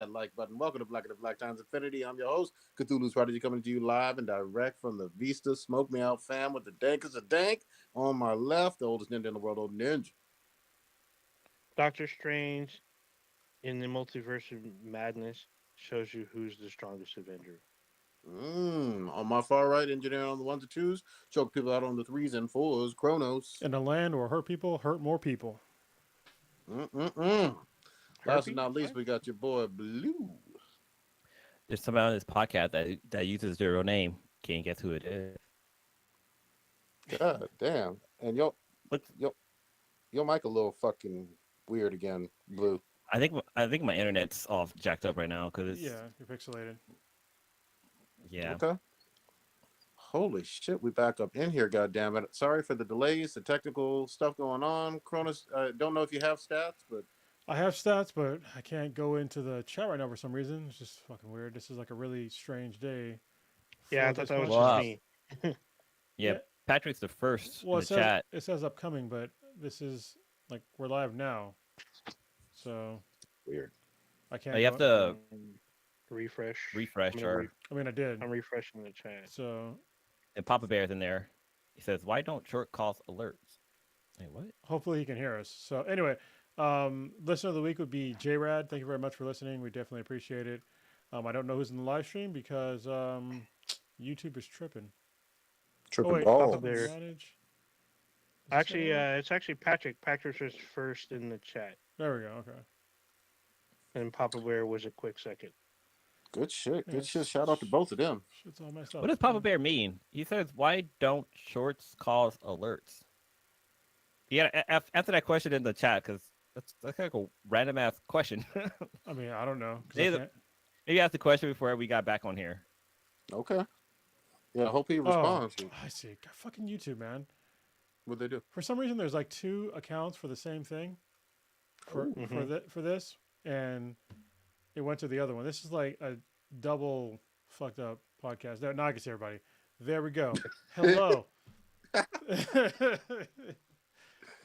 that like button. Welcome to Black and the Black Times Infinity. I'm your host, Cthulhu's Prodigy, coming to you live and direct from the Vista Smoke Me Out fam with the dankest of dank. On my left, the oldest ninja in the world, old ninja. Doctor Strange in the Multiverse of Madness shows you who's the strongest Avenger. On my far right, engineering on the ones and twos, choke people out on the threes and fours, Chronos. In a land where hurt people hurt more people. Mm-mm-mm. Last but Herpes? not least, What? we got your boy Blue. There's somebody on this podcast that uses their real name. Can't guess who it is. God damn. And What's your, your mic a little fucking weird again, Blue. I think my internet's off jacked up right now because it's Yeah, you're pixelated. yeah. Okay. Holy shit, we back up in here, God damn it! Sorry for the delays, the technical stuff going on. Cronus, I don't know if you have stats, but I have stats, but I can't go into the chat right now for some reason. It's just fucking weird. This is like a really strange day Yeah, I for thought this that was just Wow. podcast. me. Yeah, Yeah. Patrick's the first Well, in the chat. it says upcoming, but this is like we're live now, so weird. I can't You have go. to Refresh. refresh I'm, gonna or I mean, I did. I'm refreshing the chat. So and Papa Bear's in there. He says, "Why don't short calls alerts?" Wait, what? hopefully he can hear us. So anyway, listener of the week would be JRad. Thank you very much for listening. We definitely appreciate it. I don't know who's in the live stream because YouTube is tripping. Oh Tripping wait, Papa balls. Bear. manage. Is this Actually, gonna work? it's actually Patrick. Patrick was first in the chat, There we go. Okay. and Papa Bear was a quick second. Good shit. Yeah, Good shit. Shout out to both of them. Shit's all messed What up. does Papa Bear mean? He says, "Why don't shorts cause alerts?" Yeah, answer that question in the chat because that's kind of a random ass question. I mean, I don't know because I maybe, can't. maybe ask the question before we got back on here. Okay. Yeah, I hope he Oh, responds. I see. God, fucking YouTube, man. What they do? For some reason, there's like two accounts for the same thing Ooh. for this, and it went to the other one. This is like a double fucked up podcast. Now I can see everybody. There we go. Hello.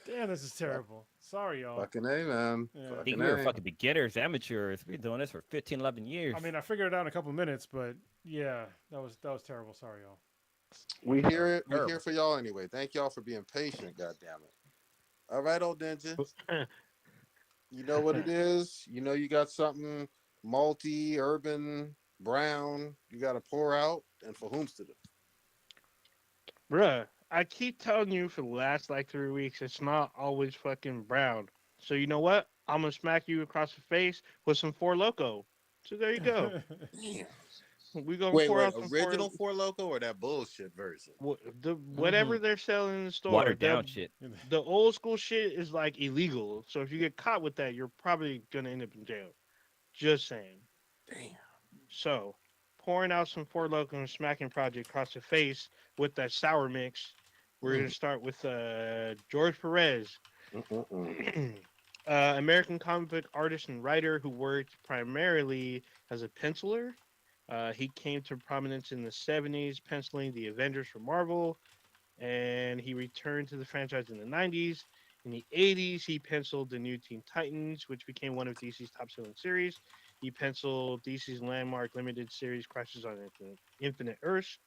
Damn, this is terrible. Sorry, y'all. Fucking A, man. Yeah. I Fucking think we were A. fucking beginners, amateurs. We've been doing this for 15, 11 years. I mean, I figured it out in a couple of minutes, but yeah, that was terrible. Sorry, y'all. We hear it. We're Terrible. here for y'all anyway. Thank y'all for being patient. God damn it. All right, old ninja. You know what it is. You know you got something malty, urban, brown. You got to pour out, and for whom's to do? Bruh, I keep telling you for the last like 3 weeks, it's not always fucking brown. So you know what? I'm gonna smack you across the face with some Four Loco. So there you go. Damn. We gonna Wait, pour wait. out some Original Four Loco or that bullshit version? whatever they're selling in the store. Watered down shit. The old school shit is like illegal. So if you get caught with that, you're probably gonna end up in jail. Just saying. Damn. So pouring out some Four Loco and smacking Project across the face with that sour mix. We're gonna start with George Perez. Mm-mm-mm. American comic book artist and writer who worked primarily as a penciler. He came to prominence in the 70s, penciling the Avengers for Marvel, and he returned to the franchise in the 90s. In the 80s, he penciled the new Teen Titans, which became one of DC's top selling series. He penciled DC's landmark limited series Crisis on Infinite Earths,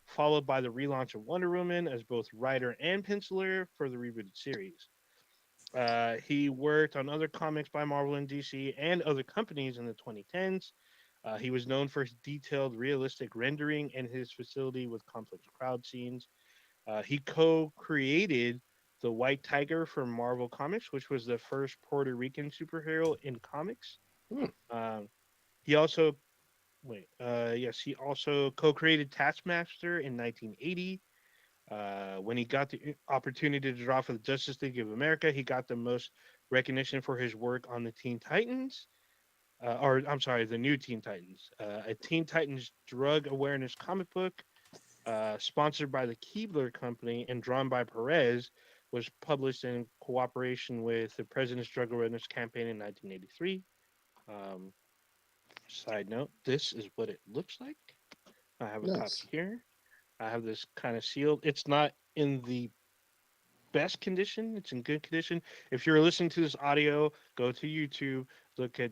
followed by the relaunch of Wonder Woman as both writer and penciler for the rebooted series. He worked on other comics by Marvel and DC and other companies in the 2010s. He was known for his detailed, realistic rendering and his facility with complex crowd scenes. He co created the White Tiger for Marvel Comics, which was the first Puerto Rican superhero in comics. Hmm. He also, yes, he also co created Taskmaster in 1980. When he got the opportunity to draw for the Justice League of America, he got the most recognition for his work on the Teen Titans, or I'm sorry, the new Teen Titans, a Teen Titans drug awareness comic book, sponsored by the Keebler Company and drawn by Perez, was published in cooperation with the President's Drug Awareness Campaign in 1983. Um, Side note: this is what it looks like. I have a Nice. copy here. I have this kind of sealed. It's not in the best condition. It's in good condition. If you're listening to this audio, go to YouTube, look at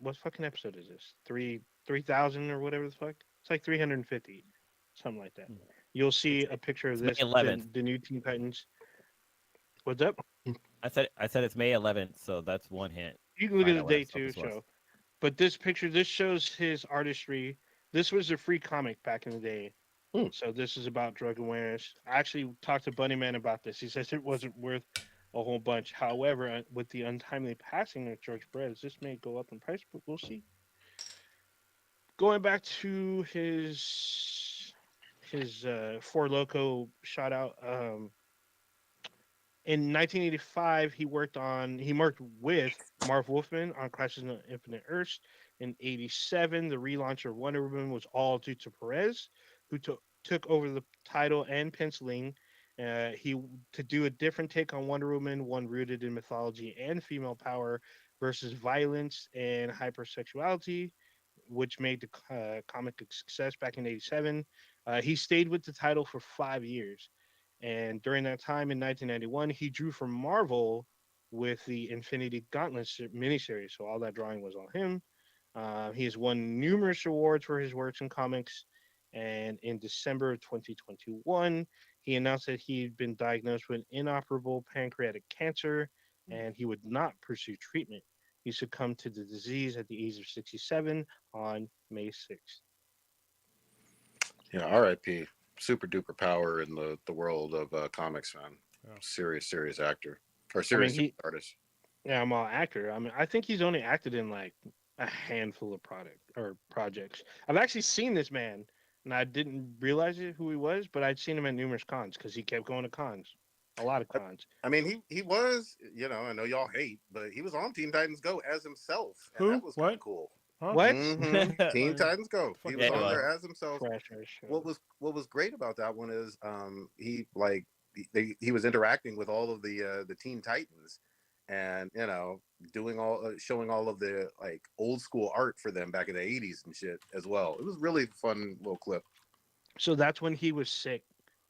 what fucking episode is this? 3,000 or whatever the fuck. It's like 350, something like that. Hmm. You'll see It's, a picture of it's May this. 11th. The new Teen Titans. What's up? I said it's May 11th, so that's one hint. You can look at Find the out what day episode too. this was. Show. But this picture, this shows his artistry. This was a free comic back in the day. Hmm. So this is about drug awareness. I actually talked to Bunny Man about this. He says it wasn't worth a whole bunch. However, with the untimely passing of George Perez, this may go up in price, but we'll see. Going back to his Four Loco shout out. In 1985, he worked with Marv Wolfman on Crisis on Infinite Earths. In '87, the relaunch of Wonder Woman was all due to Perez, who took over the title and penciling. He to do a different take on Wonder Woman, one rooted in mythology and female power versus violence and hypersexuality, which made the comic a success back in '87. He stayed with the title for 5 years. And during that time in 1991, he drew for Marvel with the Infinity Gauntlet miniseries. So all that drawing was on him. He has won numerous awards for his works in comics. And in December of 2021, he announced that he'd been diagnosed with inoperable pancreatic cancer and he would not pursue treatment. He succumbed to the disease at the age of 67 on May 6th. Yeah, R.I.P. Super duper power in the world of comics, man. Yeah. Serious actor or I mean, serious artist. yeah, I'm all actor. I mean, I think he's only acted in like a handful of projects. I've actually seen this man, and I didn't realize who he was, but I'd seen him at numerous cons because he kept going to cons, a lot of cons. I mean, he was, I know y'all hate, but he was on Teen Titans Go as himself, and Who? that was kind What? of cool. Huh? What? Teen Titans Go. He Fuck was yeah, on he there as himself. Trash. What was great about that one is he was interacting with all of the Teen Titans, and doing showing all of the like old school art for them back in the '80s and shit as well. It was really fun little clip. So that's when he was sick.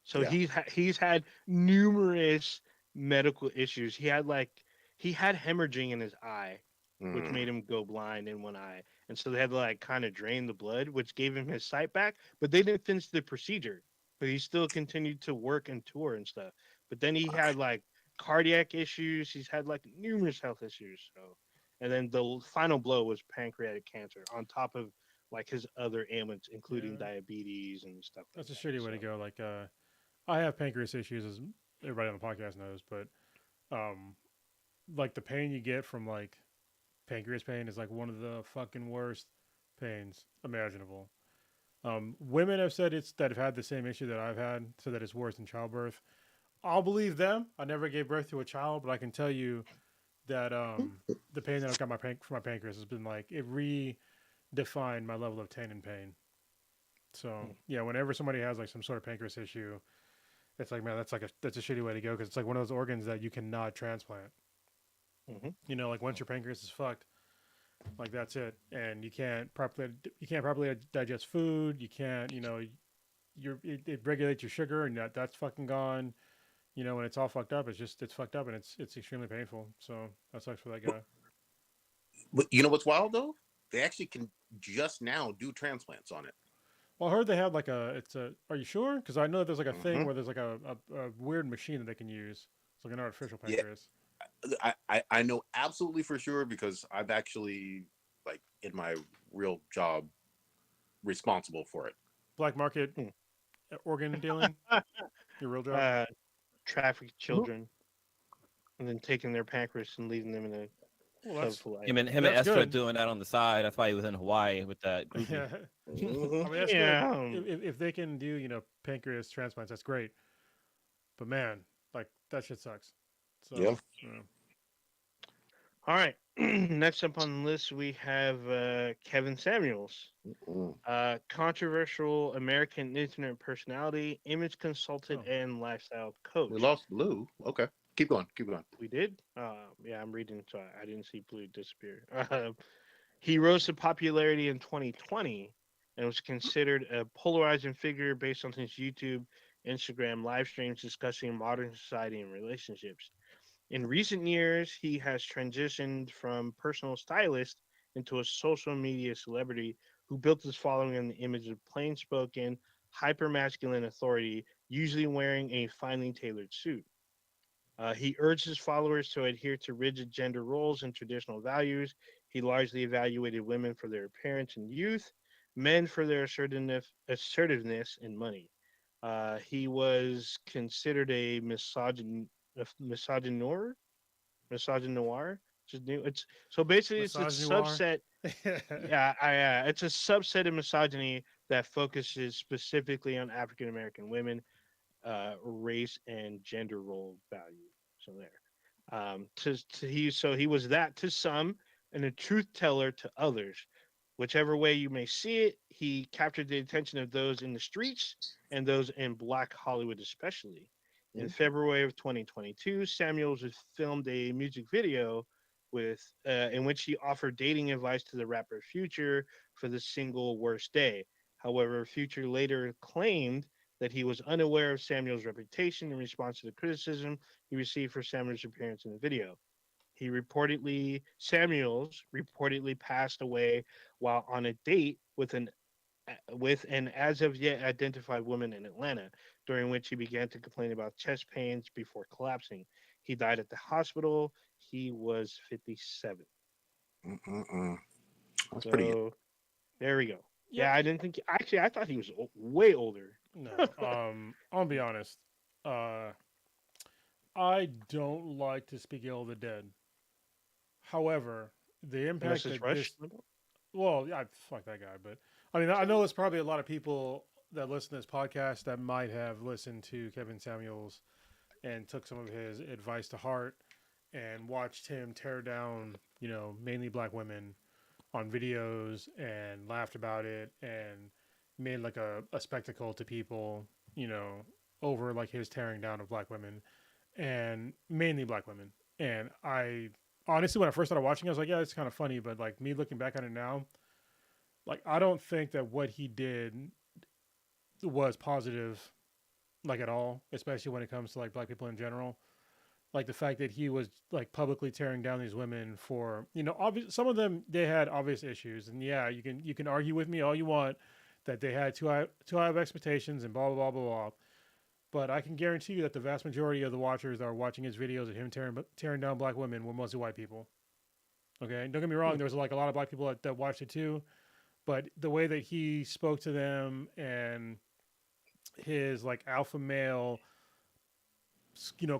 So Yeah. he's had numerous medical issues. He had hemorrhaging in his eye, which Mm. made him go blind in one eye. And so they had to like kind of drain the blood, which gave him his sight back. But they didn't finish the procedure. But he still continued to work and tour and stuff. But then he had like cardiac issues. He's had like numerous health issues. So, and then the final blow was pancreatic cancer on top of like his other ailments, including Yeah. diabetes and stuff. That's a like shitty that. way to So, go. Like, I have pancreas issues, as everybody on the podcast knows, but um, like the pain you get from like pancreas pain is like one of the fucking worst pains imaginable. Women have said that have had the same issue that I've had, so that it's worse than childbirth. I'll believe them. I never gave birth to a child, but I can tell you that the pain that I've got from my pancreas has been like it redefined my level of pain and pain. So yeah, whenever somebody has like some sort of pancreas issue, it's like, man, that's a shitty way to go because it's like one of those organs that you cannot transplant. Like once your pancreas is fucked, like that's it, and you can't properly digest food. You can't, it regulates your sugar, and that's fucking gone. When it's all fucked up, it's fucked up, and it's extremely painful. So that sucks for that guy. But you know what's wild though? They actually can just now do transplants on it. Well, I heard they had like are you sure? Because I know that there's like a thing Mhm. where there's like a weird machine that they can use. It's like an artificial Yeah. pancreas. I know absolutely for sure because I've actually like in my real job responsible for it. Black market organ dealing. Your real job. traffic children and then taking their pancreas and leaving them in a Well, tub that's full of Him and That's Estra good. doing that on the side. That's why he was in Hawaii with that groupie. yeah. Mhm. I mean, that's Yeah. good. If they can do pancreas transplants, that's great. But man, like that shit sucks. So Yeah. All right. Next up on the list, we have Kevin Samuels, Mm. controversial American internet personality, image consultant, Oh. and lifestyle coach. We lost Lou. Okay, keep going. Keep going. We did? Yeah, I'm reading, so I didn't see Blue disappear. He rose to popularity in 2020 and was considered a polarizing figure based on his YouTube, Instagram live streams discussing modern society and relationships. In recent years, he has transitioned from personal stylist into a social media celebrity who built his following on the image of plain spoken, hyper masculine authority, usually wearing a finely tailored suit. He urged his followers to adhere to rigid gender roles and traditional values. He largely evaluated women for their appearance and youth, men for their assertiveness and money. He was considered a misogynoir, misogynoir. It's so basically it's a Misogynoir. subset. Yeah, it's a subset of misogyny that focuses specifically on African American women, race and gender role value. So there. He was that to some and a truth teller to others. Whichever way you may see it, he captured the attention of those in the streets and those in Black Hollywood, especially. In February of 2022, Samuels has filmed a music video in which he offered dating advice to the rapper Future for the single "Worst Day." However, Future later claimed that he was unaware of Samuel's reputation in response to the criticism he received for Samuel's appearance in the video. Samuels reportedly passed away while on a date with an as of yet identified woman in Atlanta, during which he began to complain about chest pains before collapsing. He died at the hospital. He was 57. That's pretty good. So there we go. Yeah. Yeah, I didn't think. Actually, I thought he was way older. No. I'll be honest. I don't like to speak ill of the dead. However, the impact Unless it's that Rush. this, well, yeah, fuck that guy. But I mean, I know there's probably a lot of people that listen to this podcast that might have listened to Kevin Samuels and took some of his advice to heart and watched him tear down, mainly black women on videos and laughed about it and made like a spectacle to people, over like his tearing down of black women and mainly black women. And I honestly, when I first started watching, I was like, yeah, it's kind of funny. But like me looking back on it now, like I don't think that what he did was positive, like at all, especially when it comes to like black people in general. Like the fact that he was like publicly tearing down these women for, obvious. Some of them they had obvious issues, and yeah, you can argue with me all you want that they had too high of expectations and blah blah blah blah blah. But I can guarantee you that the vast majority of the watchers that are watching his videos of him tearing down black women were mostly white people. Okay, don't get me wrong. There was like a lot of black people that watched it too, but the way that he spoke to them and his like alpha male,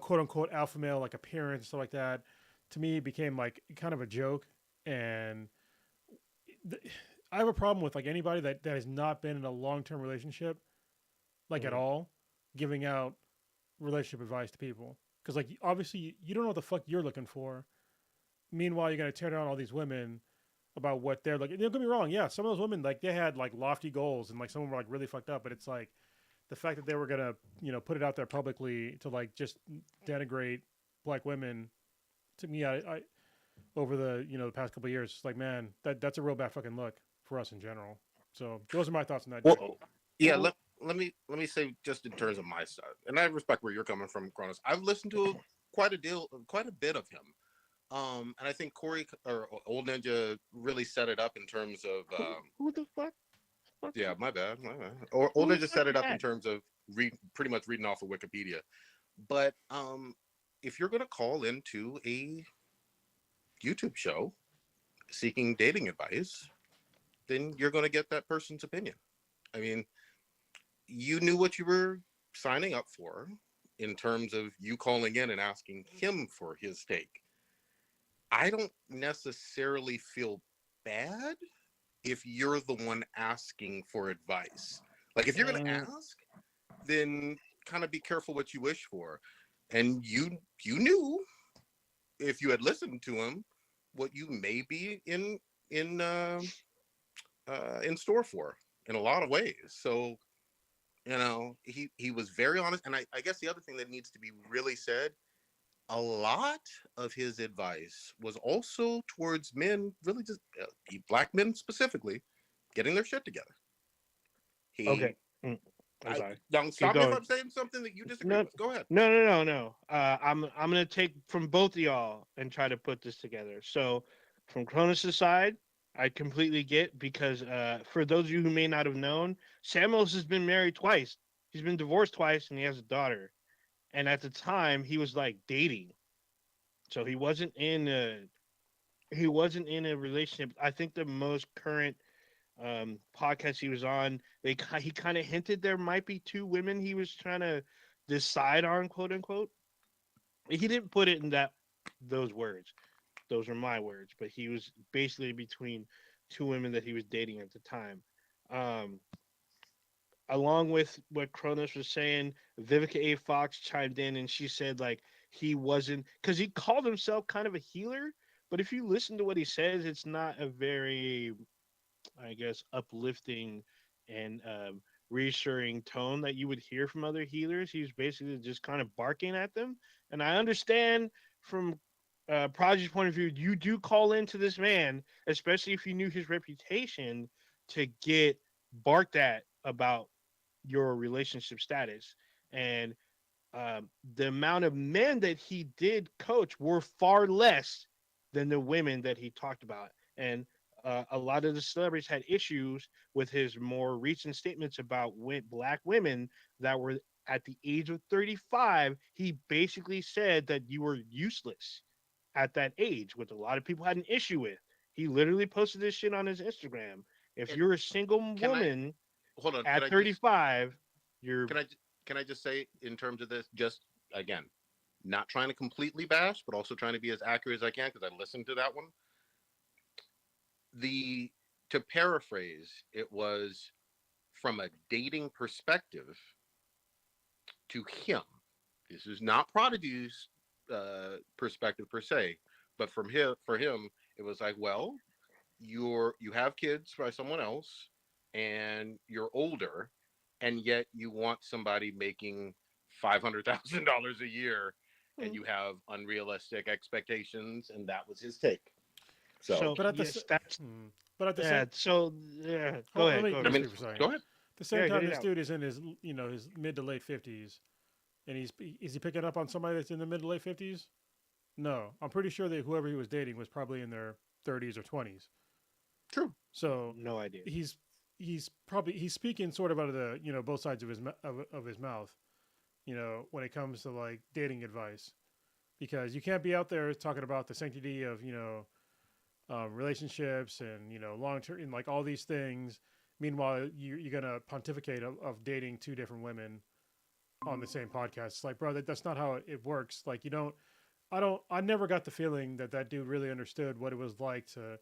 quote unquote alpha male like appearance and stuff like that, to me became like kind of a joke. And I have a problem with like anybody that has not been in a long term relationship, like at all, giving out relationship advice to people. Because like obviously you don't know what the fuck you're looking for. Meanwhile, you're gonna tear down all these women about what they're looking. Don't get me wrong. Yeah, some of those women like they had like lofty goals and like some of them were like really fucked up. But it's like the fact that they were gonna put it out there publicly to like just denigrate black women. To me, I over the past couple of years, it's like man, that's a real bad fucking look for us in general. So those are my thoughts on that. Well, yeah. Let me say just in terms of my side, and I respect where you're coming from, Cronus. I've listened to quite a bit of him. And I think Corey or Old Ninja really set it up in terms of Who the fuck? yeah, my bad. Or Old Ninja set it up in terms of pretty much reading off of Wikipedia. But if you're gonna call into a YouTube show seeking dating advice, then you're gonna get that person's opinion. I mean, you knew what you were signing up for in terms of you calling in and asking him for his take. I don't necessarily feel bad if you're the one asking for advice. Like if you're going to ask, then kind of be careful what you wish for. And you knew if you had listened to him what you may be in store for in a lot of ways. So he was very honest. And I guess the other thing that needs to be really said, a lot of his advice was also towards men, really just black men specifically, getting their shit together. Okay. I'm sorry. Now stop me if I'm saying something that you disagree with. Go ahead. No. I'm gonna take from both of y'all and try to put this together. So, from Cronus' side, I completely get because for those of you who may not have known, Samuels has been married twice. He's been divorced twice, and he has a daughter. And at the time, he was like dating, so he wasn't in a relationship. I think the most current podcast he was on, he kind of hinted there might be two women he was trying to decide on, quote unquote. He didn't put it in those words. Those are my words, but he was basically between two women that he was dating at the time. Um, Along with what Kronos was saying, Vivica A. Fox chimed in and she said like he wasn't because he called himself kind of a healer, but if you listen to what he says, it's not a very, I guess, uplifting and reassuring tone that you would hear from other healers. He's basically just kind of barking at them. And I understand from Prodigy's point of view, you do call into this man, especially if you knew his reputation, to get barked at about your relationship status. And the amount of men that he did coach were far less than the women that he talked about. And a lot of the celebrities had issues with his more recent statements about black women that were at the age of 35. He basically said that you were useless at that age, which a lot of people had an issue with. He literally posted this shit on his Instagram. If And you're a single can I woman hold on? at 35, you're Can I can I just say in terms of this, just again, not trying to completely bash, but also trying to be as accurate as I can because I listened to that one. The To paraphrase, it was from a dating perspective to him. This is not Prodigy's perspective per se, but from him for him, it was like, well, you have kids by someone else, and you're older, and yet you want somebody making $500,000 a year, and mm, you have unrealistic expectations, and that was his take. So, so But at the yes, that's but at the yeah. same, So yeah, go hold, ahead, let go me I ahead. mean, speak for a second. go At ahead. the same Yeah, get time, it this out. dude is in his his mid to late 50s, and is he picking up on somebody that's in the mid to late 50s? No, I'm pretty sure that whoever he was dating was probably in their 30s or 20s. True. So No idea. he's he's speaking sort of out of the both sides of of his mouth. When it comes to like dating advice, because you can't be out there talking about the sanctity of relationships and long term and like all these things. Meanwhile, you're gonna pontificate of dating two different women on the same podcast. It's like, bro, that's not how it works. Like, you don't. I never got the feeling that that dude really understood what it was like to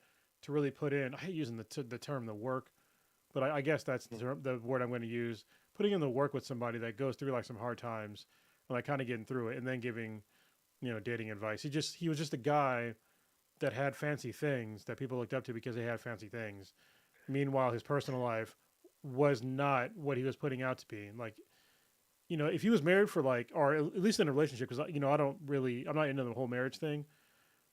really put in. I hate using the term the work, but I guess that's the word I'm going to use. Putting in the work with somebody that goes through like some hard times and like kind of getting through it, and then giving dating advice. He was just a guy that had fancy things that people looked up to because they had fancy things. Meanwhile, his personal life was not what he was putting out to be. Like, if he was married for like, or at least in a relationship, because I'm not into the whole marriage thing.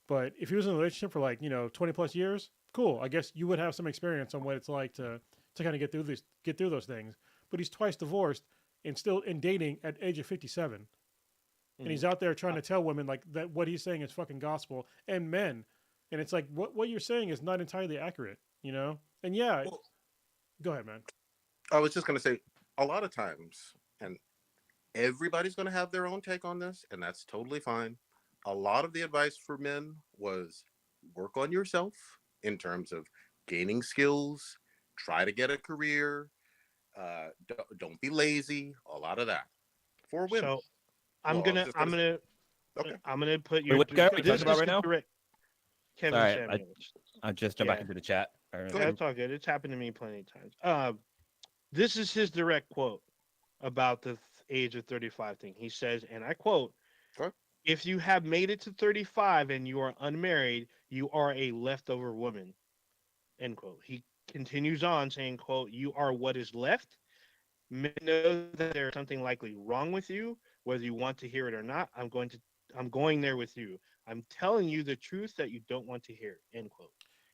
But if he was in a relationship for like 20 plus years, cool. I guess you would have some experience on what it's like to kind of get through those things. But he's twice divorced and still in dating at age of 57, and Mm. he's out there trying to tell women like that what he's saying is fucking gospel and men, and it's like what you're saying is not entirely accurate. And yeah, Well, go ahead, man. I was just going to say, a lot of times, and everybody's going to have their own take on this, and that's totally fine. A lot of the advice for men was work on yourself in terms of gaining skills, try to get a career, don't be lazy, a lot of that. For women. So I'm Well, I was gonna just I'm going to gonna okay. I'm gonna put Wait, your what guy are we this talking about is right the now? direct Kevin Sorry, Samuels. I just jumped back Yeah, into the chat. All right. Go ahead. that's all good. It's happened to me plenty of times. This is his direct quote about the age of 35 thing. He says, and I quote, Okay. "If you have made it to 35 and you are unmarried, you are a leftover woman." End quote. He continues on saying, "Quote, you are what is left. Men know that there's something likely wrong with you, whether you want to hear it or not. I'm going there with you. I'm telling you the truth that you don't want to hear." End quote.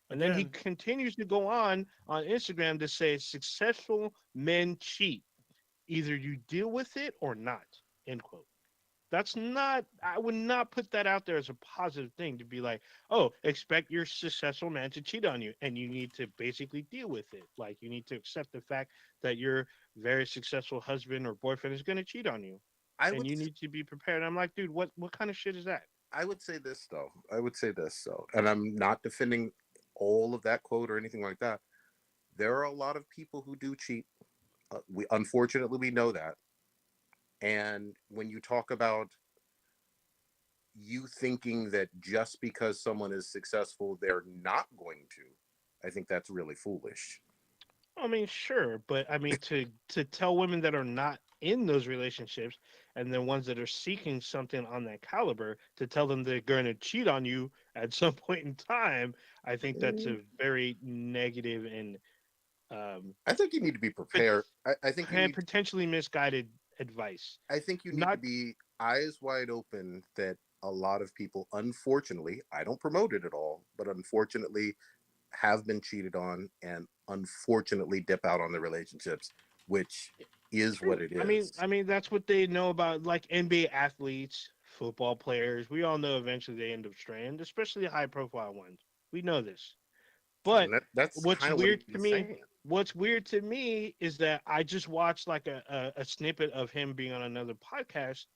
And then he Again, continues to go on Instagram to say successful men cheat. Either you deal with it or not. End quote. That's not. I would not put that out there as a positive thing to be like, oh, expect your successful man to cheat on you, and you need to basically deal with it. Like you need to accept the fact that your very successful husband or boyfriend is going to cheat on you, I and would you need to be prepared. I'm like, dude, what kind of shit is that? I would say this though. I would say this though, and I'm not defending all of that quote or anything like that. There are a lot of people who do cheat. We unfortunately we know that. And when you talk about you thinking that just because someone is successful, they're not going to, I think that's really foolish. I mean, sure, but I mean to tell women that are not in those relationships and the ones that are seeking something on that caliber to tell them they're going to cheat on you at some point in time, I think that's Mm, a very negative and I think you need to be pot- prepared. I think you need. potentially misguided advice. I think you need to Not be eyes wide open that a lot of people, unfortunately, I don't promote it at all, but unfortunately, have been cheated on and unfortunately dip out on the relationships, which is what true. it I mean, is. I mean that's what they know about like NBA athletes, football players. We all know eventually they end up straying, especially high profile ones. We know this. But And that's what's kind of what weird to he's me, saying. is that I just watched like a snippet of him being on another podcast,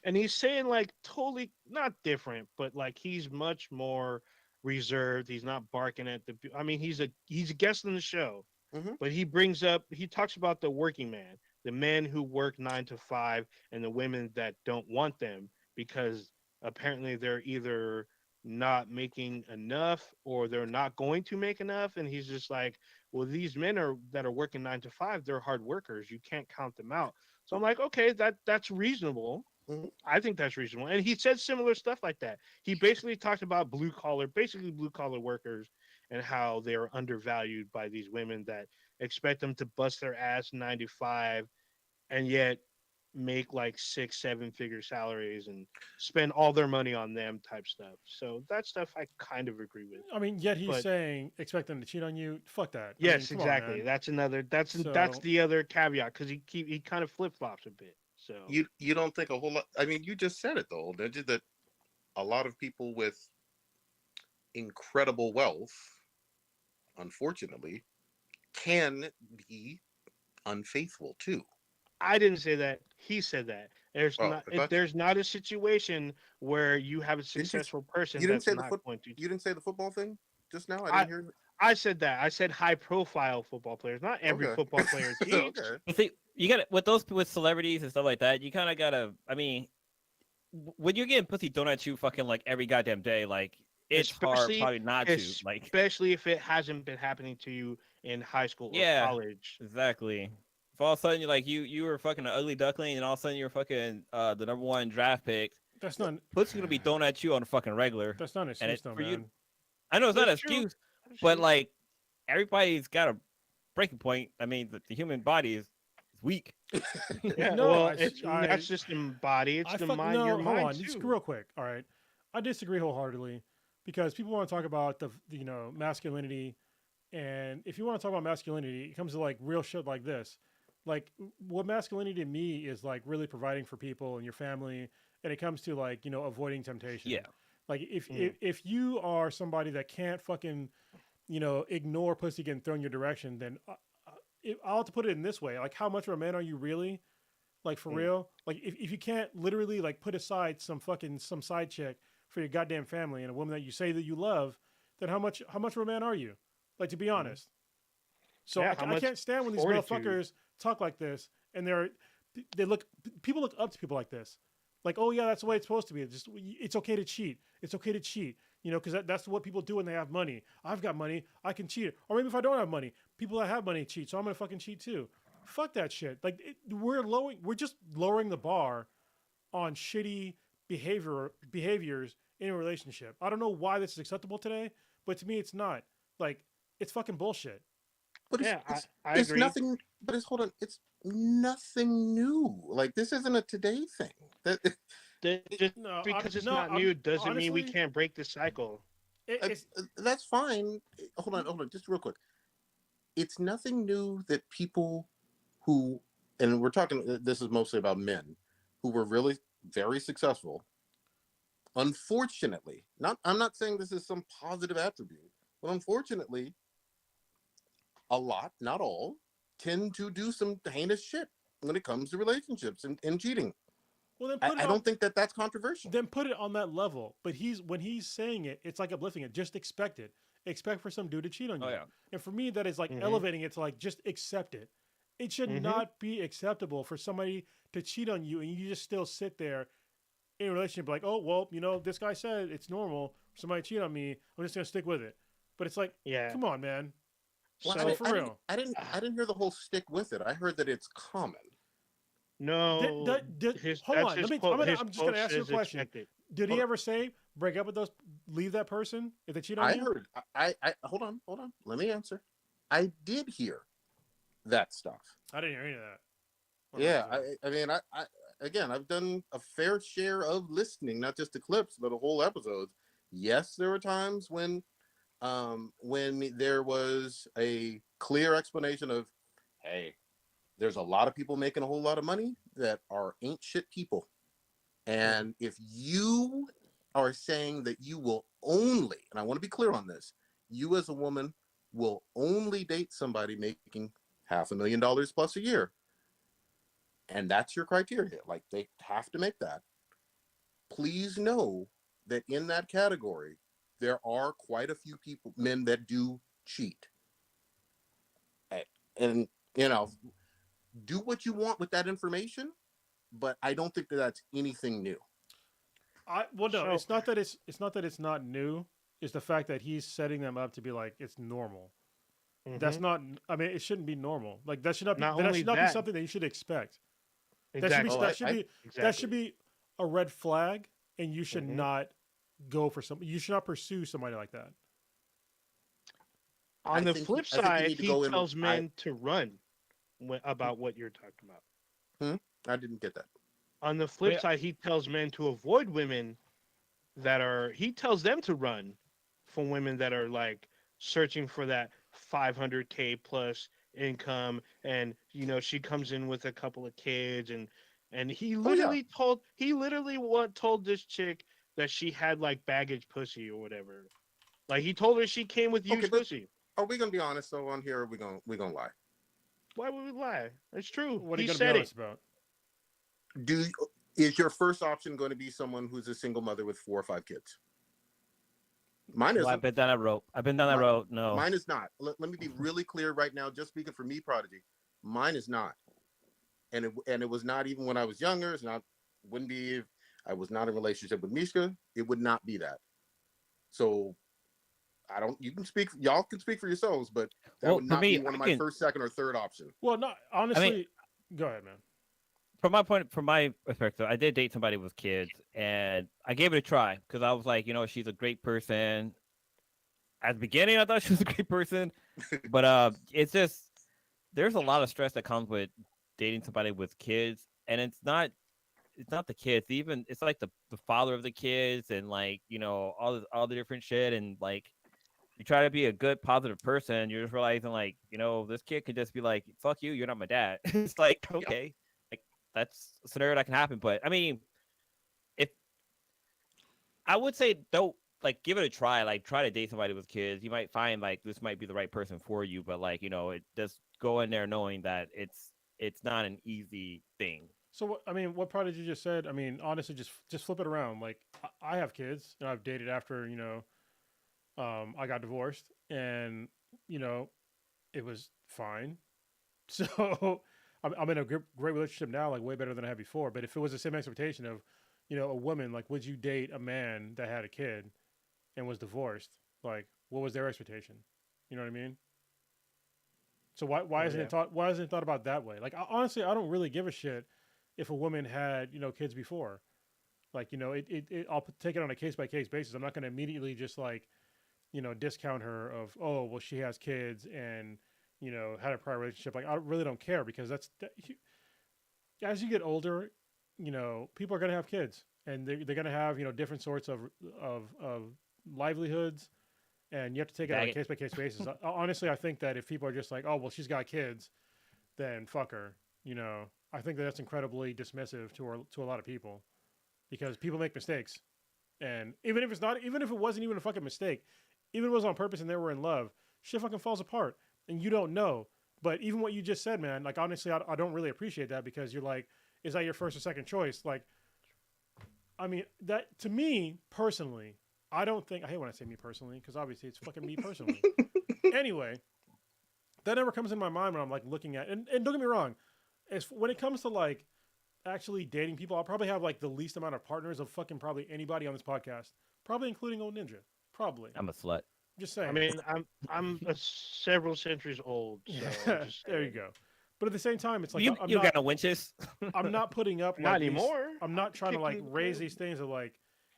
and he's saying like totally not different, but like he's much more reserved. He's not barking at the. I mean, he's a guest on the show, Hmm. but he talks about the working man, the men who work 9 to 5, and the women that don't want them because apparently they're either not making enough or they're not going to make enough. And he's just like, well, these men are that are working 9 to 5, they're hard workers. You can't count them out. So I'm like, okay, that's reasonable. Hmm. I think that's reasonable. And he said similar stuff like that. He basically talked about basically blue collar workers and how they're undervalued by these women that expect them to bust their ass 9 to 5 and yet make like 6 7 figure salaries and spend all their money on them type stuff. So that stuff I kind of agree with. I mean, yet he's But saying expect them to cheat on you. Fuck that. I mean, yes, come on, exactly. man. That's that's So the other caveat because he kind of flip flops a bit. So You don't think a whole lot. I mean, you just said it though, did you? That a lot of people with incredible wealth, unfortunately, can be unfaithful too. I didn't say that. He said that. Oh, I thought There's not a situation where you have a didn't you? successful person You didn't that's say the not foot. going to. You didn't say the football thing just now. I I didn't hear. I said that. I said high profile football players. Not every Okay. football player cheats. Okay. But see, you got to with those with celebrities and stuff like that. You kind of gotta. I mean, when you're getting pussy thrown at you, fucking like every goddamn day, like it's hard Especially probably not to like. especially if it hasn't been happening to you in high school or Yeah, college. exactly. If all of a sudden you're like you were fucking an ugly duckling, and all of a sudden you're fucking the number 1 draft pick, that's not pussy gonna be thrown at you on a fucking regular, that's not an and excuse it though, for you. man. I know it's not an That's true. excuse, That's but true. like everybody's got a breaking point. I mean, the human body is weak. Yeah, No, well, I, it's I, not just the body; it's I the fuck mind. Your no. Hold mind on, just too. real quick. All right, I disagree wholeheartedly because people want to talk about the masculinity, and if you want to talk about masculinity, it comes to like real shit like this. Like what masculinity to me is like really providing for people and your family, and it comes to like avoiding temptation. Yeah, Like if Mm. if you are somebody that can't fucking ignore pussy getting thrown your direction, then I'll have to put it in this way: like how much of a man are you really? Like for Mm. real? Like if you can't literally like put aside some side chick for your goddamn family and a woman that you say that you love, then how much of a man are you? Like to be Mm. honest. So Yeah, how I much can't stand when these fortitude? motherfuckers talk like this and they look people look up to people like this. Like, oh yeah, that's the way it's supposed to be. It's okay to cheat. It's okay to cheat. Because that's what people do when they have money. I've got money, I can cheat. Or maybe if I don't have money, people that have money cheat, so I'm gonna fucking cheat too. Fuck that shit. Like we're just lowering the bar on shitty behaviors in a relationship. I don't know why this is acceptable today, but to me it's not. Like it's fucking bullshit. But Yeah, I it's agree. nothing. But it's hold on. It's nothing new. Like this isn't a today thing. That Just No, because it's no, not I'm new doesn't mean we honestly can't break the cycle. it's that's fine. Hold on, just real quick. It's nothing new that people who, and we're talking. This is mostly about men who were really very successful. Unfortunately, I'm not saying this is some positive attribute, but unfortunately, a lot, not all, tend to do some heinous shit when it comes to relationships and cheating. Well, then I don't think that that's controversial. then put it on that level. But when he's saying it, it's like uplifting it. Just expect it. Expect for some dude to cheat on you. Oh yeah. And for me, that is like Mhm. elevating it to like just accept it. It should Mhm. not be acceptable for somebody to cheat on you and you just still sit there in a relationship like, oh well, this guy said it's normal for somebody to cheat on me. I'm just gonna stick with it. But it's like, Yeah. come on, man. Well, So for real. I didn't hear the whole stick with it. I heard that it's common. no, Hold that's on. his Let me. quote. His I'm just quote gonna ask you a says question. expected. Did he Hold on. ever say break up with those, leave that person if they cheat on I you? heard. I hold on. Let me answer. I did hear that stuff. I didn't hear any of that. Yeah, 100%. I mean, again, I've done a fair share of listening, not just to clips, but a whole episodes. Yes, there were times when there was a clear explanation of, hey, there's a lot of people making a whole lot of money that are ain't shit people, and if you are saying that you will only, and I want to be clear on this, you as a woman will only date somebody making $500,000 plus a year, and that's your criteria, like they have to make that, please know that in that category there are quite a few men that do cheat. And do what you want with that information, but I don't think that that's anything new. No, So it's not that it's not new. It's the fact that he's setting them up to be like it's normal. That's mhm. not. I mean, it shouldn't be normal. Like that should Not that only should not be that, something that you should expect. exactly, Oh, That should be that should exactly. be a red flag, and you should Mhm. not go for some. You should not pursue somebody like that. On the think flip I think you side, need to he go in with tells men to run about what you're talking about. I didn't get that. On the flip Wait, side, he tells men to avoid women he tells them to run from women that are like searching for that 500K plus income, and she comes in with a couple of kids, and Oh yeah. he literally what told this chick that she had like baggage pussy or whatever. Like he told her she came with Okay, used but pussy. are we gonna be honest though on here? Or are we gonna lie? Why would we lie? It's true. What are He you gonna be said it. honest about? Do is your first option going to be someone who's a single mother with 4 or 5 kids? Mine well, I've isn't. been down that road. I've been down that My, road. No. Mine is not. Let me be really clear right now. Just speaking for me, Prodigy. Mine is not, and it was not even when I was younger. It's not. Wouldn't be if I was not in a relationship with Mishka. It would not be that. So I don't. You can speak. Y'all can speak for yourselves, but that Well, would for not be me, one I of my can. first, second, or third option. Well, not I mean, honestly. Go ahead, man. from my perspective, I did date somebody with kids, and I gave it a try because I was like, she's a great person. At the beginning, I thought she was a great person, but it's just there's a lot of stress that comes with dating somebody with kids, and it's not the kids, even it's like the father of the kids, and like all the different shit, and like you try to be a good positive person, you're just realizing like this kid could just be like, fuck you, you're not my dad. It's like, Yep. okay, like that's a scenario that can happen. But I mean, if I would say don't like give it a try, like try to date somebody with kids, you might find like this might be the right person for you, but like it just go in there knowing that it's not an easy thing. So what? I mean, what part did you just said? I mean, honestly, just flip it around. Like I have kids, and I've dated after I got divorced, and you know, it was fine. So I'm in a great relationship now, like way better than I had before. But if it was the same expectation of, a woman, like, would you date a man that had a kid and was divorced? Like, what was their expectation? You know what I mean? So why Oh isn't yeah. it thought? Why isn't it thought about that way? Like, honestly, I don't really give a shit if a woman had kids before. Like, I'll take it on a case by case basis. I'm not going to immediately just like discount her of, oh, well, she has kids and, had a prior relationship. Like, I really don't care because as you get older, people are going to have kids and they're going to have, different sorts of livelihoods, and you have to take it on Bag a it. case by case basis. Honestly, I think that if people are just like, oh, well, she's got kids, then fuck her. I think that that's incredibly dismissive to a lot of people. because people make mistakes, and even if it wasn't even a fucking mistake, even if it was on purpose and they were in love, shit fucking falls apart, and you don't know. But even what you just said, man, like honestly, I don't really appreciate that because you're like, is that your first or second choice? Like, I mean, that to me personally, I don't think I hate when I say me personally because obviously it's fucking me personally. Anyway, that never comes in my mind when I'm like looking at and don't get me wrong, as when it comes to like actually dating people, I'll probably have like the least amount of partners of fucking probably anybody on this podcast, probably including Old Ninja, probably. I'm a slut. Just saying. I mean, I'm several centuries old, so I'm just there you saying. go. But at the same time, it's like You I'm you not got no winches. I'm not putting up Not like these, anymore. I'm not trying to like kicking the raise crib. these things of like,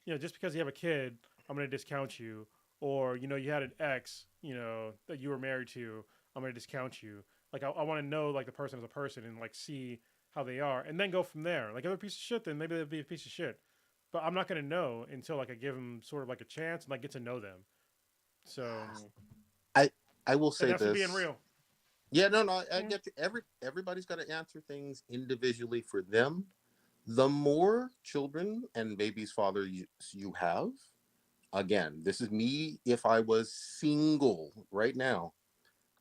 just because you have a kid, I'm gonna discount you, or you had an ex, that you were married to, I'm gonna discount you. Like I want to know like the person as a person and like see how they are, and then go from there. Like if they're a piece of shit, then maybe they'll be a piece of shit. But I'm not gonna know until like I give them sort of like a chance and like get to know them. So I will and say that's for this. being real. Yeah, no, I Yeah. get you. Everybody's got to answer things individually for them. The more children and babies' father you have, again, this is me. If I was single right now,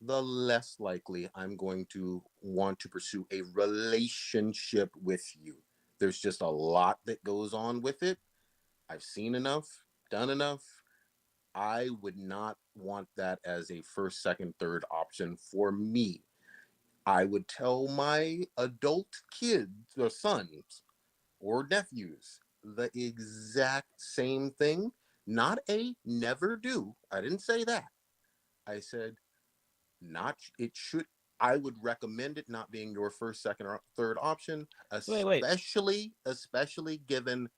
the less likely I'm going to want to pursue a relationship with you. There's just a lot that goes on with it. I've seen enough, done enough. I would not want that as a first, second, third option for me. I would tell my adult kids or sons or nephews the exact same thing. Not a never do. I didn't say that. I said not it should I would recommend it not being your first, second, or third option, Wait. especially given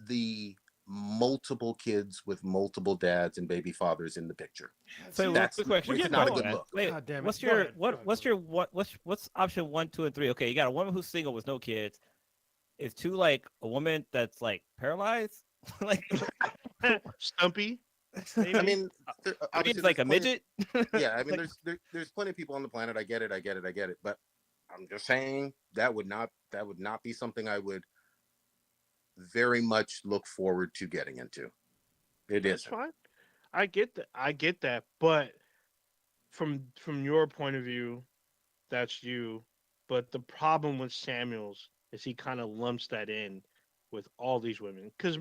the multiple kids with multiple dads and baby fathers in the picture. So That's quick question. We're it's getting not a old. good look. Wait, God damn it. what's Go your ahead. Go what? ahead. What's your what's option 1, 2, and 3? Okay, you got a woman who's single with no kids. Is 2 like a woman that's like paralyzed? like Stumpy. I mean, means obviously like there's a plenty, midget? yeah, I mean, Like, there's plenty of people on the planet. I get it. But I'm just saying that would not be something I would very much look forward to getting into. It That's isn't. fine. I get that. I get that. But from your point of view, that's you. But the problem with Samuels is he kind of lumps that in with all these women. Because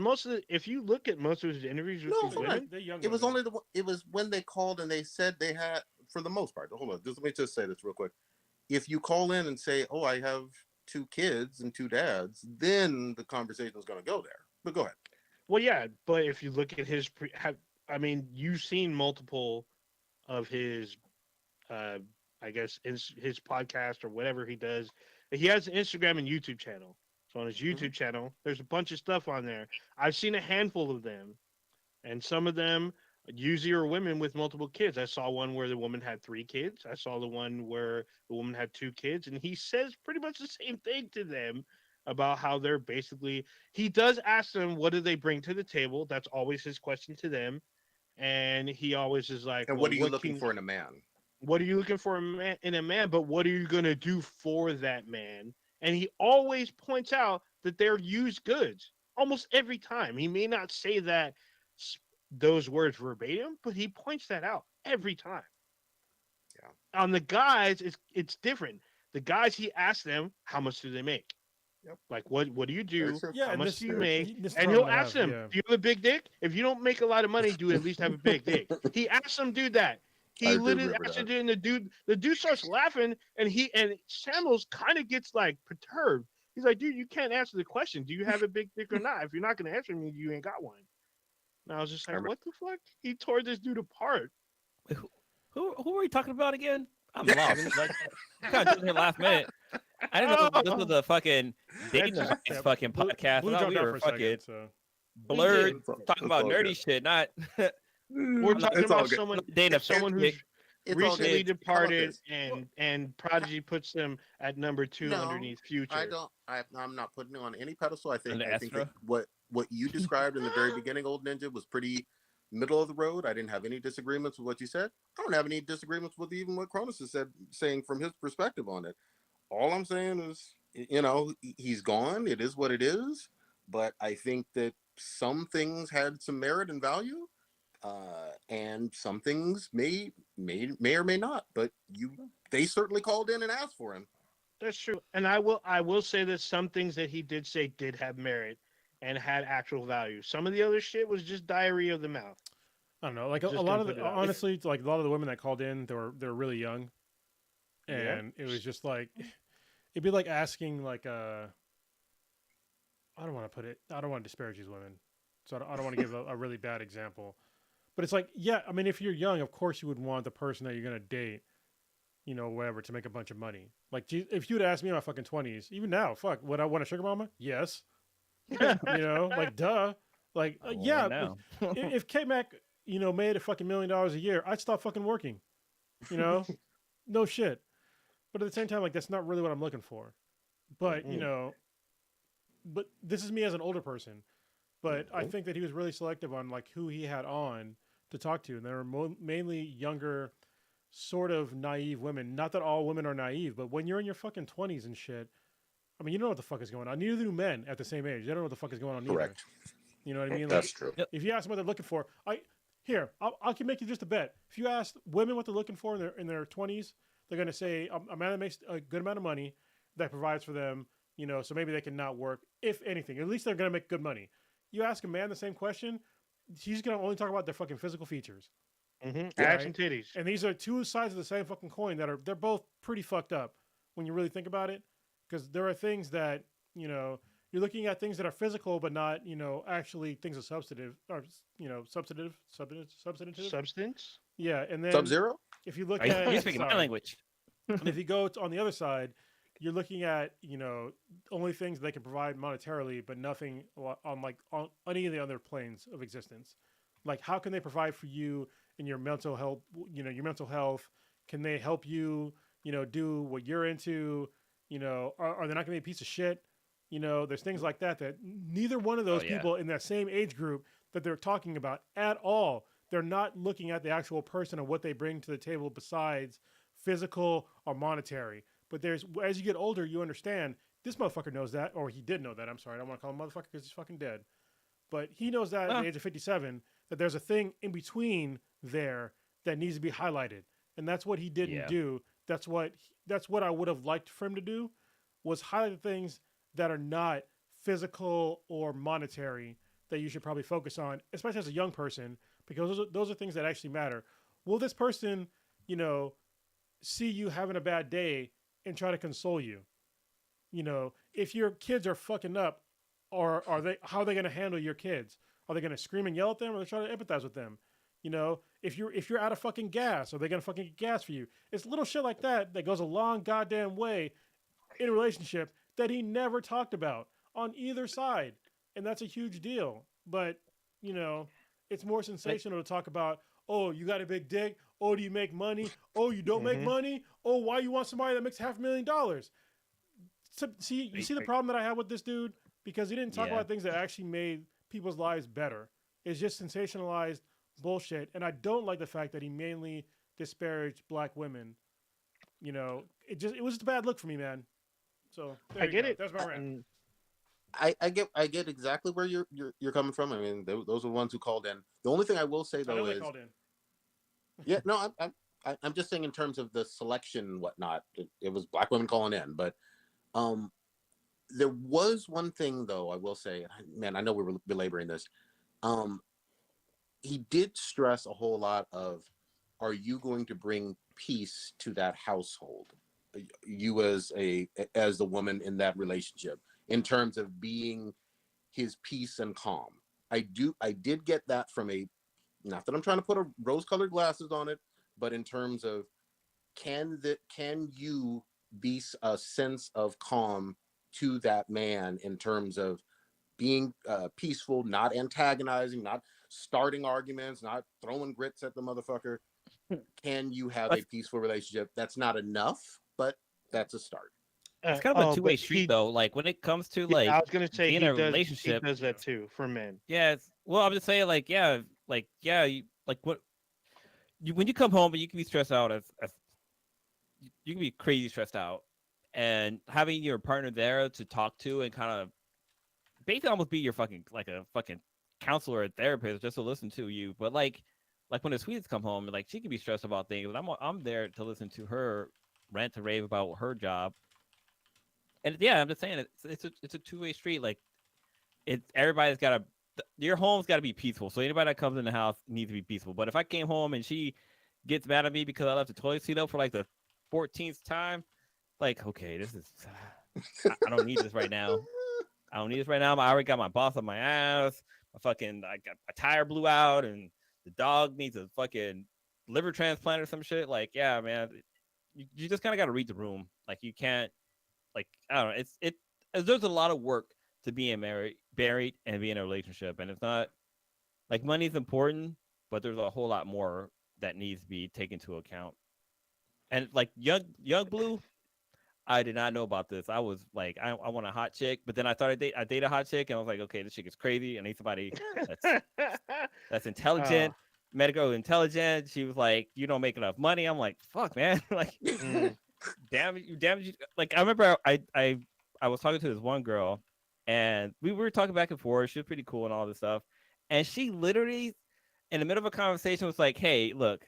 if you look at most of his interviews with No, these hold on. women, They're young It was women. it was when they called and they said they had, for the most part. Hold on, just let me just say this real quick. If you call in and say, "Oh, I have 2 kids and 2 dads," then the conversation is going to go there. But go ahead. well, yeah. But if you look at I mean, you've seen multiple of his uh I guess his podcast or whatever he does. He has an Instagram and YouTube channel. So on his Mhm. YouTube channel, there's a bunch of stuff on there. I've seen a handful of them, and some of them usually are women with multiple kids. I saw one where the woman had 3 kids. I saw the one where the woman had 2 kids, and he says pretty much the same thing to them about how they're basically. He does ask them what do they bring to the table. That's always his question to them, and he always is like, And "Well, what are you what looking can for in a man? what are you looking for in a man, but what are you going to do for that man?" And he always points out that they're used goods almost every time. He may not say those words verbatim, but he points that out every time. Yeah. On the guys, it's different. The guys, he asks them, how much do they make? Yep. Like, what do you Very do? true. Yeah, How and much do you Very true. make? this is the And problem he'll I ask have. them, Yeah. do you have a big dick? If you don't make a lot of money, do you at least have a big dick? He asks them do that. I He do literally remember asks that. it, and the dude starts laughing, and Samuels kind of gets like perturbed. He's like, dude, you can't answer the question. Do you have a big dick or not? If you're not gonna answer me, you ain't got one. And I was just I like, remember. what the fuck? He tore this dude apart. wait, who are we talking about again? I'm lost. Like, you kind of took me last minute. I didn't know this was Oh, a fucking that dating just advice Yeah, fucking podcast. I Blue thought jumped we out were for a fucking second. So we did. blurred, talking It's about all nerdy good. shit, not We're I'm not, talking It's all about good. someone dating a It, someone chick. who's it's all good. recently Kids. How about departed, this? Well, and Prodigy puts them at number 2 no, underneath I Future. don't. I'm not putting it on any pedestal. And the I think that Estra. what you described in the very beginning, Old Ninja, was pretty middle of the road. I didn't have any disagreements with what you said. I don't have any disagreements with even what Cronus has said, saying from his perspective on it. All I'm saying is, he's gone. It is what it is. but I think that some things had some merit and value, and some things may or may not. But they certainly called in and asked for him. That's true. And I will say that some things that he did say did have merit and had actual value. Some of the other shit was just diarrhea of the mouth. I don't know. Like a Just lot gonna of put the it out. honestly, like a lot of the women that called in, they're really young, Yeah. and it was just like it'd be like asking like I don't want to put it. I don't want to disparage these women, so I don't want to give a really bad example. But it's like, yeah, I mean, if you're young, of course you would want the person that you're gonna date, whatever, to make a bunch of money. Like, if you'd asked me in my fucking 20s, even now, fuck, would I want a sugar mama? Yes. Like, duh. Like, yeah, now. if K Mac, made a fucking $1 million a year, I'd stop fucking working. No shit. But at the same time, like, that's not really what I'm looking for. But but this is me as an older person. But I think that he was really selective on like who he had on to talk to, and they were mainly younger, sort of naive women. Not that all women are naive, but when you're in your fucking 20s and shit, I mean, you don't know what the fuck is going on. Neither do men at the same age. They don't know what the fuck is going on either. Correct. You know what I mean? That's Like, true. if you ask them what they're looking for, I can make you just a bet. If you ask women what they're looking for in their 20s, they're gonna say a man that makes a good amount of money, that provides for them. So maybe they can not work. If anything, at least they're gonna make good money. You ask a man the same question, he's gonna only talk about their fucking physical features. Ass Right. and titties. And these are two sides of the same fucking coin they're both pretty fucked up when you really think about it. Because there are things that, you're looking at things that are physical, but not, actually things of substantive or, substantive. Substance. Yeah. And then Sub-Zero? if you look Are you, at, you speaking my sorry. language? And if you go on the other side, you're looking at, only things they can provide monetarily, but nothing on any of the other planes of existence. Like, how can they provide for you in your mental health? Your mental health. Can they help you? Do what you're into. Are they not going to be a piece of shit? There's things like that neither one of those Oh, yeah. people in that same age group that they're talking about at all. They're not looking at the actual person and what they bring to the table besides physical or monetary. But as you get older, you understand this motherfucker knows that, or he did know that. I'm sorry, I don't want to call him motherfucker because he's fucking dead. But he knows that at the age of 57 that there's a thing in between there that needs to be highlighted, and that's what he didn't do. That's what I would have liked for him to do, was highlight the things that are not physical or monetary that you should probably focus on, especially as a young person, because those are things that actually matter. Will this person, see you having a bad day and try to console you? If your kids are fucking up, or how are they going to handle your kids? Are they going to scream and yell at them, or are they trying to empathize with them? If you're out of fucking gas, are they going to fucking get gas for you? It's little shit like that goes a long goddamn way in a relationship that he never talked about on either side, and that's a huge deal. But it's more sensational to talk about. Oh, you got a big dick. Oh, do you make money? Oh, you don't make money. Oh, why you want somebody that makes $500,000? So, see the problem that I have with this dude, because he didn't talk about things that actually made people's lives better. It's just sensationalized bullshit, and I don't like the fact that he mainly disparaged black women. It was just a bad look for me, man. So I get it. That's my rant. I get exactly where you're coming from. I mean, those are the ones who called in. The only thing I will say I know though they is, called in. yeah, no, I'm just saying in terms of the selection and whatnot. It was black women calling in, but there was one thing though I will say, man, I know we were belaboring this. He did stress a whole lot of, are you going to bring peace to that household? You as the woman in that relationship, in terms of being his peace and calm. I did get that from not that I'm trying to put a rose-colored glasses on it, but in terms of, can you be a sense of calm to that man in terms of being peaceful, not antagonizing, not starting arguments, not throwing grits at the motherfucker. Can you have a peaceful relationship? That's not enough, but that's a start. It's kind of a two-way street, though. Like when it comes to like I was gonna say being he in a does. relationship, He does that too for men. yeah. Well, I'm just saying, like, when you come home and you can be stressed out, as you can be crazy stressed out, and having your partner there to talk to and kind of basically almost be your fucking like a fucking counselor or therapist just to listen to you. But like when the Swedes come home, like she can be stressed about things, and I'm there to listen to her rant to rave about her job. And yeah, I'm just saying it's a two-way street. Like it's everybody's got to your home's got to be peaceful. So anybody that comes in the house needs to be peaceful. But if I came home and she gets mad at me because I left the toilet seat up for like the 14th time, like okay, this is I don't need this right now. I don't need this right now. I already got my boss on my ass. I got my tire blew out, and the dog needs a fucking liver transplant or some shit. Like, yeah, man, you just kind of got to read the room. Like, you can't, like, I don't know. There's a lot of work to being married, and be in a relationship, and it's not like money's important, but there's a whole lot more that needs to be taken into account. And like young blue, I did not know about this. I was like, I want a hot chick, but then I dated a hot chick, and I was like, okay, this chick is crazy. I need somebody that's intelligent, medical intelligent. She was like, you don't make enough money. I'm like, fuck, man. Like, damn it. Like, I remember I was talking to this one girl, and we were talking back and forth. She was pretty cool and all this stuff, and she literally, in the middle of a conversation, was like, hey, look,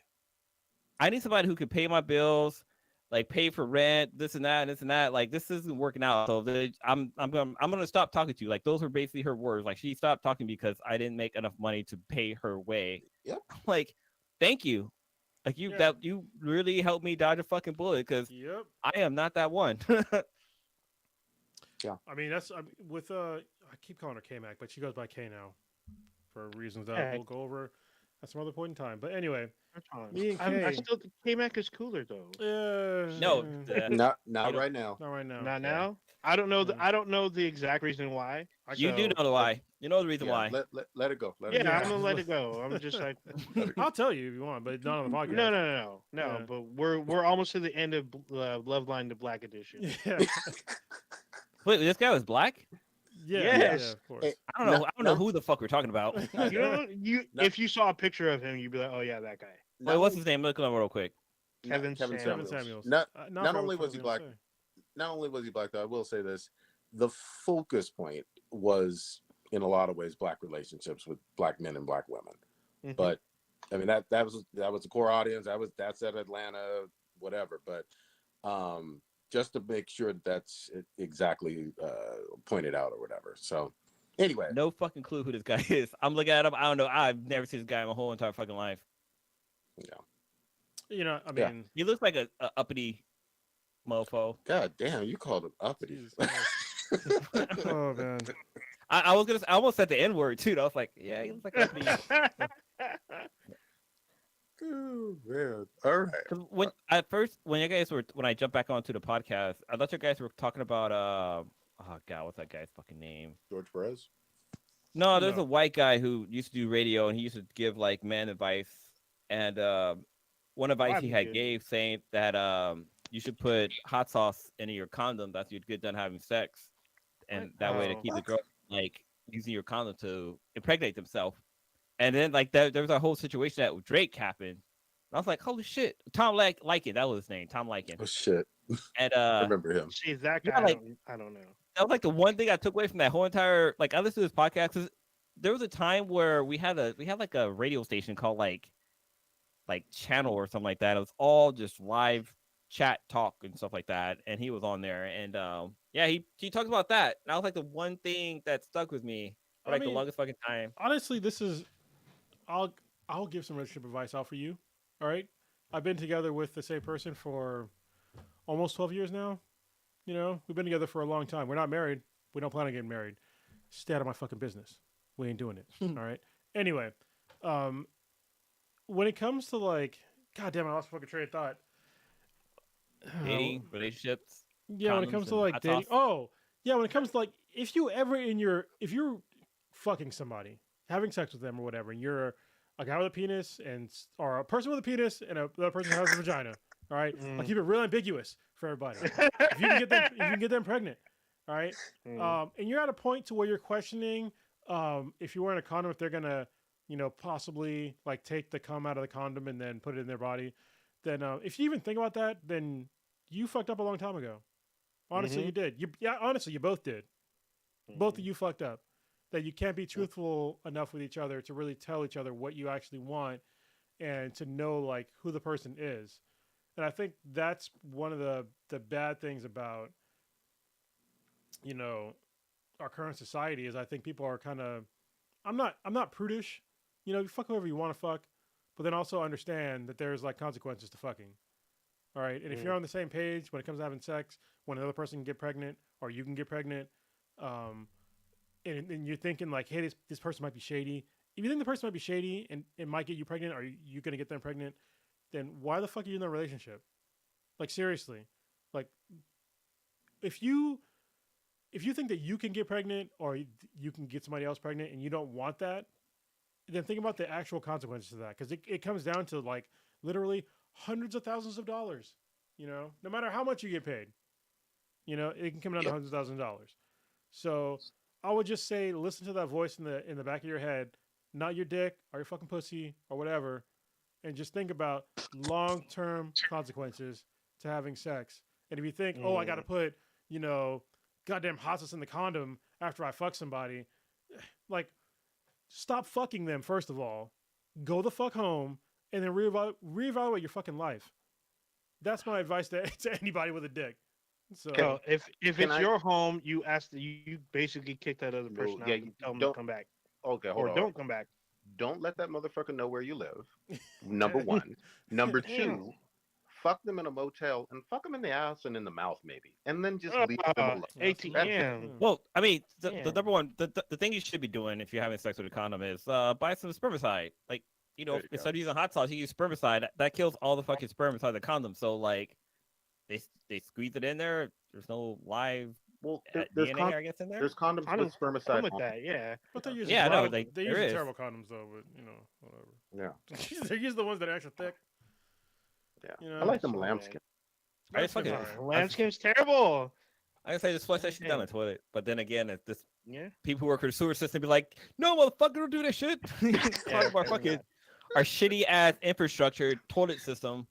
I need somebody who can pay my bills, like pay for rent, this and that, and this and that. Like, this isn't working out. So I'm gonna stop talking to you. Like, those were basically her words. Like, she stopped talking because I didn't make enough money to pay her way. Yep. Like, thank you. Like, you really helped me dodge a fucking bullet, because I am not that one. Yeah. I mean, with I keep calling her K-Mac, but she goes by K now for reasons that we'll go over at some other point in time. But anyway, me and K. I still think K-Mac is cooler though. No, not right now. Not right now. Not now. I don't know. I don't know the exact reason why. You do know the why. You know the reason why. Let it go. Let Yeah, it go. I'm gonna let it go. I'm just like, I'll tell you if you want, but not on the podcast. no. Yeah. But we're almost to the end of Love Line to Black edition. Yeah. Wait, this guy was black? Yes. Yeah, of course. Hey, I don't know. I don't know who the fuck we're talking about. If you saw a picture of him, you'd be like, oh yeah, that guy. Wait, what's his name? Look him up real quick. Kevin Samuels. Not for only what was he I black, gonna say. not only was he black, though, I will say this: the focus point was, in a lot of ways, black relationships with black men and black women. Mhm. But I mean, that was the core audience. That's at Atlanta, whatever. But just to make sure that's exactly pointed out or whatever. So anyway, No fucking clue who this guy is. I'm looking at him. I don't know. I've never seen this guy in my whole entire fucking life. yeah. You know, I Yeah. mean, He looks like a uppity mofo. God damn, you called him uppity. Jesus oh man. I almost said the N word too. I was like, yeah, he looks like uppity. Oh, man. All right. 'Cause when I jumped back onto the podcast, I thought you guys were talking about oh god, what's that guy's fucking name? George Perez. No, there's No. a white guy who used to do radio, and he used to give like man advice. And one advice he had gave saying that you should put hot sauce in your condom after you get done having sex, and that way to keep the girl like using your condom to impregnate themselves. And then like there was a whole situation that Drake happened. I was like, holy shit, Tom Liken, that was his name, Tom Liken. Oh shit. And I remember him. See that Yeah, guy? like- I don't know. that was like the one thing I took away from that whole entire like I listened to this podcast. 'Cause there was a time where we had like a radio station called like Channel or something like that. It was all just live chat talk and stuff like that. And he was on there, and yeah, he talks about that. And that was like the one thing that stuck with me for like the longest fucking time. Honestly, this is I'll give some relationship advice out for you. All right. I've been together with the same person for almost 12 years now. You know, we've been together for a long time. We're not married. We don't plan on getting married. Stay out of my fucking business. We ain't doing it. All right. Anyway, when it comes to like, God damn, I lost my fucking train of thought. Dating, relationships. Yeah, when it condoms comes to and like hot dating. sauce. Oh, yeah, when it comes to like, if you're fucking somebody, having sex with them or whatever, and you're a guy with a penis or a person with a penis and another person who has a vagina. All right, I'll keep it real ambiguous for everybody. If you can get them pregnant. All right, and you're at a point to where you're questioning if you're wearing a condom, if they're gonna, possibly like take the cum out of the condom and then put it in their body. Then if you even think about that, then you fucked up a long time ago. Honestly, you did. Honestly, you both did. Both of you fucked up. that you can't be truthful enough with each other to really tell each other what you actually want and to know like who the person is. And I think that's one of the bad things about, you know, our current society is I think people are kind of I'm not prudish. You know, you fuck whoever you want to fuck, but then also understand that there's like consequences to fucking. All right. And if you're on the same page when it comes to having sex, when another person can get pregnant or you can get pregnant, and you're thinking like, hey, this person might be shady. If you think the person might be shady and it might get you pregnant or you're going to get them pregnant, then why the fuck are you in a relationship? Like, seriously. Like, if you think that you can get pregnant or you can get somebody else pregnant and you don't want that, then think about the actual consequences of that. Because it comes down to like literally hundreds of thousands of dollars, you know, no matter how much you get paid, you know, it can come down to hundreds of thousands of dollars. So I would just say, listen to that voice in the back of your head, not your dick or your fucking pussy or whatever, and just think about long-term consequences to having sex. And if you think, oh, I got to put, you know, goddamn hot sauce in the condom after I fuck somebody, like, stop fucking them, first of all. Go the fuck home and then reevaluate your fucking life. That's my advice to anybody with a dick. So if it's your home, you basically kick that other person out and tell them to come back. Okay, hold or on. don't come back. Don't let that motherfucker know where you live. Number one. Number two, fuck them in a motel and fuck them in the ass and in the mouth maybe, and then just leave them alone. ATM. Well, I mean, the number one, the thing you should be doing if you're having sex with a condom is buy some spermicide. Like, you know, instead of using hot sauce, you use spermicide. That kills all the fucking sperm inside the condom. So like, they squeeze it in there. There's no live There's DNA, I guess, in there. There's condoms with spermicide. With that, yeah. But they're using they're using terrible condoms though. But you know, whatever. Yeah. They're using the ones that are extra thick. Yeah. You know, I like them lambskin. I just fucking lambskin's terrible. I can say just flush that shit down the toilet. But then again, it's this Yeah. people who work for the sewer system be like, no, motherfucker, don't do that shit. Part of our fucking our shitty ass infrastructure toilet system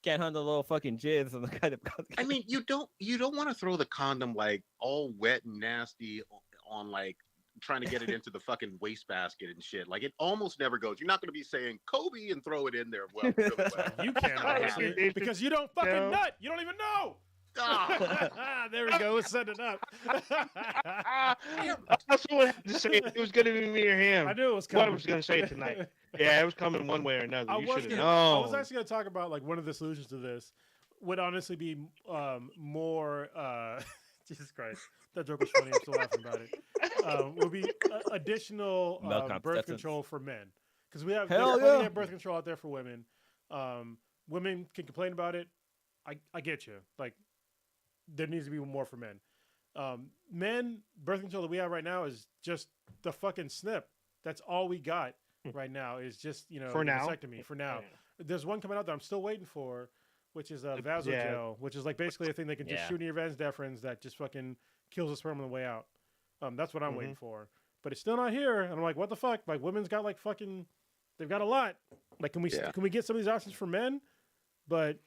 can't handle the little fucking jizz and the kind of. I mean, you don't want to throw the condom like all wet and nasty on like trying to get it into the fucking wastebasket and shit. Like it almost never goes. You're not going to be saying Kobe and throw it in there. Well, really well. You can't because you don't fucking nut. You don't even know. There we go. Let's set it up. That's what I had to say. It was going to be me or him. I knew it was coming. What I was going to say tonight. Yeah, it was coming one way or another. I You should have known. I was actually going to talk about like one of the solutions to this would honestly be more. Jesus Christ, that joke was funny. I'm still laughing about it. Would be additional birth control for men because we have plenty of birth control out there for women. Women can complain about it. I get you. Like there needs to be more for men. Men birth control that we have right now is just the fucking snip. That's all we got right now. Is just for now. Vasectomy for now. Yeah. There's one coming out that I'm still waiting for, which is Vasogel, which is like basically a thing they can just shoot in your vas deferens that just fucking kills the sperm on the way out. That's what I'm waiting for. But it's still not here, and I'm like, what the fuck? Like women's got like fucking, they've got a lot. Like, can we get some of these options for men? But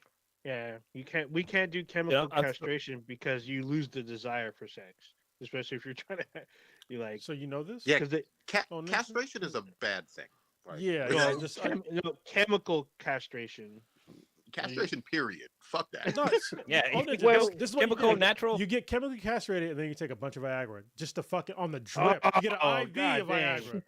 yeah, we can't do chemical castration because you lose the desire for sex, especially if you're trying to. You like. So you know this? Yeah, castration is a bad thing. Right? Yeah, chemical castration. Castration, period. Fuck that. No, this is chemical natural. You get chemically castrated and then you take a bunch of Viagra just to fucking on the drip. You get an IV of Viagra.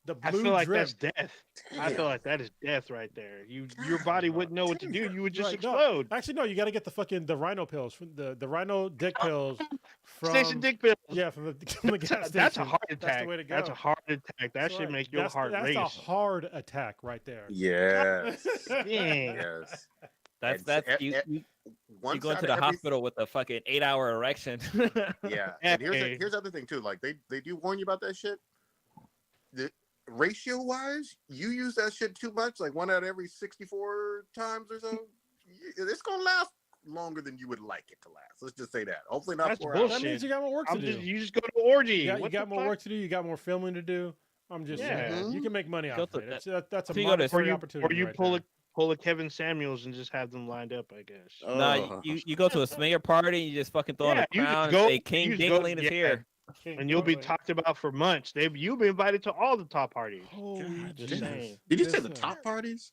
The blue I feel like drip. that's death. I feel like that is death right there. Your body wouldn't know what to do. You would just explode. No. Actually, no. You got to get the rhino pills from the rhino dick pills from station dick pills. Yeah, from the gas station. That's a heart attack. That's the way to go. That's a heart attack. That should make your heart race. That's a hard attack right there. Yes. Yes. That's you go into the hospital with a fucking 8-hour erection. Yeah. And here's the other thing too. Like they do warn you about that shit. The ratio wise, you use that shit too much, like 1 out of every 64 times or so. It's gonna last longer than you would like it to last. Let's just say that. Hopefully not 4 hours. That means you got more work to do. You just go to orgy. You got more work to do. You got more filming to do. I'm just saying. You can make money off of it. That's a monetary opportunity. Or you pull a Kevin Samuels and just have them lined up, I guess. Nah, you go to a swinger party and you just fucking throw on a crown and say King Dingling is here. and you'll be Parlay. talked about for months. You'll be invited to all the top parties. Holy God, just Jesus. saying. Did you say This the thing. top parties?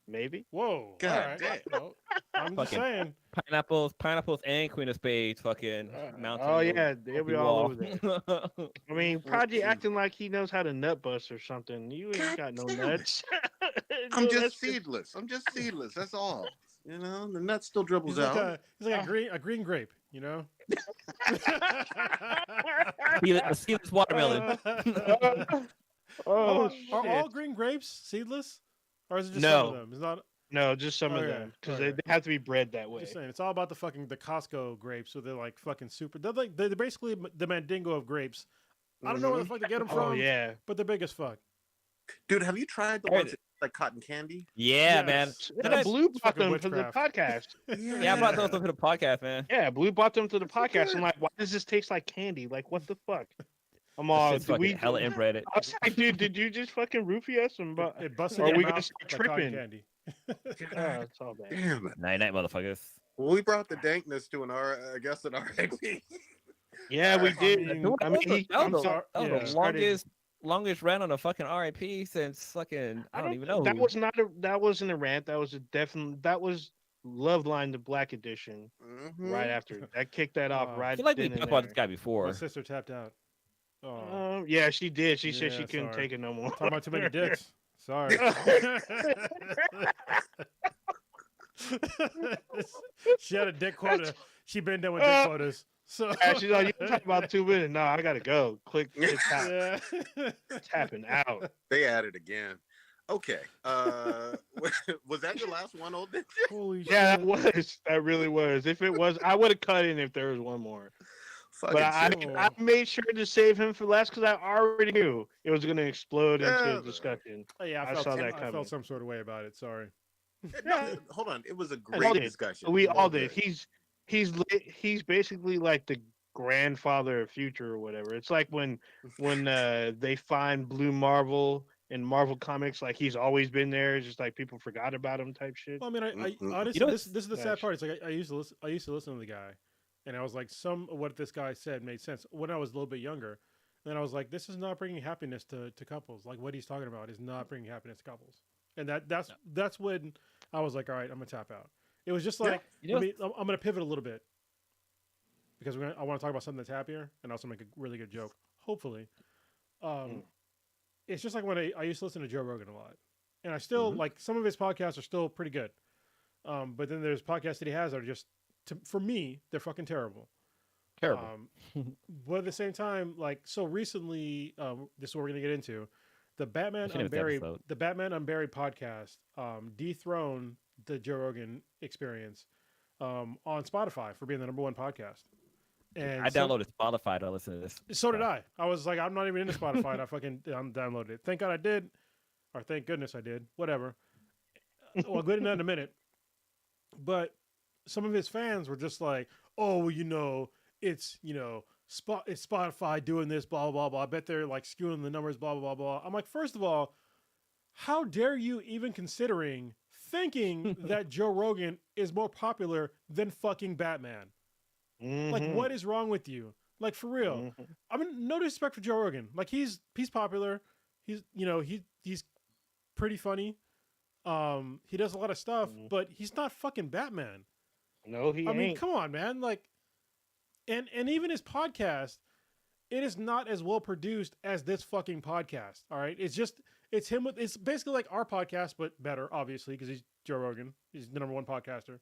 Maybe. Whoa. God all right. damn. Well, I'm just Fucking saying. pineapples, and Queen of Spades, fucking mounted. Oh on yeah, your they'll be trophy all wall. over there. I mean, Prodigy acting like he knows how to nut bust or something. You ain't God got no damn it. nuts. I'm No, just seedless. I'm just seedless. That's all. You know, the nut still dribbles He's like out. a green grape, you know? Seedless watermelon. Oh Are all shit! green grapes seedless? Or is it just some No, of them? It's not no, just some of Okay, them because okay. they have to be bred that way. just saying. It's all about the Costco grapes, so they're like fucking super. They're basically the Mandingo of grapes. I don't know where the fuck they get them from, Oh yeah, but they're big as fuck. Dude, have you tried the Hey, ones that taste like cotton candy? Yeah, man. Yes. Didn't yeah. I- Blue bought fucking them for the witchcraft. podcast. Yeah, I brought those up to the podcast, man. Yeah, Blue bought them to the Those are podcast. I'm good. like, why does this taste like candy? Like, what the fuck? I'm That all, shit's did fucking we? hella inbred. I was like, dude, did you just fucking roofie us? And It busts Or in your we gonna mouth start like cotton tripping? candy. Oh, it's all bad. Damn it. Night night, motherfuckers. Well, we brought the dankness to I guess an RIP. Yeah, we I did. mean, I mean, he that comes was, up. yeah. the longest rant on a fucking RIP since fucking I don't even know. That was not a. That wasn't a rant. That was a definite. That was Love Line, the Black Edition. Mhm. Right after that, kicked that off Wow. I right feel like we then and talked about this there. guy before. My sister tapped out. Oh, Yeah, she did. She said she Yeah, couldn't sorry. take it no more. talking about too many dicks. Sorry. She had a dick quota. She been done with dick quotas. So Yeah, she's like, you talk about 2 minutes. No, I gotta go. Click tap. yeah. Tapping out. They added again. Okay. Was that your last one, old ninja? Holy Yeah, that shit. was. That really was. If it was, I would have cut in if there was one more. Fucking But I shit. made sure to save him for last because I already knew it was gonna explode into Yeah, a discussion. Oh, yeah, I saw that I coming. felt some sort of way about it. Sorry. No, hold on. It was a all great did. discussion. We It was all did. good. He's basically like the grandfather of Future or whatever. It's like when they find Blue Marvel in Marvel Comics, like he's always been there. It's just like people forgot about him type shit. Well, I mean, I Mm-mm. honestly, You know this is the sad Gosh. part. It's like I used to listen to the guy, and I was like, some of what this guy said made sense when I was a little bit younger. And then I was like, this is not bringing happiness to couples. Like what he's talking about is not bringing happiness to couples. And that's when I was like, all right, I'm gonna tap out. It was just like, You know- I'm gonna pivot a little bit because I want to talk about something that's happier and also make a really good joke. Hopefully, it's just like when I used to listen to Joe Rogan a lot, and I still like some of his podcasts are still pretty good. But then there's podcasts that he has that are just, for me, they're fucking terrible. Terrible. But at the same time, like so recently, this is what we're gonna get into. The Batman Shouldn't have Unburied, episode. the Batman Unburied podcast, dethroned the Joe Rogan Experience on Spotify for being the #1 podcast. And I downloaded Spotify to listen to this. so did I. I was like, I'm not even into Spotify. And I fucking downloaded it. Thank God I did, or thank goodness I did. Whatever. I'll get into that in a minute. But some of his fans were just like, "Oh, well, it's it's Spotify doing this, blah blah blah. I bet they're like skewing the numbers, blah blah blah blah." I'm like, first of all, how dare you even thinking that Joe Rogan is more popular than fucking Batman? Like, Mhm. what is wrong with you? Like, for real. Mhm. I mean, no disrespect for Joe Rogan. Like, he's popular. He's he's pretty funny. He does a lot of stuff, but he's not fucking Batman. No, he I mean, ain't. come on, man. Like, and even his podcast, it is not as well produced as this fucking podcast. All right, it's him with. It's basically like our podcast, but better, obviously, because he's Joe Rogan. He's the #1 podcaster,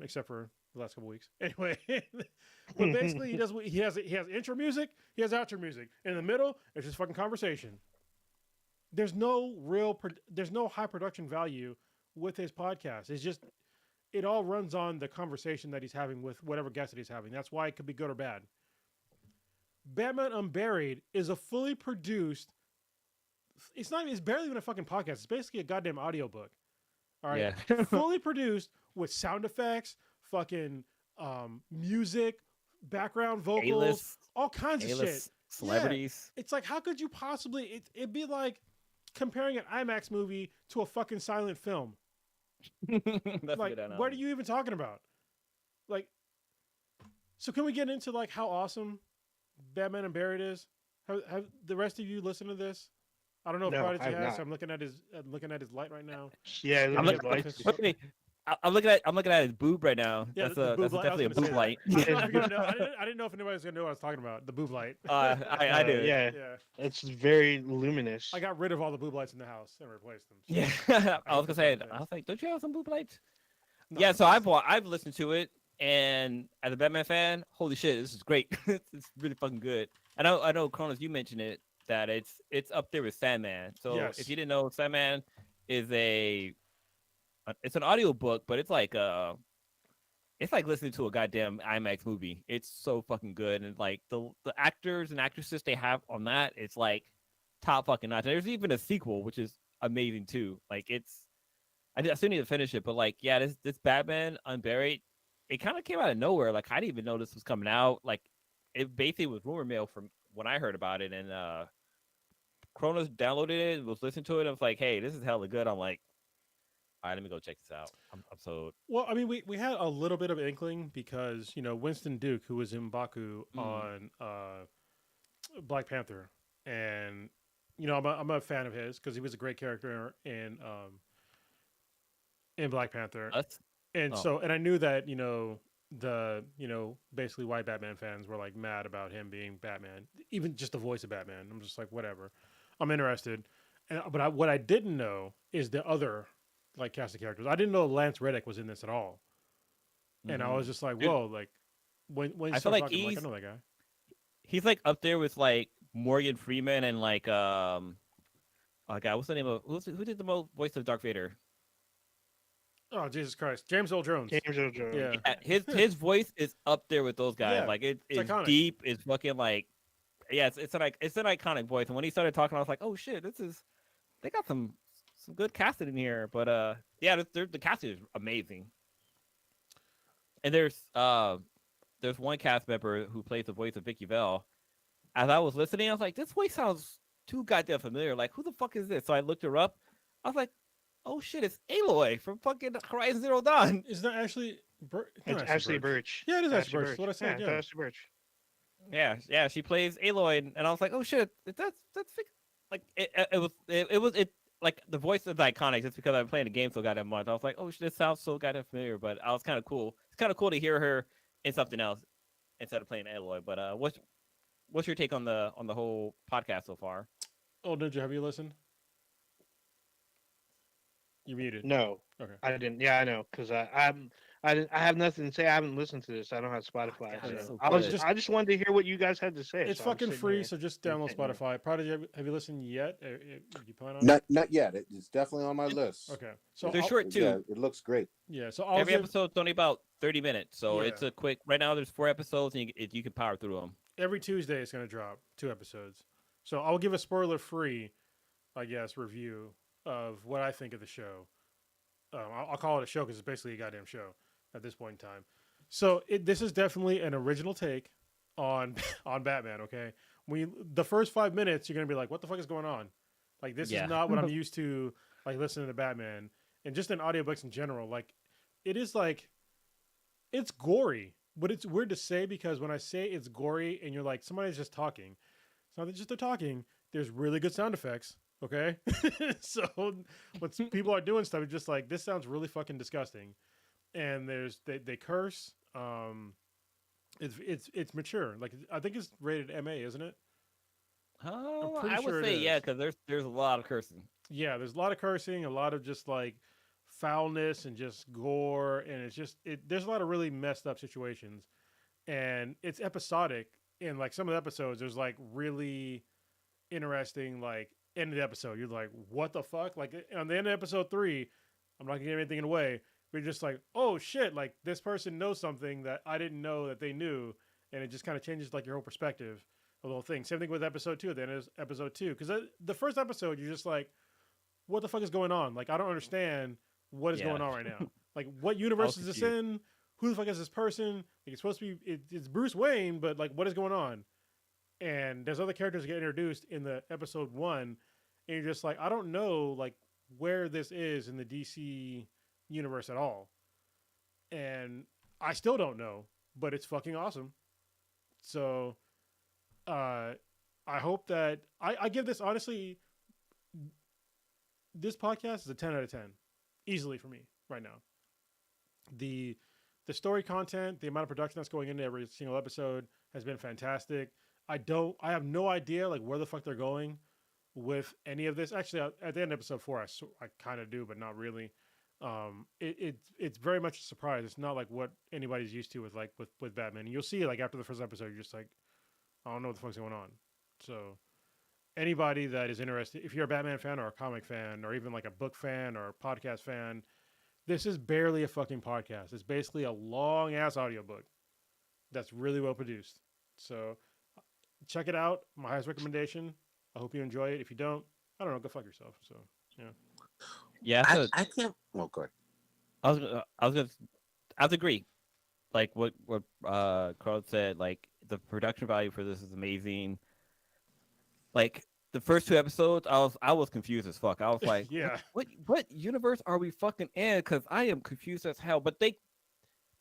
except for the last couple weeks. Anyway, but basically, he has intro music, he has outro music, and in the middle, it's just fucking conversation. There's no there's no high production value with his podcast. It's just it all runs on the conversation that he's having with whatever guest that he's having. That's why it could be good or bad. Batman Unburied is a fully produced. It's barely even a fucking podcast. It's basically a goddamn audiobook. All right, Yeah. fully produced with sound effects, fucking music, background vocals, A-list, all kinds of shit. A-list celebrities. It's like, how could you possibly? It'd be like comparing an IMAX movie to a fucking silent film. That's a Like, good analogy. what are you even talking about? Like, so can we get into like how awesome Batman Unburied is? Have the rest of you listened to this? I don't know if No, Prodigy I have has. not. So I'm looking at his light right now. Yeah, Yeah, look I'm at yeah, his looking. lights. Fuck. I'm looking at his boob right now. Yeah, That's the a boob that's light. I was definitely a gonna say boob that. light. I didn't know if you're gonna know. I didn't know if anybody was gonna know what I was talking about. The boob light. I do. Yeah, Yeah. it's very luminous. I got rid of all the boob lights in the house and replaced them. So Yeah, I I hate was gonna this say. fucking I thing. was like, don't you have some boob lights? No, Yeah, it's so just- I've listened to it, and as a Batman fan, holy shit, this is great. It's really fucking good. I know, Cronus, you mentioned it that it's up there with Sandman. So Yes. if you didn't know, Sandman is it's an audio book, but it's like listening to a goddamn IMAX movie. It's so fucking good, and like the actors and actresses they have on that, it's like top fucking notch. And there's even a sequel, which is amazing too. Like I still need to finish it, but like, yeah, this Batman Unburied, it kind of came out of nowhere. Like, I didn't even know this was coming out. Like, it basically was rumor mill from when I heard about it, and Kronos downloaded it, was listening to it, and was like, hey, this is hella good. I'm like, all right, let me go check this out. I'm so Well, I mean, we had a little bit of inkling because Winston Duke, who was in Baku on Black Panther, and I'm a fan of his because he was a great character in Black Panther, us. and Oh. so I knew that basically white Batman fans were like mad about him being Batman, even just the voice of Batman. I'm just like, whatever, I'm interested, but what I didn't know is the other like cast of characters. I didn't know Lance Reddick was in this at all, and I was just like, Dude, whoa, like when you I feel start like talking, I'm like, I know that guy. he's like up there with like Morgan Freeman and like oh god, what's the name of who did the voice of Darth Vader? Oh Jesus Christ, James Earl Jones. James Earl Jones. Yeah. His voice is up there with those guys. Yeah, Like it's iconic. deep. It's fucking like yeah. It's an iconic voice. And when he started talking, I was like, oh shit, they got some good casting in here. But yeah, the casting is amazing. And there's one cast member who plays the voice of Vicky Vale. As I was listening, I was like, this voice sounds too goddamn familiar. Like, who the fuck is this? So I looked her up. I was like, oh shit, it's Aloy from fucking Horizon Zero Dawn. Is that actually? It's Ashley Birch. Yeah, it is Ashley Birch. That's what I said. Yeah, Yeah. it's Ashley Birch. Yeah, she plays Aloy, and I was like, oh shit, that's like it was like the voice is iconic just because I've been playing the game so goddamn much. I was like, oh shit, this sounds so goddamn familiar, but I was kind of cool. It's kind of cool to hear her in something else instead of playing Aloy. But what's your take on the whole podcast so far? Oh, did you have you listened? You're muted. No, Okay. I didn't. Yeah, I know, because I have nothing to say. I haven't listened to this. I don't have Spotify. God, it's So so good. I just wanted to hear what you guys had to say. It's so I'm fucking sitting free, here. so just download Okay, yeah. Spotify. Prodigy, have you listened yet? You plan on it? Not yet. It's definitely on my list. Okay. So They're I'll- short too. Yeah, it looks great. Yeah. So I'll Every give, episode's only about 30 minutes, so Yeah. it's a quick. Right now, there's 4 episodes, and you can power through them. every Tuesday it's going to drop 2 episodes. So I'll give a spoiler-free, I guess, review of what I think of the show. I'll call it a show because it's basically a goddamn show at this point in time. So this is definitely an original take on on Batman. Okay, the first 5 minutes you're gonna be like, what the fuck is going on? Like this Yeah. is not what I'm used to. Like listening to Batman and just in audiobooks in general. Like it is like it's gory, but it's weird to say because when I say it's gory and you're like somebody's just talking, it's not just they're talking. There's really good sound effects. Okay, so when people are doing stuff, it's just like this sounds really fucking disgusting, and they curse. It's mature. Like I think it's rated MA, isn't it? Oh, pretty I sure would it say yeah, is. because there's a lot of cursing. Yeah, there's a lot of cursing, a lot of just like foulness and just gore, and it's just there's a lot of really messed up situations, and it's episodic. In like some of the episodes, there's like really interesting like end of the episode. You're like, what the fuck? Like on the end of episode 3, I'm not gonna give anything away. But you're just like, oh shit! Like this person knows something that I didn't know that they knew, and it just kind of changes like your whole perspective of the whole thing. Same thing with episode 2. At the end of episode 2, because the first episode you're just like, what the fuck is going on? Like I don't understand what is Yeah. going on right now. Like what universe was is this confused. in? Who the fuck is this person? Like it's supposed to be it's Bruce Wayne, but like what is going on? And there's other characters that get introduced in the episode 1, and you're just like, I don't know like where this is in the DC universe at all. And I still don't know, but it's fucking awesome. So I hope that I give this honestly. This podcast is a 10 out of 10, easily for me right now. The the story content, the amount of production that's going into every single episode has been fantastic. I have no idea like where the fuck they're going with any of this. Actually, at the end of episode 4, I kind of do, but not really. It's very much a surprise. It's not like what anybody's used to with with Batman. And you'll see like after the first episode, you're just like, I don't know what the fuck's going on. So anybody that is interested, if you're a Batman fan or a comic fan or even like a book fan or a podcast fan, this is barely a fucking podcast. It's basically a long ass audiobook that's really well produced. So check it out. My highest recommendation. I hope you enjoy it. If you don't, I don't know, go fuck yourself. So yeah. Yeah, so I can't. Well, go ahead. I was gonna I would agree. Like what Carl said, like the production value for this is amazing. Like the first 2 episodes, I was confused as fuck. I was like, Yeah. what universe are we fucking in? Because I am confused as hell. But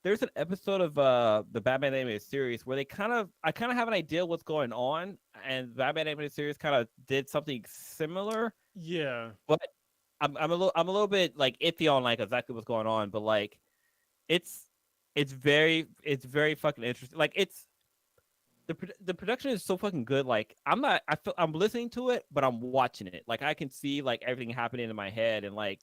there's an episode of the Batman animated series where I kind of have an idea what's going on, and the Batman animated series kind of did something similar. Yeah. But I'm a little bit like iffy on like exactly what's going on. But like it's it's very fucking interesting. Like it's the production is so fucking good. Like I'm listening to it, but I'm watching it. Like I can see like everything happening in my head, and like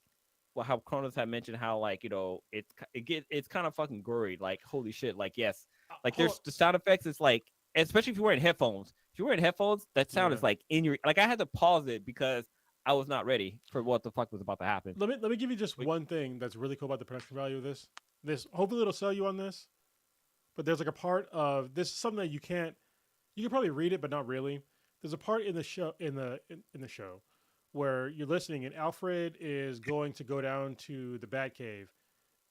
well, how Kronos had mentioned how like it's kind of fucking gory. Like holy shit. Like yes, like there's the sound effects. Is like especially if you're wearing headphones. If you're wearing headphones, that sound is like in your like I had to pause it because I was not ready for what the fuck was about to happen. Let me give you just one thing that's really cool about the production value of this. Hopefully it'll sell you on this. But there's like a part of this is something that you can probably read it, but not really. There's a part in the show in the show where you're listening, and Alfred is going to go down to the Batcave,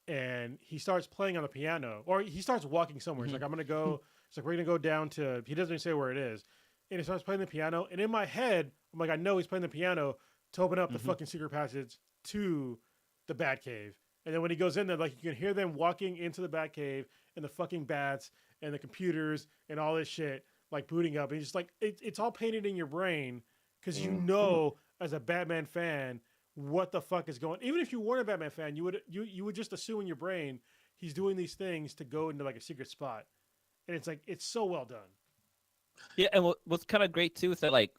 and he starts playing on the piano, or he starts walking somewhere. He's like, "I'm gonna go." It's like we're gonna go down to. He doesn't even say where it is, and he starts playing the piano. And in my head, I'm like, I know he's playing the piano to open up the fucking secret passage to the Batcave. And then when he goes in there, like you can hear them walking into the Batcave and the fucking bats and the computers and all this shit like booting up. And it's just like it's all painted in your brain because you know as a Batman fan what the fuck is going. Even if you weren't a Batman fan, you would just assume in your brain he's doing these things to go into like a secret spot. And it's like it's so well done. Yeah, and what's kind of great too is that like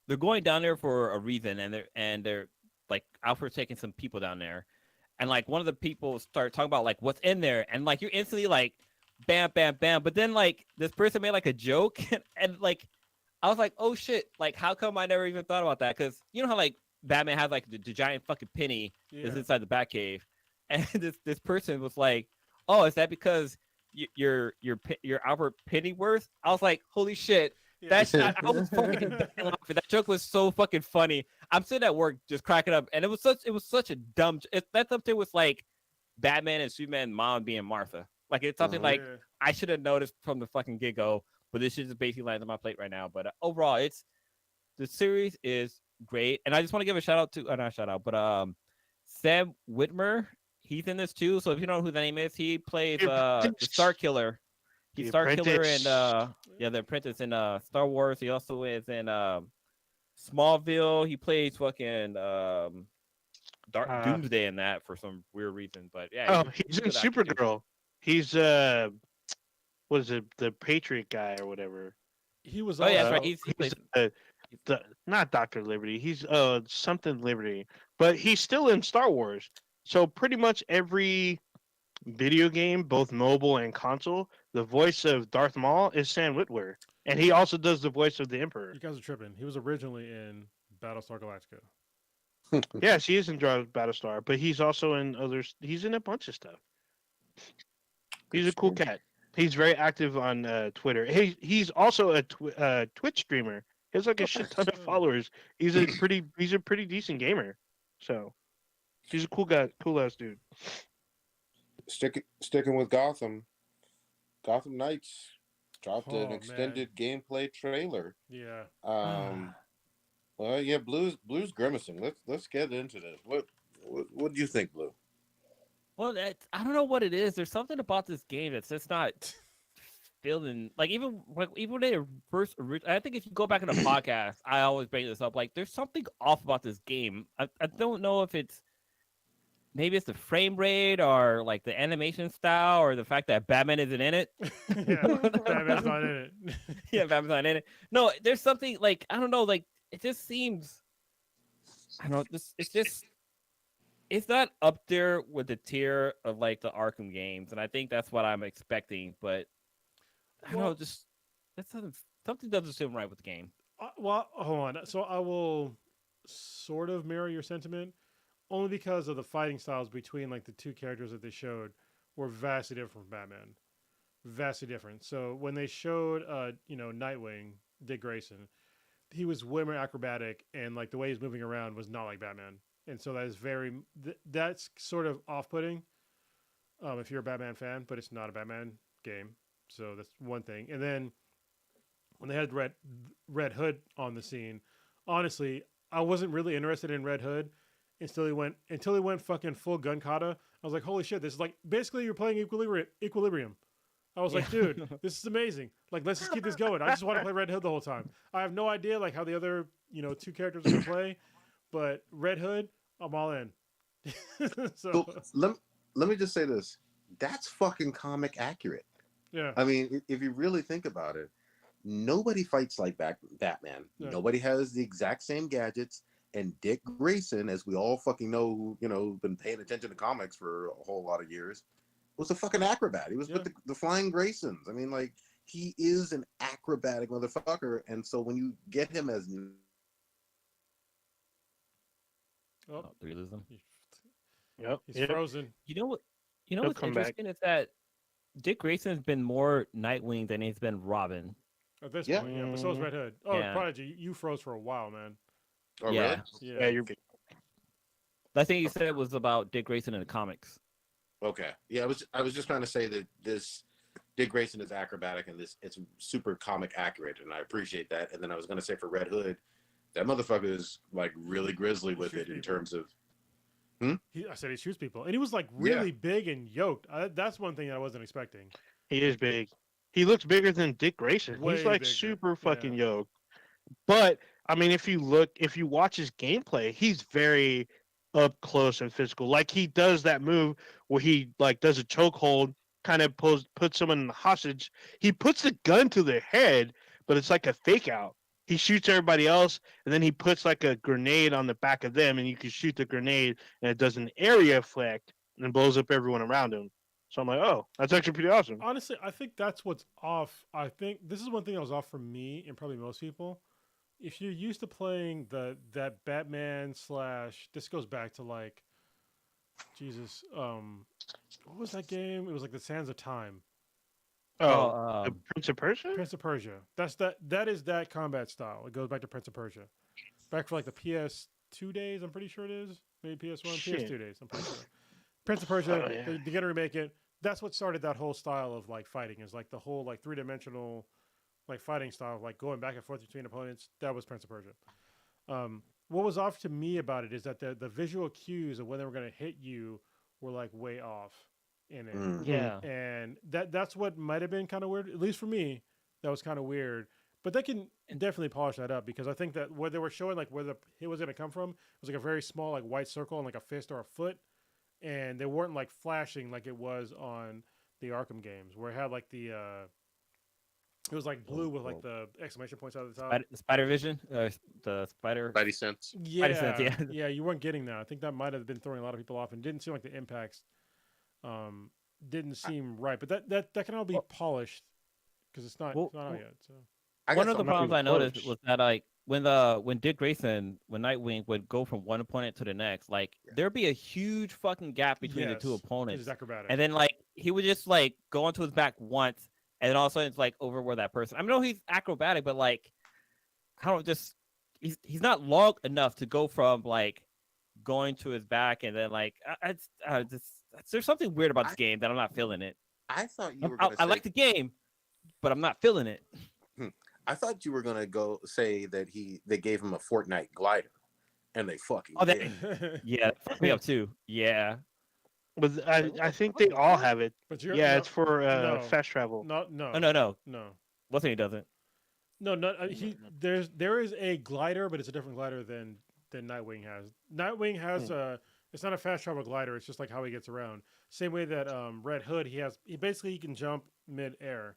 they're going down there for a reason, and they're like Alfred's taking some people down there. And like one of the people start talking about like what's in there, and like you're instantly like, bam, bam, bam. But then like this person made like a joke, and like I was like, oh shit, like how come I never even thought about that? Because you know how like Batman has like the giant fucking penny is inside the Batcave, and this person was like, oh, is that because you're Albert Pennyworth? I was like, holy shit. That's I was fucking laughing. That joke was so fucking funny. I'm sitting at work just cracking up, and it was such a dumb. That's up there with like Batman and Superman mom being Martha. Like it's something like I should have noticed from the fucking get go, but this shit just basically lands on my plate right now. But overall, the series is great, and I just want to give a shout out to not shout out, but Sam Witwer. He's in this too. So if you don't know who the name is, he plays the Star Killer. He's Star Killer and the Apprentice in Star Wars. He also is in Smallville. He plays fucking Doomsday in that for some weird reason. But yeah, he's in Supergirl. He's what is it, the Patriot guy or whatever? He was. Oh yeah, that's right. He's not Dr. Liberty. He's something Liberty, but he's still in Star Wars. So pretty much every video game, both mobile and console, the voice of Darth Maul is Sam Witwer, and he also does the voice of the Emperor. You guys are tripping. He was originally in Battlestar Galactica. Yes, he is in Battlestar, but he's also in others. He's in a bunch of stuff. He's a cool cat. He's very active on Twitter. He's also a Twitch streamer. He has like a shit ton of followers. He's a pretty decent gamer. So he's a cool guy, cool ass dude. Sticking with Gotham Knights dropped an extended gameplay trailer. Yeah. Well, yeah, Blue's grimacing. Let's get into this. What do you think, Blue? Well, I don't know what it is. There's something about this game that's just not feeling like even when they first. I think if you go back in the podcast, I always bring this up. Like, there's something off about this game. I don't know if it's maybe it's the frame rate or like the animation style or the fact that Batman isn't in it. Yeah, Batman's not in it. Yeah, Batman's not in it. No, there's something like I don't know. Like it just seems. I don't know. It's just. It's not up there with the tier of like the Arkham games, and I think that's what I'm expecting. But I don't know, Well- just something doesn't seem right with the game. Well, hold on. So I will sort of mirror your sentiment, only because of the fighting styles between like the two characters that they showed were vastly different from Batman. Vastly different. So when they showed, Nightwing, Dick Grayson, he was way more acrobatic, and like the way he's moving around was not like Batman. And so that is that's sort of off-putting, if you're a Batman fan, but it's not a Batman game. So that's one thing. And then when they had Red Hood on the scene, honestly, I wasn't really interested in Red Hood until he went fucking full gun kata. I was like, holy shit, this is like basically you're playing Equilibrium. I was like, dude, this is amazing. Like, let's just keep this going. I just want to play Red Hood the whole time. I have no idea like how the other two characters are gonna play, but Red Hood, I'm all in. So let me just say this: that's fucking comic accurate. Yeah. I mean, if you really think about it, nobody fights like Batman. Yeah. Nobody has the exact same gadgets. And Dick Grayson, as we all fucking know, been paying attention to comics for a whole lot of years, was a fucking acrobat. He was with the Flying Graysons. I mean, like, he is an acrobatic motherfucker. And so when you get him as... Oh, Did we lose them? Yep. he's frozen. You know what? You know He'll what's come back. interesting is that Dick Grayson's been more Nightwing than he's been Robin. At this Yeah. point, yeah. But so is Red Hood. Oh, Yeah. Prodigy, you froze for a while, man. Oh, Yeah. really? Yeah. You're Last thing you said was about Dick Grayson in the comics. Okay. Yeah, I was just trying to say that this Dick Grayson is acrobatic and it's super comic accurate, and I appreciate that. And then I was going to say for Red Hood, that motherfucker is like really grisly with it in terms of... I said he shoots people, and he was like really big and yoked. That's one thing that I wasn't expecting. He is big. He looks bigger than Dick Grayson. Way He's like bigger. super fucking yoked. But I mean, if you watch his gameplay, he's very up close and physical. Like he does that move where he like does a chokehold, kind of puts someone in the hostage. He puts the gun to their head, but it's like a fake out. He shoots everybody else, and then he puts like a grenade on the back of them, and you can shoot the grenade, and it does an area effect and blows up everyone around him. So I'm like, oh, that's actually pretty awesome. Honestly, I think that's what's off. I think this is one thing that was off for me and probably most people. If you're used to playing that Batman / this goes back to like Jesus, what was that game? It was like the Sands of Time. Oh, the Prince of Persia? Prince of Persia. That is that combat style. It goes back to Prince of Persia. Back for like the PS2 days, I'm pretty sure it is. Maybe PS1, Shit. PS2 days, I'm pretty sure. Prince of Persia, Oh, yeah. they're gonna remake it. That's what started that whole style of like fighting, is like the whole like three-dimensional like fighting style, like going back and forth between opponents. That was Prince of Persia. What was off to me about it is that the visual cues of when they were gonna hit you were like way off in it. Mm. Yeah. And that's what might have been kind of weird, at least for me. That was kind of weird, but they can definitely polish that up, because I think that where they were showing like where the hit was going to come from, it was like a very small like white circle and like a fist or a foot, and they weren't like flashing like it was on the Arkham games, where it had like the it was like blue with like the exclamation points out of the top. Spider Vision, the Spider. Spidey sense. Yeah, sense, yeah. yeah, you weren't getting that. I think that might have been throwing a lot of people off, and didn't seem like the impacts didn't seem right. But that can all be polished, because it's not out yet. So One of the something- problems I noticed push. was that like when Dick Grayson, when Nightwing would go from one opponent to the next, like there'd be a huge fucking gap between the two Yes, opponents, it's acrobatic. and then like he would just like go onto his back once, and then all of a sudden it's like over where that person. I know he's acrobatic, but like I don't just he's not long enough to go from like going to his back and then like there's something weird about this game that I'm not feeling it. I thought you were I going to say... like the game, but I'm not feeling it. I thought you were going to go say that they gave him a Fortnite glider, and they fucking Oh, did. Yeah, that fucked me up too. Yeah. But I think they all have it. But you're Yeah, no, it's for no, fast travel. not Oh no, no, no, what's he doesn't. no, no. There is a glider, but it's a different glider than Nightwing has. Nightwing has Hmm. it's not a fast travel glider. It's just like how he gets around. Same way that Red Hood, he basically he can jump mid air.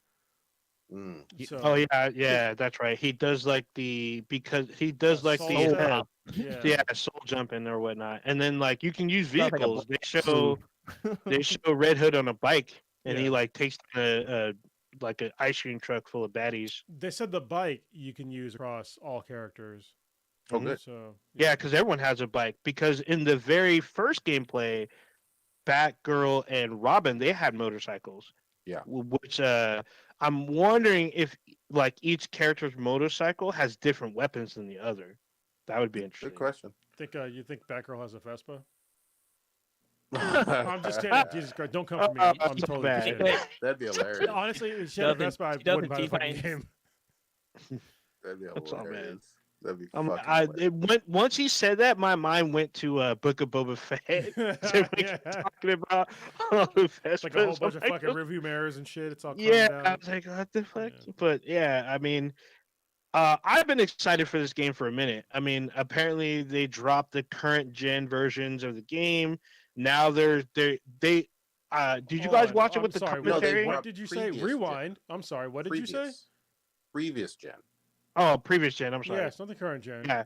Mm. Oh So yeah, yeah, that's right. He does like because he does like soul the step, yeah. yeah, soul jumping or whatnot. And then like you can use Sounds like a vehicles. move. They show Red Hood on a bike, and he Yeah. like takes a like an ice cream truck full of baddies. They said the bike you can use across all characters. Oh, Mhm. good. So Yeah, because everyone has a bike. Because in the very first gameplay, Batgirl and Robin they had motorcycles. Yeah. Which I'm wondering if like each character's motorcycle has different weapons than the other. That would be Good interesting. question. think you think Batgirl has a Vespa? I'm just kidding. That'd Jesus Christ! Don't come for me. I'm That's so totally just bad. kidding. be hilarious. Honestly, if she had a Doesn't- Vespa, I she doesn't wouldn't buy the fucking define- game. That'd be That's all bad. hilarious. That'd be Um, fucking I hilarious. it went once he said that, my mind went to Book of Boba Fett. So we Yeah. kept talking about all the It's like a whole Vespas. bunch I'm of like, fucking review mirrors and shit. It's all yeah, chromed I out. was like, what the fuck? Yeah. But yeah, I mean, I've been excited for this game for a minute. I mean, apparently they dropped the current gen versions of the game. Now they did you Hold guys on, watch it I'm with the sorry. No, they commentary? What dropped did you say? previous Rewind. I'm sorry. What did you say? Previous gen. Oh, previous gen. I'm sorry. Yeah, it's not the current gen. Yeah.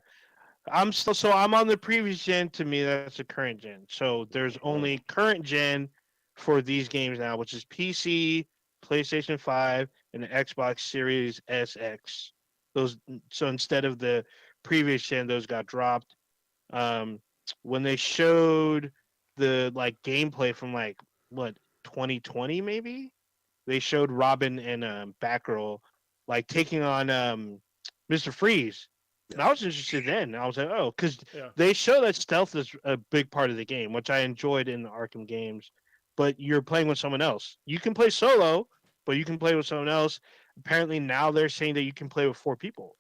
I'm still so I'm on the previous gen. To me, that's the current gen. So there's only current gen for these games now, which is PC, PlayStation 5, and the Xbox Series SX. Those so instead of the previous gen, those got dropped. Um, when they showed the like gameplay from like what 2020 maybe, they showed Robin and Batgirl like taking on Mr. Freeze. And I was interested then. I was like, oh, because Yeah. they show that stealth is a big part of the game, which I enjoyed in the Arkham games. But you're playing with someone else. You can play solo, but you can play with someone else. Apparently now they're saying that you can play with 4 people.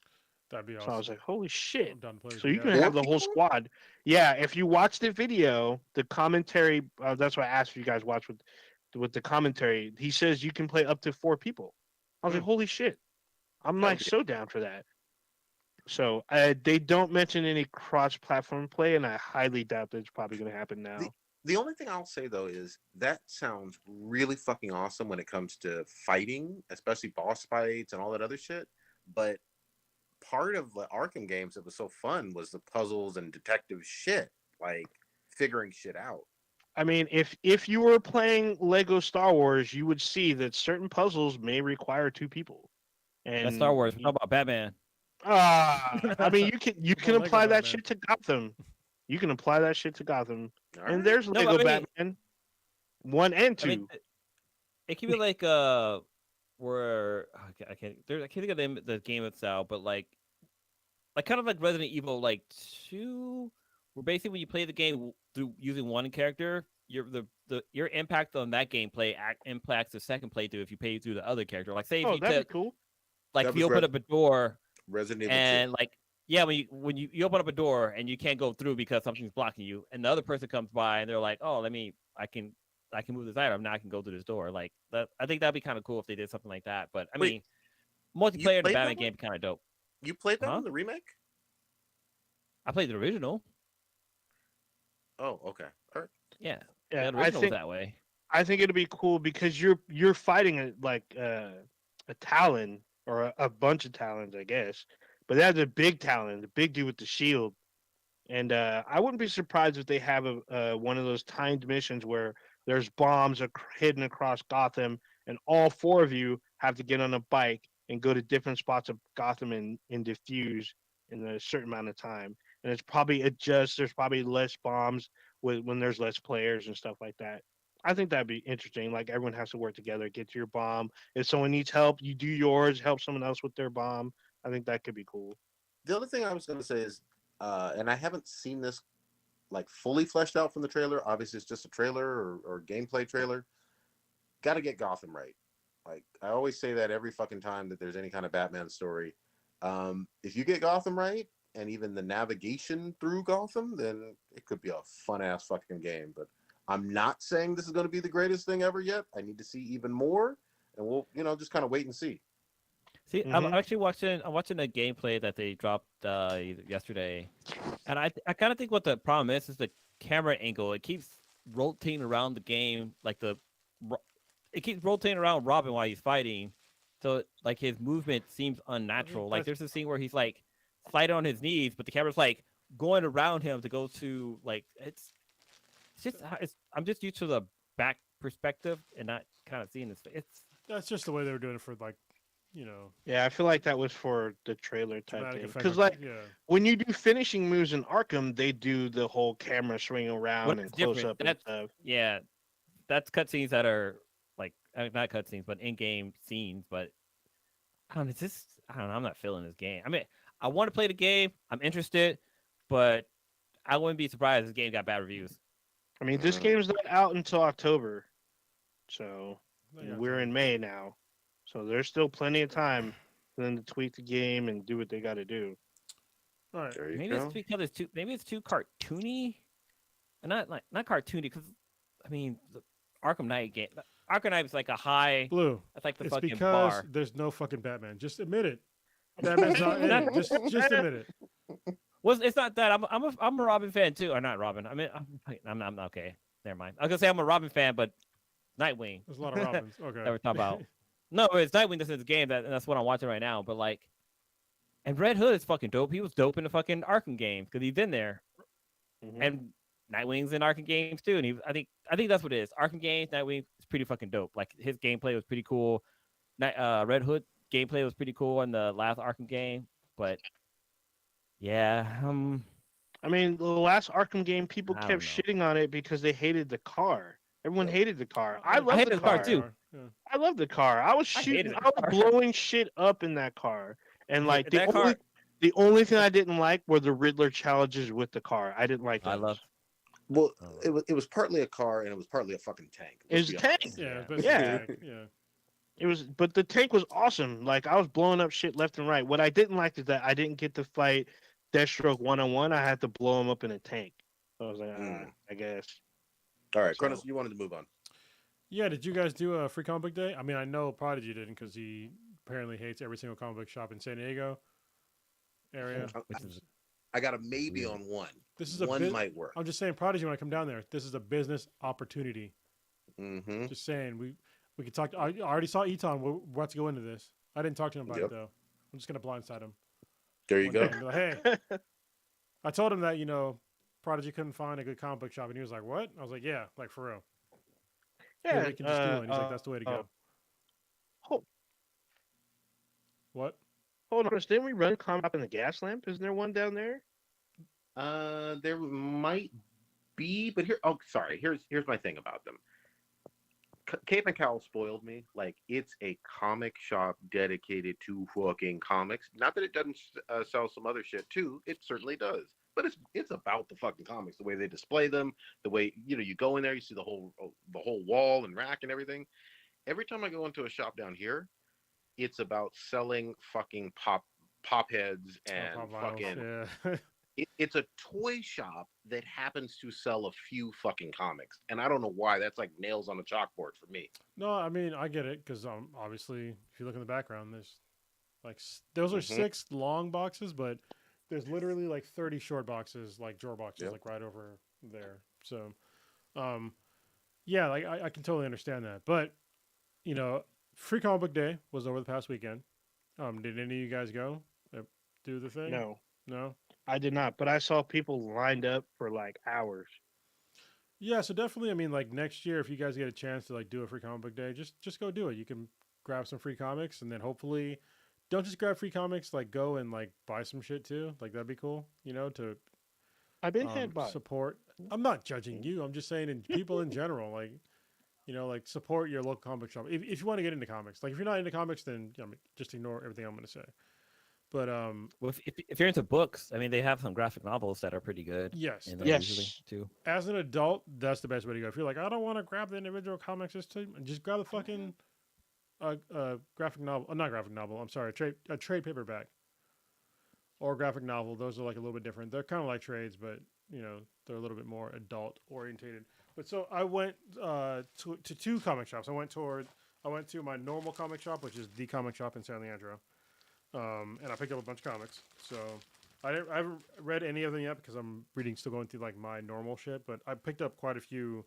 That'd be So I was awesome. like, holy shit. I'm down to play with So you you can guys. have the whole people? squad. Yeah, if you watch the video, the commentary. That's why I asked if you guys watch with the commentary. He says you can play up to 4 people. I was like, holy shit! I'm like so down for that. So they don't mention any cross-platform play, and I highly doubt that's probably going to happen now. The only thing I'll say though is that sounds really fucking awesome when it comes to fighting, especially boss fights and all that other shit. But part of the Arkham games that was so fun was the puzzles and detective shit, like figuring shit out. I mean, if you were playing Lego Star Wars, you would see that certain puzzles may require 2 people. And That's Star Wars. How about Batman? I mean, you can Lego apply that Batman. shit to Gotham. You can apply that shit to Gotham. All And right. there's No, Lego I mean- Batman 1 and 2. I mean, it could be like where I can't think of the game itself, but like kind of like Resident Evil like 2, where basically when you play the game through using one character, your impact on that gameplay impacts the second playthrough if you play through the other character. Like say if Oh, you that'd took be cool. like That if you was open up a door Resident Evil and 2. like yeah, when you open up a door and you can't go through because something's blocking you, and the other person comes by and they're like, oh, I can move this item now. I can go through this door. Like that, I think that'd be kind of cool if they did something like that. But I Wait, mean, multiplayer in the played that Batman one? game kind of dope. You played that Huh? in the remake? I played the original. Oh, okay. All right. Yeah, Yeah, the I original think was that way. I think it'd be cool because you're fighting a Talon or a bunch of Talons, I guess. But that's a big Talon, the big dude with the shield. And I wouldn't be surprised if they have one of those timed missions where there's bombs hidden across Gotham, and all 4 of you have to get on a bike and go to different spots of Gotham and defuse in a certain amount of time. And it's probably there's probably less bombs when there's less players and stuff like that. I think that'd be interesting. Like everyone has to work together, get to your bomb. If someone needs help, you do yours, help someone else with their bomb. I think that could be cool. The other thing I was going to say is, and I haven't seen this like fully fleshed out from the trailer. Obviously, it's just a trailer or gameplay trailer. Got to get Gotham right. Like I always say that every fucking time that there's any kind of Batman story. If you get Gotham right, and even the navigation through Gotham, then it could be a fun ass fucking game. But I'm not saying this is going to be the greatest thing ever yet. I need to see even more, and we'll, just kind of wait and see. See, I'm Mhm. actually watching. I'm watching a gameplay that they dropped yesterday, and I kind of think what the problem is the camera angle. It keeps rotating around the game, like it keeps rotating around Robin while he's fighting, so like his movement seems I think unnatural. Like that's there's a scene where he's like sliding on his knees, but the camera's like going around him to go to like it's just I'm just used to the back perspective and not kind of seeing his face. that's just the way they were doing it for like, you know, Yeah, I feel like that was for the trailer type dramatic thing. effect. Because like yeah, when you do finishing moves in Arkham, they do the whole camera swing What around and is close different? up and stuff. Yeah, that's cutscenes that are like not cutscenes, but in-game scenes. But I don't know. It's just I don't know. I'm not feeling this game. I mean, I want to play the game. I'm interested, but I wouldn't be surprised if this game got bad reviews. I mean, this Mm. game's not out until October, so they got we're time. in May now, so there's still plenty of time for them to tweak the game and do what they got to do. All right. There you Maybe go. it's because it's too. Maybe it's too cartoony. And not cartoony because I mean the Arkham Knight game. Arkham Knight is like a high. Blue. That's like the It's fucking because bar. there's no fucking Batman. Just admit it. Batman's not in it. Just admit it. Well, it's not that. I'm a Robin fan too, or not Robin. I mean, I'm not okay. Never mind. I was gonna say I'm a Robin fan, but Nightwing. There's a lot of Robins. Okay. That we're talking about. No, it's Nightwing that's in this game. That's what I'm watching right now. But like, and Red Hood is fucking dope. He was dope in the fucking Arkham games because he's in there, Mhm. and Nightwing's in Arkham games too. And I think that's what it is. Arkham games, Nightwing is pretty fucking dope. Like his gameplay was pretty cool. Red Hood gameplay was pretty cool in the last Arkham game, but yeah, I mean, the last Arkham game, people I kept don't know. shitting on it because they hated the car. Everyone Yep. hated the car. I I love hated the the car car too. Yeah. I love the car. I was I shooting. hated the I was car. blowing shit up in that car. And like that car. the only thing I didn't like were the Riddler challenges with the car. I didn't like those. I love. Well, Oh. it was partly a car and it was partly a fucking tank. It was Let's a be tank. honest. Yeah. Yeah. It's basically Yeah. like, yeah. It was, but the tank was awesome. Like I was blowing up shit left and right. What I didn't like is that I didn't get to fight Deathstroke 1-on-1. I had to blow him up in a tank. So I was like, I guess. All right, So- Cronus, you wanted to move on. Yeah. Did you guys do a free comic book day? I mean, I know Prodigy didn't because he apparently hates every single comic book shop in San Diego area. Which is I got a maybe Weird. on one. This is a One bit. might work. I'm just saying, Prodigy. When I come down there, this is a business opportunity. Mm-hmm. Just saying, we could talk. I already saw Eton. We're about to go into this. I didn't talk to him about Yep. it though. I'm just gonna blindside him. There you one go. day and be like, hey, I told him that Prodigy couldn't find a good comic book shop, and he was like, "What?" I was like, "Yeah, like for real. Yeah. we can just do it." He's like, "That's the way to go." Hold, What? hold on. Didn't we run comic up in the gas lamp? Isn't there one down there? There might be, but here. Oh, sorry. Here's my thing about them. Cape and Cowl spoiled me. Like it's a comic shop dedicated to fucking comics. Not that it doesn't sell some other shit too. It certainly does. But it's about the fucking comics. The way they display them. The way you go in there, you see the whole wall and rack and everything. Every time I go into a shop down here, it's about selling fucking pop heads and Pop vinyls, fucking. yeah. It's a toy shop that happens to sell a few fucking comics, and I don't know why. That's like nails on a chalkboard for me. No, I mean I get it because obviously if you look in the background, there's like those are Mhm. 6 long boxes, but there's literally like 30 short boxes, like drawer boxes, Yep. like right over there. So, yeah, like I can totally understand that. But free comic book day was over the past weekend. Did any of you guys go do the thing? No, No. I did not. But I saw people lined up for like hours. Yeah, so definitely. I mean, like next year, if you guys get a chance to like do a free comic book day, just go do it. You can grab some free comics, and then hopefully, don't just grab free comics. Like go and like buy some shit too. Like that'd be cool. To I've been head by. support. I'm not judging you. I'm just saying in people in general, like like support your local comic shop if you want to get into comics. Like if you're not into comics, then just ignore everything I'm going to say. But well, if you're into books, I mean, they have some graphic novels that are pretty good. yes, In there Yes. usually too. as an adult, that's the best way to go. If you're like, I don't want to grab the individual comics, just grab a fucking graphic novel. Not graphic novel. I'm sorry, a trade paperback or graphic novel. Those are like a little bit different. They're kind of like trades, but they're a little bit more adult orientated. But so I went to two comic shops. I went to my normal comic shop, which is the comic shop in San Leandro, and I picked up a bunch of comics. So I haven't read any of them yet because I'm still going through like my normal shit. But I picked up quite a few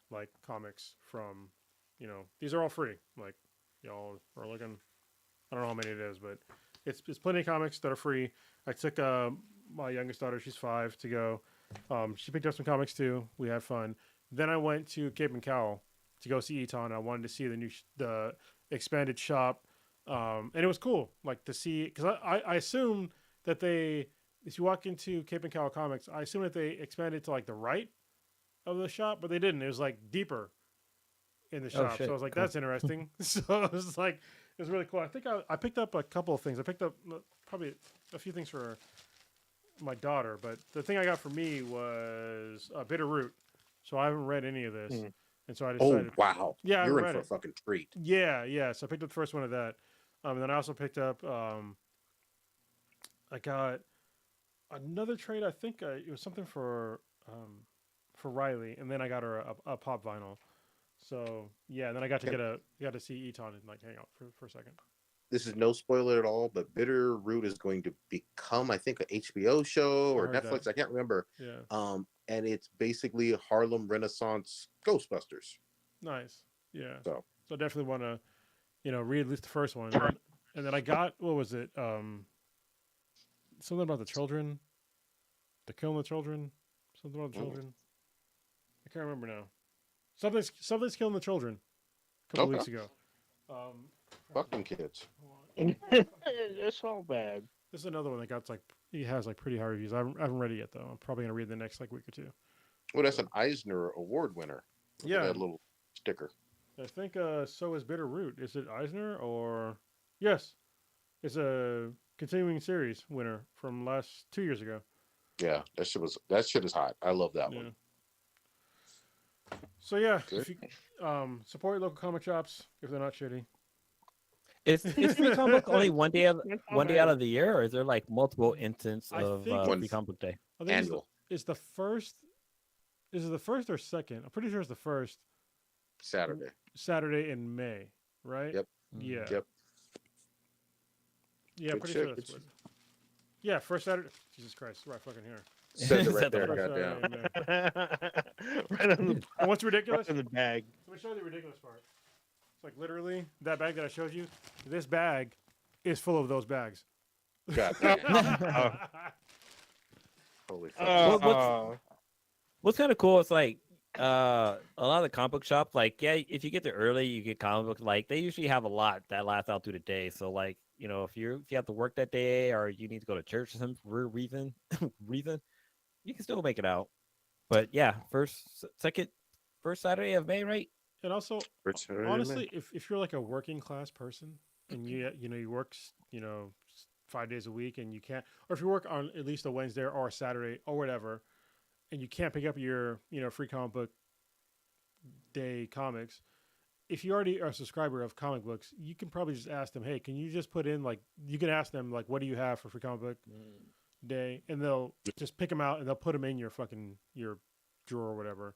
like comics from, these are all free. Like y'all are looking. I don't know how many it is, but it's plenty of comics that are free. I took my youngest daughter, she's 5, to go. She picked up some comics too. We had fun. Then I went to Cape and Cowl to go see Eton. I wanted to see the expanded shop, and it was cool, like to see, because I assumed that if you walk into Cape and Cowl Comics, I assumed that they expanded to like the right of the shop, but they didn't. It was like deeper in the shop. shit. So I was like, Cool. that's interesting. So it was like, it was really cool. I think I picked up a couple of things. I picked up probably a few things for my daughter, but the thing I got for me was a Bitter Root. So I haven't read any of this, and so I Oh decided. wow! Yeah, I You're in read for a it. fucking treat. Yeah. So I picked up the first one of that, and then I also picked up. I got another trade. I think it was something for Riley, and then I got her a pop vinyl. So yeah, and then I got to see Eton and like hang out for a second. This is no spoiler at all, but Bitter Root is going to become, I think, an HBO show or heard Netflix. that. I can't remember. Yeah, And it's basically Harlem Renaissance Ghostbusters. nice. Yeah. So So I definitely want to, read at least the first one, and then I got, what was it? Something about the children, the killing the children, something about the children. I can't remember now. Something's killing the children. A couple Okay. weeks ago. Fuck them kids. It's all bad. This is another one that got he has like pretty high reviews. I haven't read it yet though. I'm probably gonna read the next like week or two. Well, that's an Eisner Award winner. Look at that little sticker. I think so is Bitter Root. Is it Eisner or yes? It's a continuing series winner from 2 years ago. Yeah, that shit is hot. I love that one. So yeah, Good. if you support your local comic shops if they're not shitty. Is free comic book only one day out bad. of the year, or is there like multiple instances I of think free comic book day? I think Annual. it's the first. Is it the first or second? I'm pretty sure it's the first Saturday in May, right? Yep. Yeah. Yep. Yeah, Good pretty shit, sure that's good what. Yeah, first Saturday. Jesus Christ, right fucking here. Says it Said right the there. First Goddamn. Saturday in May. Right on the, And what's ridiculous? right in the bag. Let me show you the ridiculous part. It's like literally that bag that I showed you. This bag is full of those bags. Goddamn. Holy fuck. What's kind of cool is like a lot of the comic book shops, like if you get there early, you get comic books. Like they usually have a lot that lasts out through the day. So like if you have to work that day or you need to go to church or some reason, you can still make it out. But yeah, first Saturday of May, right? And also, Return, honestly, if you're like a working class person and you work 5 days a week and you can't, or if you work on at least a Wednesday or a Saturday or whatever, and you can't pick up your free comic book day comics, if you already are a subscriber of comic books, you can probably just ask them, hey, can you just put in you can ask them what do you have for free comic book day, and they'll just pick them out and they'll put them in your drawer or whatever,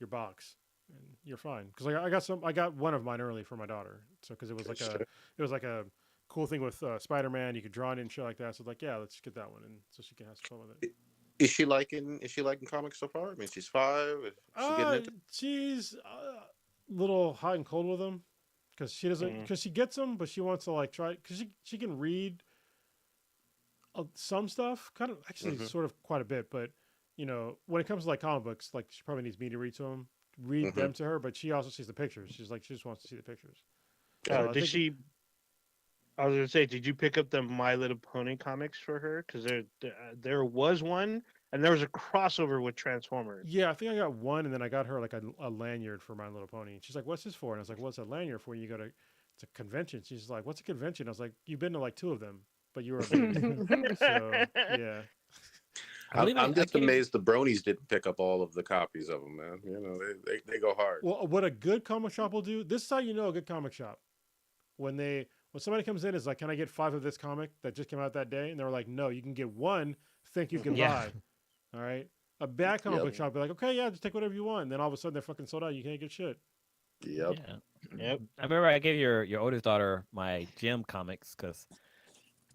your box. And you're fine because I got one of mine early for my daughter, so because it was like a cool thing with Spider-Man, you could draw it and shit like that. So like, yeah, let's get that one, and so she can have some fun with it. Is she liking comics so far? I mean, she's 5. Is she getting into? She's a little hot and cold with them because she doesn't because she gets them, but she wants to try because she can read some stuff, kind of actually sort of quite a bit, but when it comes to comic books, she probably needs me to read them to her, but she also sees the pictures. She's she just wants to see the pictures. I was gonna say, did you pick up the My Little Pony comics for her? Because there was one, and there was a crossover with Transformers. Yeah, I think I got one, and then I got her a lanyard for My Little Pony. And she's like, "What's this for?" And I was like, "What's a lanyard for?" You go to it's a convention. She's like, "What's a convention?" I was like, "You've been to 2 of them, but you were." So yeah. I'm just amazed the bronies didn't pick up all of the copies of them, man. They go hard. Well, what a good comic shop will do. This is how you know a good comic shop. When somebody comes in, is like, "Can I get 5 of this comic that just came out that day?" And they're like, "No, you can get 1. Think you can buy." All right. A bad comic Yep. book shop be like, okay, yeah, just take whatever you want. And then all of a sudden they're fucking sold out. You can't get shit. Yep. Yeah. Yep. I remember I gave your oldest daughter my gym comics because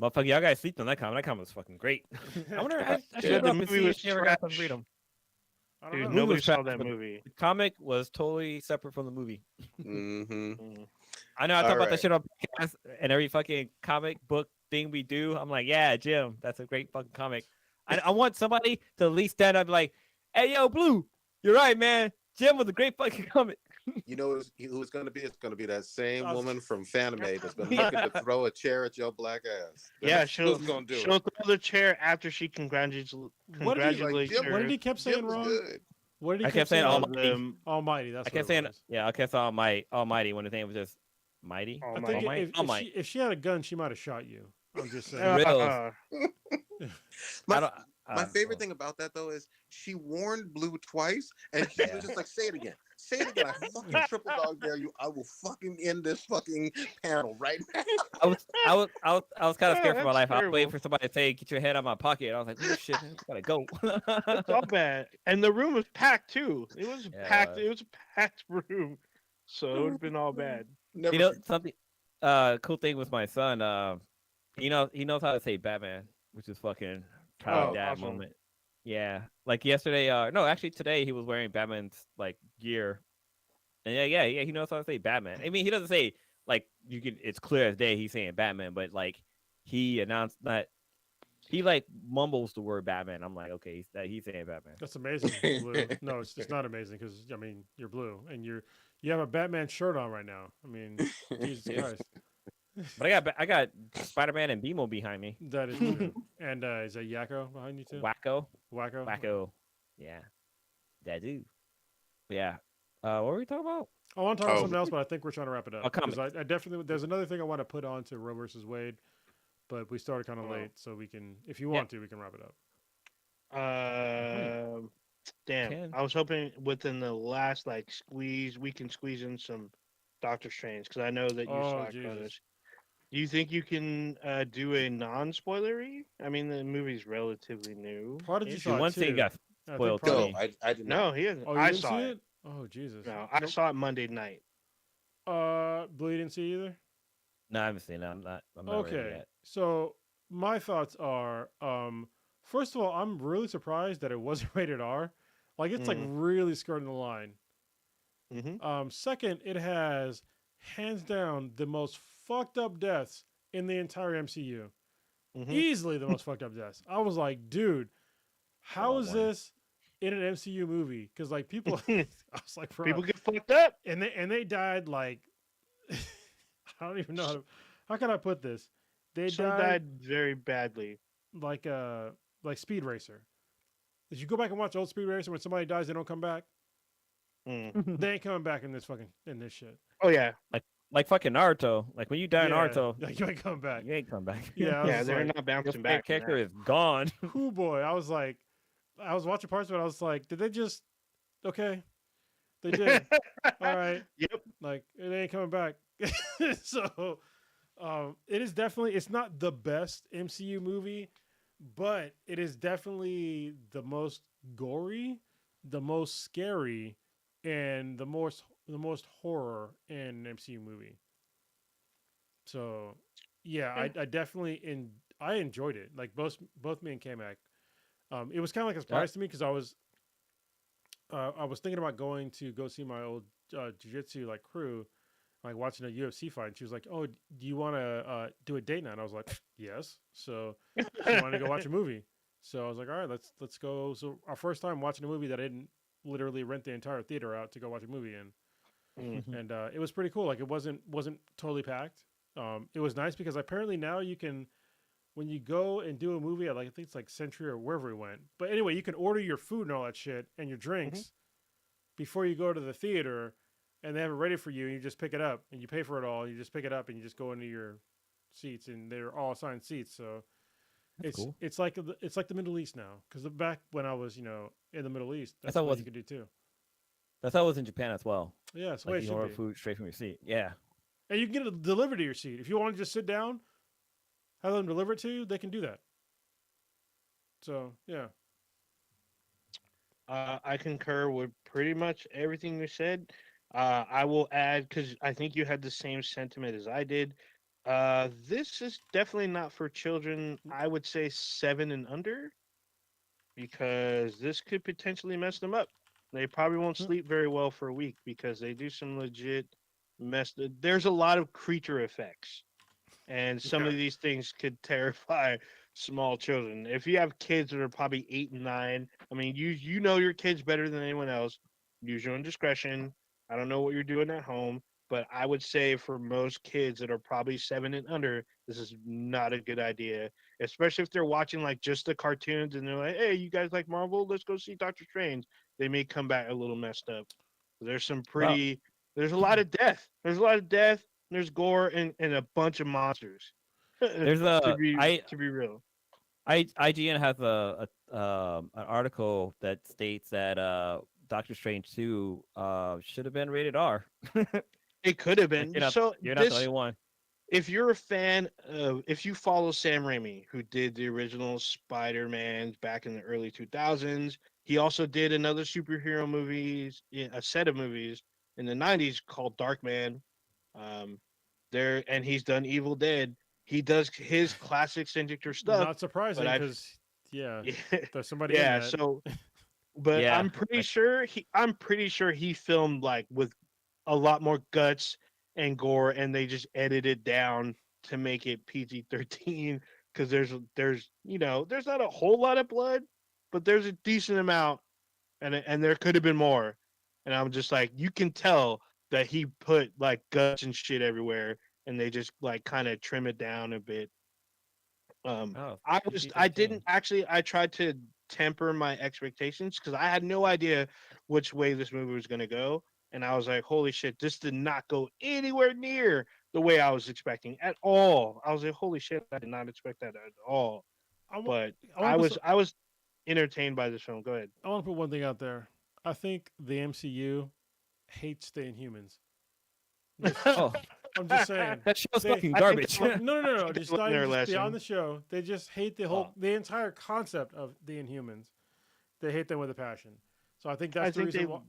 motherfucker, y'all guys sleep on that comic. That comic was fucking great. I wonder. I Yeah, should the up and movie see was if she ever got some trash. freedom. I don't Dude, know. movie nobody was saw trash, that but movie. The comic was totally separate from the movie. Mm-hmm. Mm. I know I talk All about that right. shit on podcast and every fucking comic book thing we do. I'm like, yeah, Jim, that's a great fucking comic. I want somebody to at least stand up and be like, hey, yo, Blue, you're right, man. Jim was a great fucking comic. You know who it's going to be? It's going to be that same I was- woman from Fanime that's been Yeah. looking to throw a chair at your black ass. Yeah, That's she'll who's going to do she'll it. throw the chair after she congratulates What did he- congratulates Jim- her. What did he kept saying Jim was wrong? good. What did he I kept saying saying? Almighty. Almighty. That's I kept what it saying, was. yeah, I kept saying Almighty when his name was just Mighty. I Almighty. think Almighty. Almighty. if she had a gun, she might have shot you. I'm just saying. Uh, My, I don't, my favorite thing about that though is she warned Blue twice, and he was just like, "Say it again, say it again. I fucking triple dog dare you. I will fucking end this fucking panel right now." I was kind of scared for my That's life. I was terrible. waiting for somebody to say, "Get your head out of my pocket." And I was like, "Oh shit, man, we gotta go." it's all bad, and the room was packed too. It was Yeah, it packed. was. It was a packed room, so it would have been all bad. Never You know forget- something? Cool thing with my son. He knows how to say Batman, which is fucking proud Oh, dad awesome. moment. Yeah, like yesterday. No, actually today he was wearing Batman's like gear, and yeah, he knows how to say Batman. I mean, he doesn't say like you can. It's clear as day he's saying Batman, but like he announced that he like mumbles the word Batman. I'm like, okay, he's saying Batman. That's amazing. Blue. No, it's not amazing because I mean you're blue and you have a Batman shirt on right now. I mean, Jesus Yes. Christ, But I got Spider-Man and BMO behind me. that is true. And is that Yakko behind you too? Wacko. Wacko. Yeah, that do. Yeah. What were we talking about? I want to talk about Oh. something else, but I think we're trying to wrap it up Oh, because comics. I definitely there's another thing I want to put on to Roe versus Wade, but we started kind of Oh. late, so we can, if you Yeah. want to, we can wrap it up. Damn. Can. I was hoping within the last we can squeeze in some Doctor Strange because I know that you Oh, saw it, Jesus. Cronus. Do you think you can do a non-spoilery? I mean, the movie's relatively new. Prodigy ish. saw it One too. thing got I think spoiled to No, me. I did not. No, he hasn't. Oh, you I didn't saw see it. it? Oh, Jesus. No, I saw it Monday night. Blue, you didn't see either. No, I haven't seen it. I'm not ready Okay, yet. so my thoughts are, first of all, I'm really surprised that it wasn't rated R. Like it's like really skirting the line. Mm-hmm. Second, it has hands down the most fucked up deaths in the entire MCU. Mm-hmm. Easily the most fucked up deaths. I was like, dude, how on is one. this in an MCU movie? Because like people, I was like, bro, People get fucked up. and they died like I don't even know how can I put this. They Some died very badly. like Speed Racer. If you go back and watch old Speed Racer, when somebody dies, they don't come back. Mm. They ain't coming back in this shit. Oh yeah, Like fucking Naruto. Like when you die in Yeah, Naruto, like, you ain't coming back. you ain't come back. Yeah, I yeah, was they're like, not Your bouncing favorite back. from character that. is gone. whoo boy. I was watching parts of it. I was like, did they just? Okay, they did. All right. Yep. Like it ain't coming back. So, it is definitely. It's not the best MCU movie, but it is definitely the most gory, the most scary, and the most horror in an MCU movie. So, yeah, I definitely I enjoyed it. Like both me and K-Mac. It was kind of like a surprise to me because I was thinking about going to go see my old jiu-jitsu like crew, like watching a UFC fight. And she was like, "Oh, do you want to do a date night?" And I was like, "Yes." So she wanted to go watch a movie. So I was like, "All right, let's go." So our first time watching a movie that I didn't literally rent the entire theater out to go watch a movie in, Mm. and it was pretty cool. Like it wasn't totally packed. It was nice because apparently now you can, when you go and do a movie at like I think it's like Century or wherever we went. But anyway, you can order your food and all that shit and your drinks before you go to the theater, and they have it ready for you. And you just pick it up and you pay for it all. You just pick it up and you just go into your seats, and they're all assigned seats. So That's cool. it's like the Middle East now. Because back when I was in the Middle East, that's thought it what was- you could do too. That's how it was in Japan as well. Yeah, it's the way Like it you should order be. food straight from your seat. Yeah. And you can get it delivered to your seat. If you want to just sit down, have them deliver it to you, they can do that. So, yeah. I concur with pretty much everything you said. I will add because I think you had the same sentiment as I did. This is definitely not for children. I would say 7 and under because this could potentially mess them up. They probably won't Hmm. sleep very well for a week because they do some legit mess. There's a lot of creature effects and some Yeah. of these things could terrify small children. If you have kids that are probably 8 and 9, I mean, you know your kids better than anyone else. Use your own discretion. I don't know what you're doing at home, but I would say for most kids that are probably 7 and under, this is not a good idea. Especially if they're watching like just the cartoons and they're like, "Hey, you guys like Marvel? Let's go see Doctor Strange." They may come back a little messed up. There's some Well, pretty. There's a lot of death. There's a lot of death. There's gore and a bunch of monsters. there's to a be to be real. IGN has an article that states that Doctor Strange 2 should have been rated R. It could have Like, been. So you're not the only this, one. if you're a fan of, if you follow Sam Raimi, who did the original Spider-Man back in the early 2000s, he also did another superhero movies, a set of movies in the 90s called Darkman. Um, there and he's done Evil Dead. He does his classic signature stuff, Not but surprising I've because yeah, yeah, there's somebody in yeah. that. So but Yeah, I'm pretty sure he filmed like with a lot more guts and gore, and they just edited down to make it PG-13 because there's there's not a whole lot of blood, but there's a decent amount, and there could have been more, and I'm just like you can tell that he put like guts and shit everywhere, and they just like kind of trim it down a bit. oh, I PG-13. didn't actually I tried to temper my expectations because I had no idea which way this movie was gonna go. And I was like, holy shit, this did not go anywhere near the way I was expecting at all. I was like, holy shit, I did not expect that at all. I want But I want to put I was entertained by this film. Go ahead. I want to put one thing out there. I think the MCU hates the Inhumans. Just Oh, I'm just saying. that show's They fucking I think garbage. no no no I no. think Just they not learned even their just beyond lesson. the show. They just hate Oh, the entire concept of the Inhumans. They hate them with a passion. So I think that's I the think reason they why.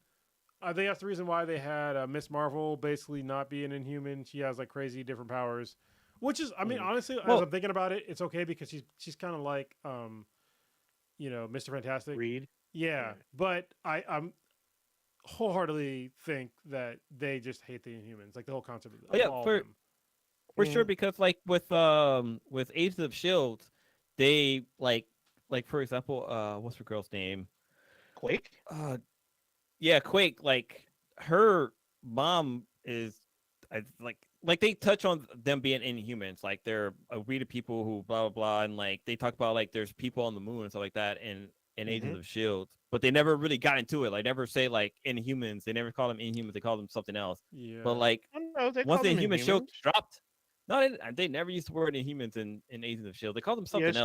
I think that's the reason why they had Miss Marvel basically not be an Inhuman. She has like crazy different powers, which is I mean mm, honestly as well, I'm thinking about it, it's okay because she's kind of like Mr. Fantastic. read. Yeah, Yeah. but I'm wholeheartedly think that they just hate the Inhumans, like the whole concept oh of yeah, all of for them. for sure Mm, because like with Agents of Shield, they like for example, what's her girl's name? Quake. Uh, yeah, Quake. Like her mom is, like they touch on them being inhumans. Like they're a breed of people who blah blah blah, and like they talk about like there's people on the moon and stuff like that in Mm-hmm. Agents of Shield, but they never really got into it. Like never say like Inhumans. They never call them Inhumans. They call them something else. But Yeah, like Oh, no, they once call the them Inhuman show Inhumans. dropped, no, they never used the word Inhumans in Agents of Shield. They called them something Yes,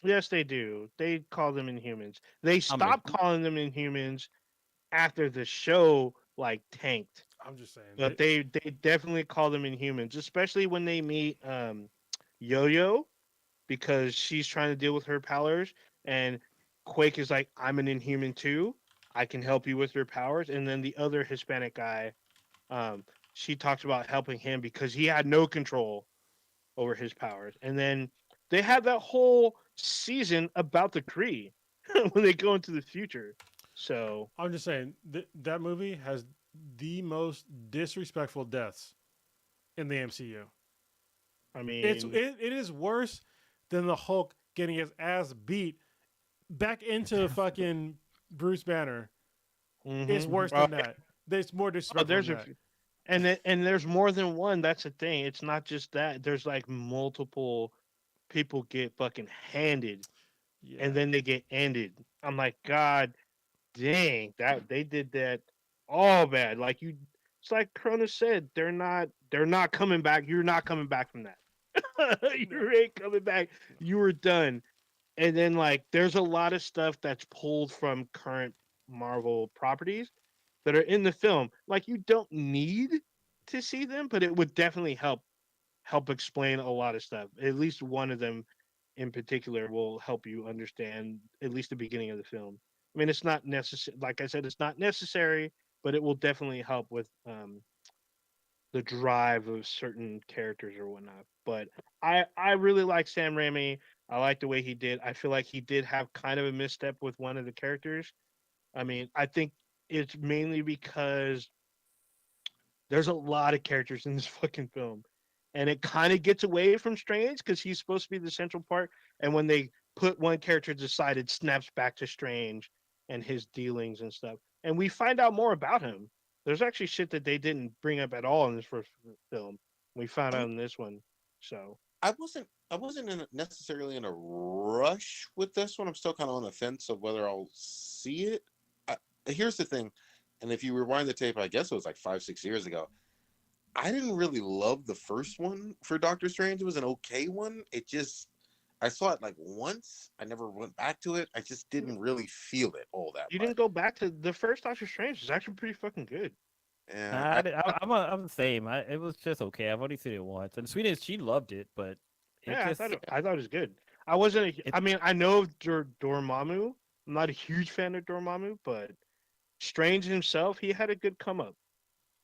else. they do. They call them Inhumans. They I'm like, stopped calling them Inhumans after the show like tanked. I'm just saying. But they definitely call them Inhumans, especially when they meet Yo-Yo because she's trying to deal with her powers and Quake is like, I'm an Inhuman too. I can help you with your powers. And then the other Hispanic guy, um, she talks about helping him because he had no control over his powers. And then they have that whole season about the Kree when they go into the future. So I'm just saying that movie has the most disrespectful deaths in the MCU. I mean, It is worse than the Hulk getting his ass beat back into fucking Bruce Banner. It's mm-hmm. worse than that. It's more Oh, disrespectful there's than a that. and there's more than one. That's the thing. It's not just that. There's like multiple people get fucking handed, and Yeah. then they get ended. I'm like, God dang, that they did that all bad. Like you, it's like Cronus said, they're not coming back. You're not coming back from that. No. You ain't coming back. You were done. And then like there's a lot of stuff that's pulled from current Marvel properties that are in the film. Like you don't need to see them, but it would definitely help explain a lot of stuff. At least one of them in particular will help you understand at least the beginning of the film. I mean, it's not necessary. Like I said, it's not necessary, but it will definitely help with the drive of certain characters or whatnot. But I really like Sam Raimi. I like the way he did. I feel like he did have kind of a misstep with one of the characters. I mean, I think it's mainly because there's a lot of characters in this fucking film, and it kind of gets away from Strange because he's supposed to be the central part. And when they put one character to the side, it snaps back to Strange and his dealings and stuff. And we find out more about him. There's actually shit that they didn't bring up at all in this first film. We found out in this one. So I wasn't necessarily in a rush with this one. I'm still kind of on the fence of whether I'll see it. Here's the thing, and if you rewind the tape, I guess it was like 5-6 years ago. I didn't really love the first one for Doctor Strange. It was an okay one. I saw it like once. I never went back to it. I just didn't really feel it all that you much. didn't go back to the first Doctor Strange. It's actually pretty fucking good. Yeah, I'm the same. It was just okay. I've only seen it once, and Sweden, she loved it, but it Yeah, just I thought it was good. I wasn't. It- I mean, I know of Dormammu. I'm not a huge fan of Dormammu, but Strange himself, he had a good come up.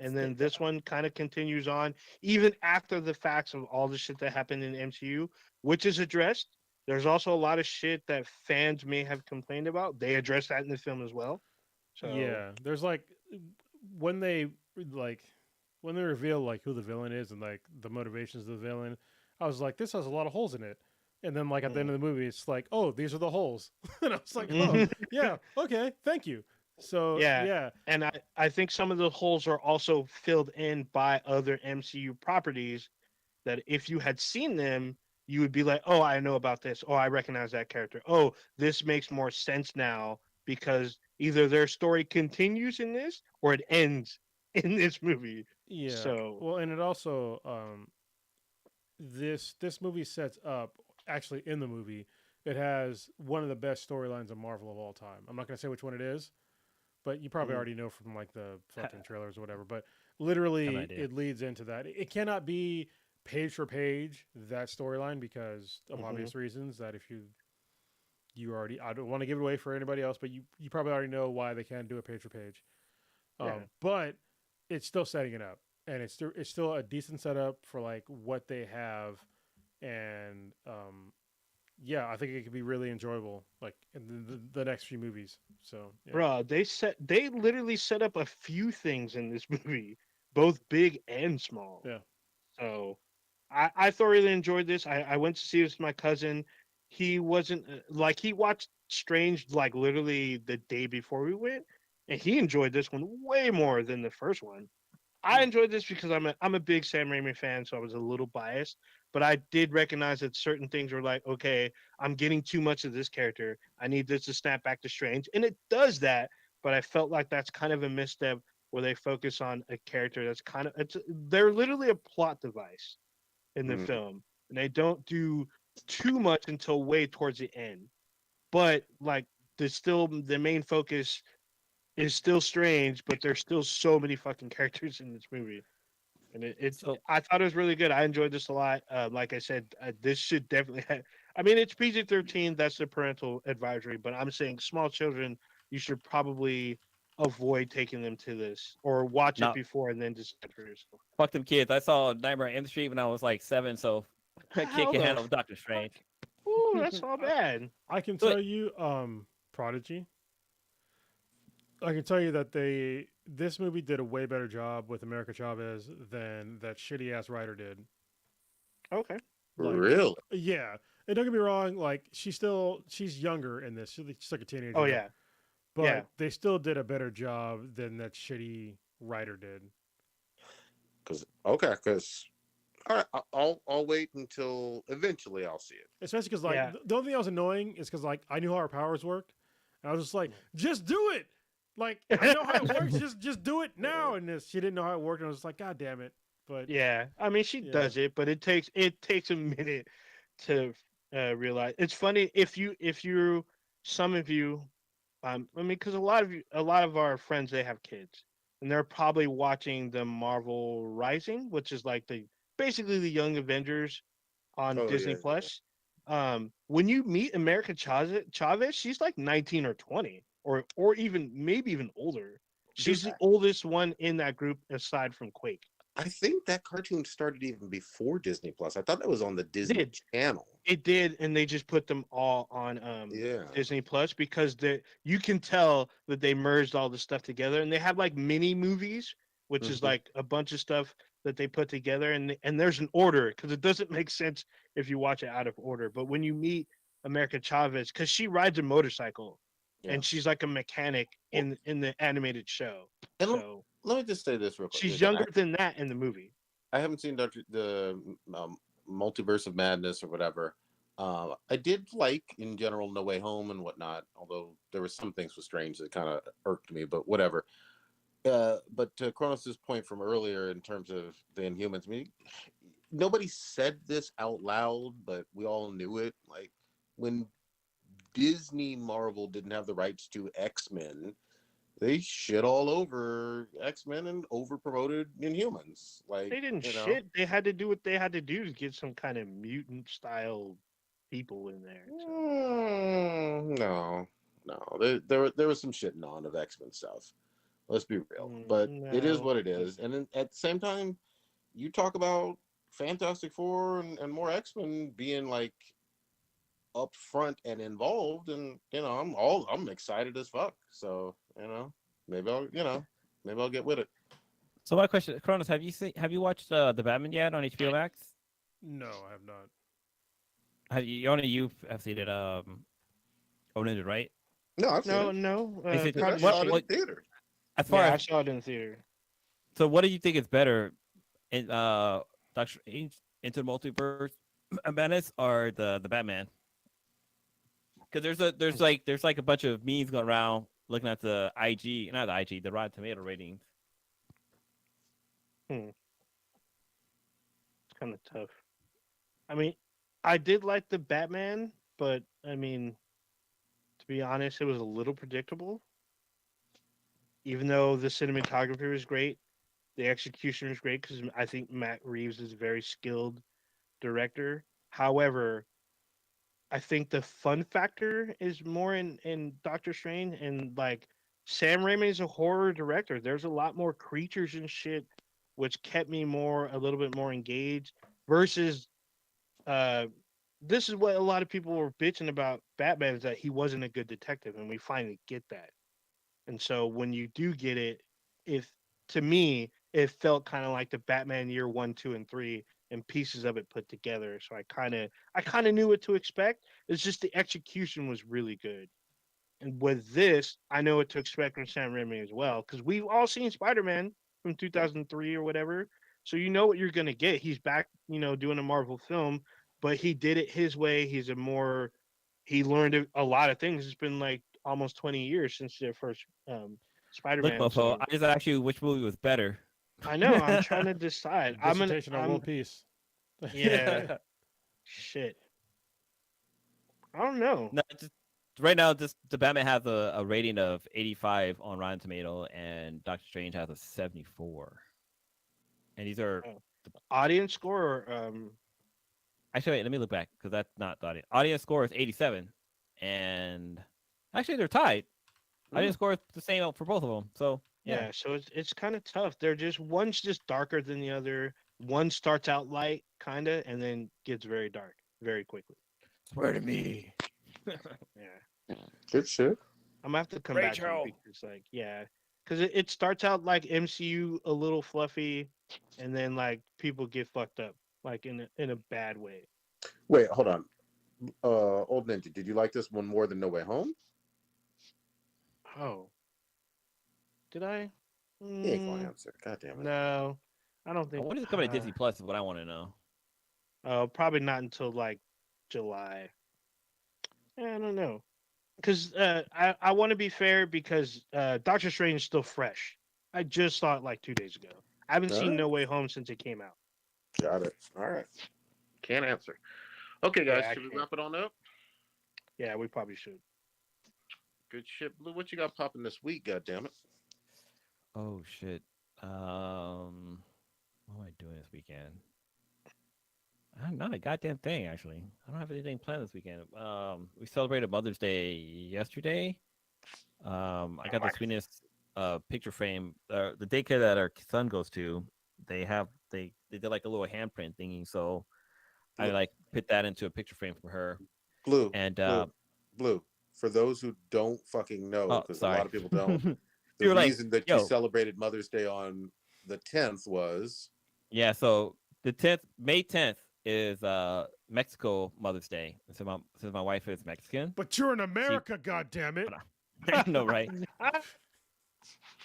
And then this one kind of continues on, even after the facts of all the shit that happened in the MCU, which is addressed. There's also a lot of shit that fans may have complained about. They address that in the film as well. So Yeah, there's like when they like when they reveal like who the villain is and like the motivations of the villain, I was like, this has a lot of holes in it. And then like at the end of the movie, it's like, oh, these are the holes, and I was like, oh, yeah, okay, thank you. So yeah, yeah, and I think some of the holes are also filled in by other MCU properties that if you had seen them, you would be like, oh, I know about this. Oh, I recognize that character. Oh, this makes more sense now because either their story continues in this or it ends in this movie. yeah. So, Well, and it also this movie sets up actually in the movie. It has one of the best storylines of Marvel of all time. I'm not gonna say which one it is, but you probably Mm. already know from like the fucking trailers or whatever. But Have an literally, idea. it leads into that. It cannot be page for page that storyline because of obvious reasons. That if you already, I don't want to give it away for anybody else, but you probably already know why they can't do it page for page. Yeah. But it's still setting it up, and it's still a decent setup for like what they have, and yeah, I think it could be really enjoyable, like in the next few movies. So, yeah. bro, they literally set up a few things in this movie, both big and small. Yeah. So I thoroughly enjoyed this. I went to see this with my cousin. He wasn't like he watched Strange like literally the day before we went, and he enjoyed this one way more than the first one. I enjoyed this because I'm a big Sam Raimi fan, so I was a little biased. But I did recognize that certain things were like, okay, I'm getting too much of this character. I need this to snap back to Strange, and it does that. But I felt like that's kind of a misstep where they focus on a character that's kind of they're literally a plot device in the film, and they don't do too much until way towards the end. But like, the main focus is still Strange, but there's still so many fucking characters in this movie, and So I thought it was really good. I enjoyed this a lot. Like I said, this should definitely have. I mean, it's PG-13. That's the parental advisory, but I'm saying small children, you should probably avoid taking them to this or watch it now, before and then decide for yourself. fuck them kids. I saw Nightmare on Elm Street when I was like 7, so I can't How get the handle Doctor Strange. Ooh, that's all bad. I can So- tell you, Prodigy. I can tell you that this movie did a way better job with America Chavez than that shitty ass writer did. Okay. Like, really? yeah, and don't get me wrong, like she's younger in this. She's like a teenager. Oh yeah. but yeah. they still did a better job than that shitty writer did. Because all right, I'll wait until eventually I'll see it. Especially because like Yeah. the only thing that was annoying is because like I knew how our powers worked, and I was just like, just do it. Like I know how it works. Just do it now. And she didn't know how it worked, and I was just like, God damn it. But Yeah, I mean she Yeah. does it, but it takes a minute to realize. It's funny if you some of you, I mean, because a lot of our friends they have kids, and they're probably watching the Marvel Rising, which is like basically the Young Avengers on Oh, Disney yeah. Plus. When you meet America Chavez, she's like 19 or 20. or even maybe even older. She's Dude, the oldest one in that group aside from Quake. I think that cartoon started even before Disney Plus. I thought that was on the Disney Did. Channel. It did, and they just put them all on Yeah. Disney Plus because you can tell that they merged all the stuff together, and they have like mini movies, which is Mhm. like a bunch of stuff that they put together, and there's an order because it doesn't make sense if you watch it out of order. But when you meet America Chavez, because she rides a motorcycle, Yeah. and she's like a mechanic Well, in the animated show, and so let me just say this real quick. she's younger than that in the movie. I haven't seen the Multiverse of Madness or whatever. I did like in general No Way Home and whatnot, although there were some things with Strange that kind of irked me, but whatever. But to Kronos' point from earlier in terms of the Inhumans, I mean, nobody said this out loud, but we all knew it. Like when Disney Marvel didn't have the rights to X-Men, they shit all over X-Men and over promoted Inhumans. Like, They didn't you know. shit. They had to do what they had to do to get some kind of mutant style people in there. So. No, no. There was some shitting on of X-Men stuff. Let's be real. But it is No. what it is. And then at the same time, you talk about Fantastic Four and more X-Men being like up front and involved, and I'm excited as fuck. So, maybe I'll get with it. So my question, Cronus, have you watched the Batman yet on HBO Max? No, I have not. Only you have seen it. Owned it, right? No, I've seen No, it. no. Is it- Dude, I Probably saw it in what theater. as far yeah, I as saw it in the theater. so, what do you think is better in Doctor Strange Into the Multiverse of Madness or the Batman? Because there's like a bunch of memes going around looking at the the Rotten Tomato ratings. It's kind of tough. I mean, I did like the Batman, but I mean, to be honest, it was a little predictable. Even though the cinematography was great, the execution was great because I think Matt Reeves is a very skilled director. However, I think the fun factor is more in Doctor Strange, and like Sam Raimi is a horror director. There's a lot more creatures and shit, which kept me a little bit more engaged. Versus, uh, this is what a lot of people were bitching about Batman is that he wasn't a good detective, and we finally get that. And so when you do get it, if to me it felt kind of like the Batman year 1, 2, and 3 and pieces of it put together. So I kind of knew what to expect. It's just the execution was really good. And with this, I know what to expect from Sam Raimi as well because we've all seen Spider-Man from 2003 or whatever. So you know what you're gonna get. He's back, doing a Marvel film, but he did it his way. He learned a lot of things. It's been like almost 20 years since their first Look, Spider-Man. mofo, So I just asked you which movie was better. I know I'm trying to decide. Dissertation on world peace. Yeah, shit. I don't know. No, just right now, just the Batman has a rating of 85 on Rotten Tomato, and Doctor Strange has a 74. And these are Audience score or actually wait, let me look back because that's not the audience. Audience score is 87, and actually they're tied. Audience score is the same for both of them. So yeah, yeah, so it's kind of tough. They're just one's just darker than the other. One starts out light, kind of, and then gets very dark very quickly. swear to me. Yeah, Good shit. I'm gonna have to come back to it because, like, yeah, because it starts out like MCU a little fluffy, and then like people get fucked up like in a bad way. Wait, hold on. Old Ninja, did you like this one more than No Way Home? Oh, did I? He ain't gonna answer. God damn it. No, I don't think. When is it coming to Disney Plus? Is what I want to know. Oh, probably not until like July. I don't know. Because I want to be fair because Doctor Strange is still fresh. I just saw it like 2 days ago. I haven't seen Alright. No Way Home since it came out. Got it. All right. Can't answer. Okay, guys, Yeah, I should we can't. wrap it on up? Yeah, we probably should. Good shit, Blue. What you got popping this week? God damn it. Oh shit. What am I doing this weekend? Not a goddamn thing, actually. I don't have anything planned this weekend. We celebrated Mother's Day yesterday. I got the sweetest picture frame. The daycare that our son goes to, they did like a little handprint thingy. So I Look, like put that into a picture frame for her. blue, And blue. For those who don't fucking know, oh, because a lot sorry. of people don't, the You were like, reason that you yo, celebrated Mother's Day on the 10th was yeah. So the 10th, May 10th is Mexico Mother's Day. Since my wife is Mexican, But you're in she America, goddammit. I know, right?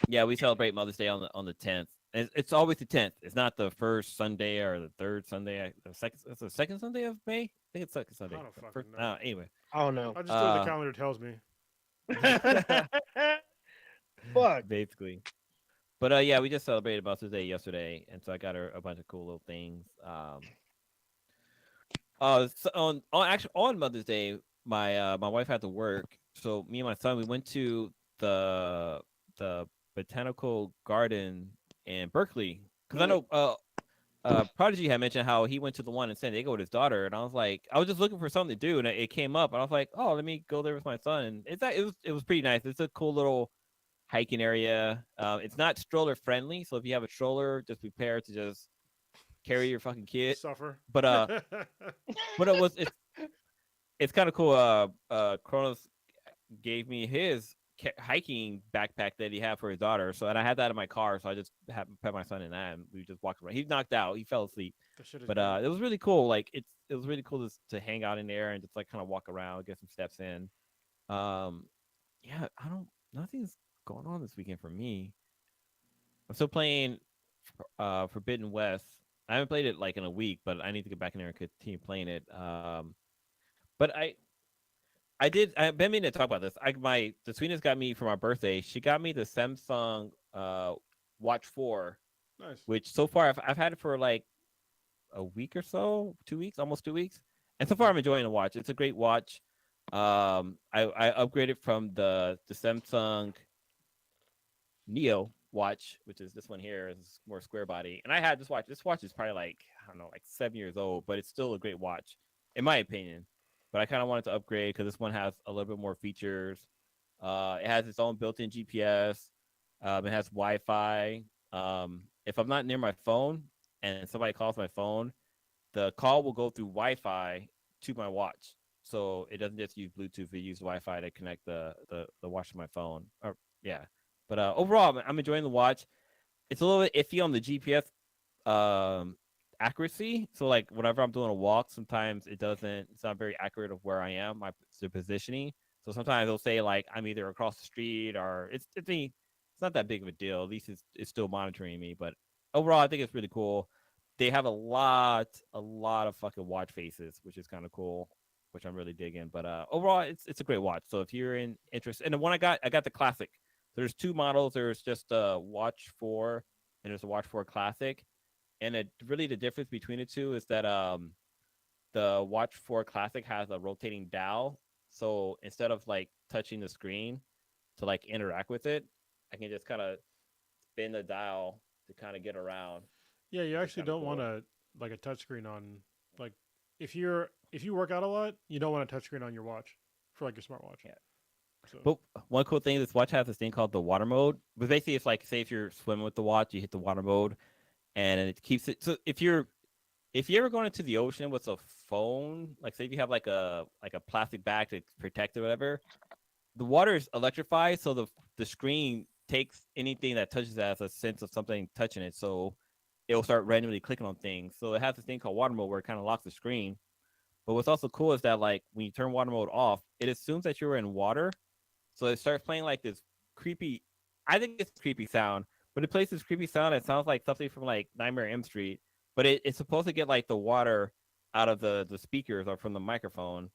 Yeah, we celebrate Mother's Day on the 10th. It's always the 10th. It's not the first Sunday or the third Sunday. The second. It's the second Sunday of May. I think it's second Sunday. I don't fucking First, know. anyway. Oh no. I just do what the calendar tells me. Fuck. Basically. But yeah, we just celebrated Mother's Day yesterday, and so I got her a bunch of cool little things. So actually on Mother's Day, my wife had to work, so me and my son we went to the botanical garden in Berkeley because I know Prodigy had mentioned how he went to the one in San Diego with his daughter, and I was just looking for something to do, and it came up, and I was like, oh, let me go there with my son, and it was pretty nice. It's a cool little hiking area. It's not stroller friendly, so if you have a stroller, just prepare to just carry your fucking kid. Suffer. But it's kind of cool. Kronos gave me his hiking backpack that he had for his daughter. So, and I had that in my car, so I just put my son in that, and we just walked around. He knocked out, he fell asleep, That shit is but great. it was really cool. Like it was really cool to hang out in there and just like kind of walk around, get some steps in. Yeah, nothing's going on this weekend for me. I'm still playing Forbidden West. I haven't played it like in a week, but I need to get back in there and continue playing it. But I've been meaning to talk about this. The sweetness got me for my birthday. She got me the Samsung Watch 4, Nice. which so far I've had it for like a week or so, 2 weeks, almost 2 weeks, and so far I'm enjoying the watch. It's a great watch. I upgraded from the Samsung Neo watch, which is this one here, is more square body, and I had this watch. This watch is probably like, I don't know, like 7 years old, but it's still a great watch in my opinion. But I kind of wanted to upgrade because this one has a little bit more features. It has its own built-in GPS. It has Wi-Fi. If I'm not near my phone and somebody calls my phone, the call will go through Wi-Fi to my watch, so it doesn't just use Bluetooth. It uses Wi-Fi to connect the watch to my phone. Or yeah, but overall, I'm enjoying the watch. It's a little bit iffy on the GPS accuracy. So like whenever I'm doing a walk, sometimes it's not very accurate of where I am, the positioning. So sometimes it'll say like I'm either across the street or it's not that big of a deal. At least it's still monitoring me. But overall, I think it's really cool. They have a lot of fucking watch faces, which is kind of cool, which I'm really digging. But overall, it's a great watch. So if you're interested, and the one I got the classic. There's two models. There's just a Watch 4 and there's a Watch 4 Classic. And really the difference between the two is that the Watch 4 Classic has a rotating dial. So instead of like touching the screen to like interact with it, I can just kind of spin the dial to kind of get around. Yeah, you actually don't cool. want a touchscreen on, like, if you work out a lot, you don't want a touchscreen on your watch for like your smartwatch. Yeah. So. But one cool thing, this watch has this thing called the water mode. But basically, it's like, say if you're swimming with the watch, you hit the water mode, and it keeps it. So if you're ever going into the ocean with a phone, like say if you have like a plastic bag to protect it or whatever, the water is electrified, so the screen takes anything that touches it as a sense of something touching it. So it'll start randomly clicking on things. So it has this thing called water mode where it kind of locks the screen. But what's also cool is that like when you turn water mode off, it assumes that you're in water. So it starts playing like this creepy, I think it's a creepy sound, but it plays this creepy sound. It sounds like something from like Nightmare on Elm Street, but it's supposed to get like the water out of the speakers or from the microphone.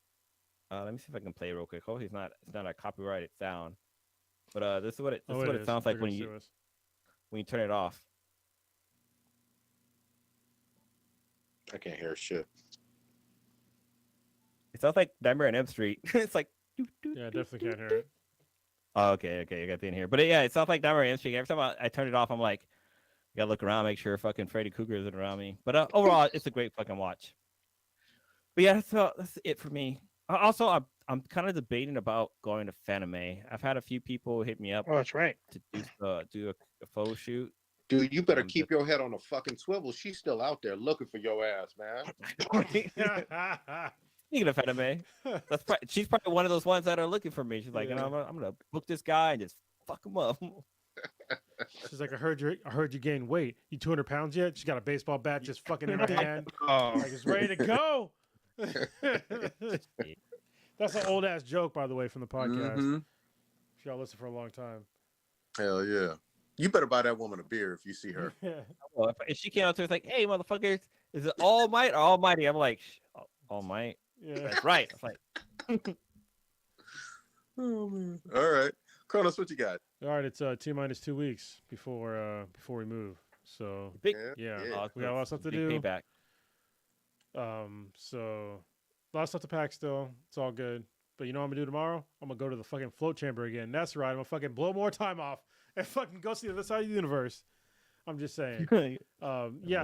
Let me see if I can play it real quick. Hopefully it's not a copyrighted sound. But this is what it sounds like when you turn it off. I can't hear shit. It sounds like Nightmare on Elm Street. It's like Yeah, I definitely can't hear it. Oh, okay, I got the in here. But yeah, it sounds like Nightmare on Elm Street. Every time I turn it off, I'm like, gotta look around, make sure fucking Freddy Krueger isn't around me. But overall, it's a great fucking watch. But yeah, that's it for me. Also, I'm kind of debating about going to Fanime. I've had a few people hit me up Oh, that's right. to do a photo shoot. Dude, you better I'm keep your head on a fucking swivel. She's still out there looking for your ass, man. Speaking of Fanime, she's probably one of those ones that are looking for me. She's like, you know, I'm gonna book this guy and just fuck him up. She's like, I heard you gained weight. You 200 pounds yet? She's got a baseball bat just fucking in her hand. Oh, Like it's ready to go. That's an old ass joke, by the way, from the podcast. Mhm. If y'all listen for a long time. Hell yeah. You better buy that woman a beer if you see her. Yeah. Well, if she came out there, it's like, hey, motherfuckers, is it All Might or Almighty? I'm like, All Might. Yeah. That's right. It's like, Oh man. All right. Kronos, what you got? All right, it's T-minus 2 weeks before we move. So big, yeah, Yeah. we got a lot of stuff to big do. payback. So a lot of stuff to pack still. It's all good. But you know what I'm gonna do tomorrow? I'm gonna go to the fucking float chamber again. That's right. I'm gonna fucking blow more time off and fucking go see the other side of the universe. I'm just saying. Yes,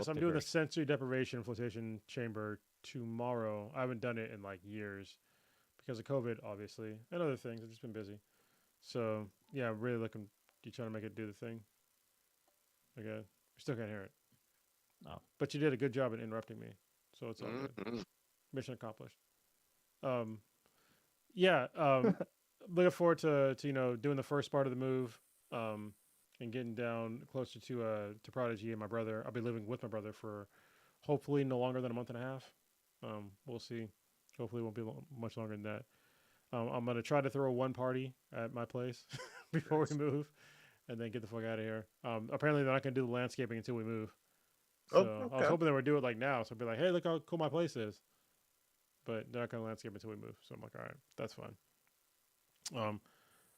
I'm doing the Multiverse. sensory deprivation flotation chamber tomorrow. I haven't done it in like years because of COVID, obviously, and other things. I've just been busy. So yeah, I'm really looking. You trying to make it do the thing? Okay, we still can't hear it. No. But you did a good job at interrupting me, so it's all good. Mhm. Mission accomplished. Yeah. Looking forward to doing the first part of the move, and getting down closer to Prodigy and my brother. I'll be living with my brother for hopefully no longer than a month and a half. We'll see. Hopefully, it won't be much longer than that. I'm gonna try to throw one party at my place before we move, and then get the fuck out of here. Apparently, they're not gonna do the landscaping until we move. So Oh, I was okay. hoping they would do it like now. So I'd be like, hey, look how cool my place is. But they're not gonna landscape until we move. So I'm like, all right, that's fine.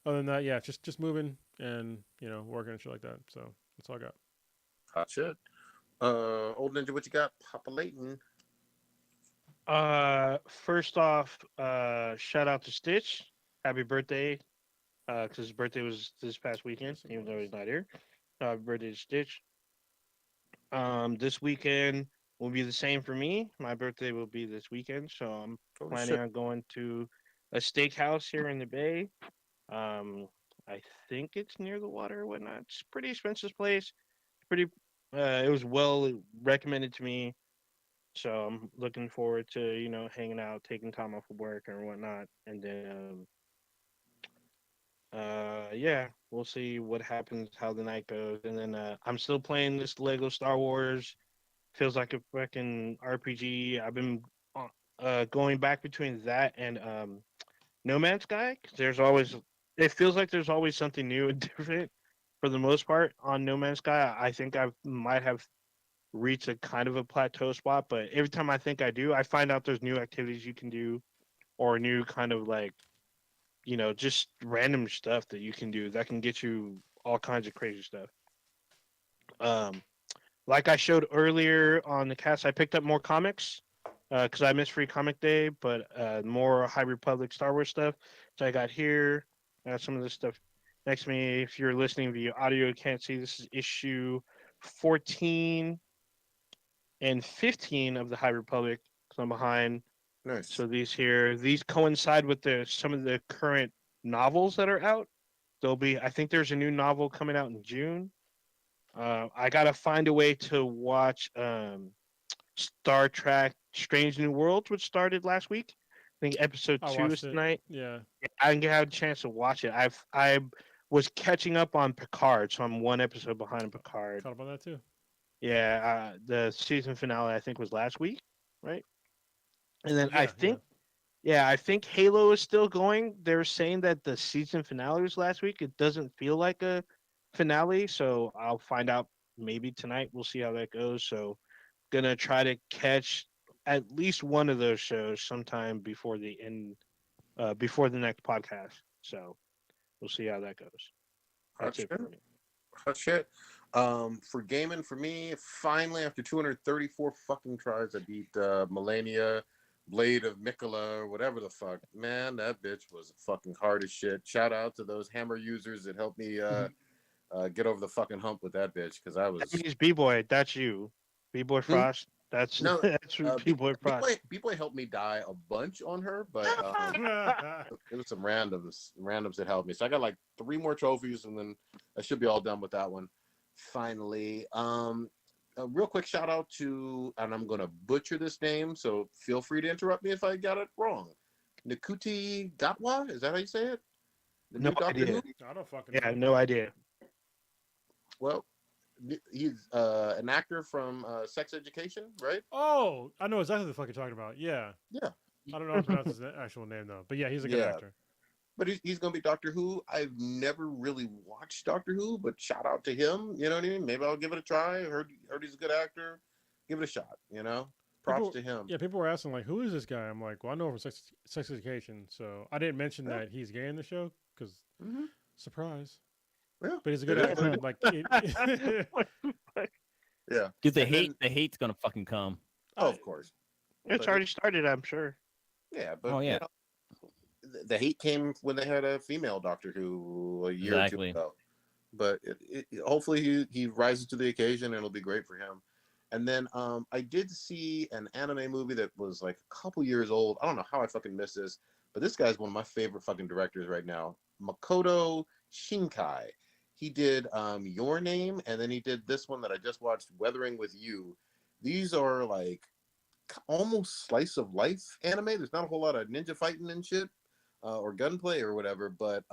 Other than that, yeah, just moving and working and shit like that. So that's all I got. Hot shit. Old Ninja, what you got? Papa Layton. first off, shout out to Stitch. Happy birthday. Because his birthday was this past weekend, Yes, it even though was. he's not here. Happy birthday to Stitch. This weekend will be the same for me. My birthday will be this weekend, so I'm Holy planning shit. on going to a steakhouse here in the Bay. I think it's near the water or whatnot. It's a pretty expensive place. Pretty. It was well recommended to me, so I'm looking forward to hanging out, taking time off of work or whatnot, and then yeah, we'll see what happens, how the night goes, and then I'm still playing this Lego Star Wars. Feels like a fucking RPG. I've been going back between that and No Man's Sky. 'Cause there's always, it feels like there's always something new and different. For the most part, on No Man's Sky, I think I might have reached a kind of a plateau spot. But every time I think I do, I find out there's new activities you can do, or new kind of like just random stuff that you can do that can get you all kinds of crazy stuff. Um, like I showed earlier on the cast, I picked up more comics because I missed Free Comic Day, but more High Republic Star Wars stuff. So I got here. I got some of this stuff next to me. If you're listening via audio, you can't see. This is issue 14 and 15 of the High Republic. So I'm behind. Nice. So these coincide with some of the current novels that are out. I think there's a new novel coming out in June. I gotta find a way to watch Star Trek: Strange New Worlds, which started last week. I think episode I 2 is watched it. tonight. Yeah. I didn't have a chance to watch it. I was catching up on Picard, so I'm one episode behind on Picard. Caught up on that too. Yeah, the season finale I think was last week, right? And then I think I think Halo is still going. They're saying that the season finale was last week. It doesn't feel like a finale, so I'll find out maybe tonight. We'll see how that goes. So, gonna try to catch at least one of those shows sometime before the end, before the next podcast. So, we'll see how that goes. Hot That's it shit. for me. Hot shit. For gaming, for me, finally after 234 fucking tries, I beat Melania, Blade of Mikola, or whatever the fuck. Man, that bitch was fucking hard as shit. Shout out to those hammer users that helped me get over the fucking hump with that bitch, because I was That means B-Boy. That's you. B-Boy Frost. That's No, that's what people are probably. people helped me die a bunch on her, but it was some randoms that helped me. So I got like 3 more trophies, and then I should be all done with that one. Finally, a real quick shout out to, and I'm gonna butcher this name, so feel free to interrupt me if I got it wrong. Nikuti Gatwa, is that how you say it? The No new Doctor idea. Who? I don't fucking Yeah, know. no idea. Well, he's an actor from Sex Education, right? Oh, I know exactly what the fuck you're talking about. Yeah. Yeah. I don't know how to pronounce his actual name though, but yeah, he's a good Yeah. actor. But he's going to be Doctor Who. I've never really watched Doctor Who, but shout out to him. You know what I mean? Maybe I'll give it a try. Heard he's a good actor. Give it a shot. You know, props People- to him. Yeah, people were asking like, who is this guy? I'm like, well, I know him from Sex Education, so I didn't mention Yeah. that he's gay in the show because Mhm. surprise. Yeah. But he's a good It is actor. Like, Yeah. Because And then- the hate's gonna fucking come. Oh, of course. It's But already started, I'm sure. Yeah, but Oh, yeah. you know, the hate came when they had a female Doctor Who a year Exactly. or 2 ago. But hopefully he rises to the occasion, and it'll be great for him. And then I did see an anime movie that was like a couple years old. I don't know how I fucking missed this, but this guy's one of my favorite fucking directors right now, Makoto Shinkai. He did Your Name, and then he did this one that I just watched, Weathering with You. These are like almost slice of life anime. There's not a whole lot of ninja fighting and shit or gunplay or whatever, but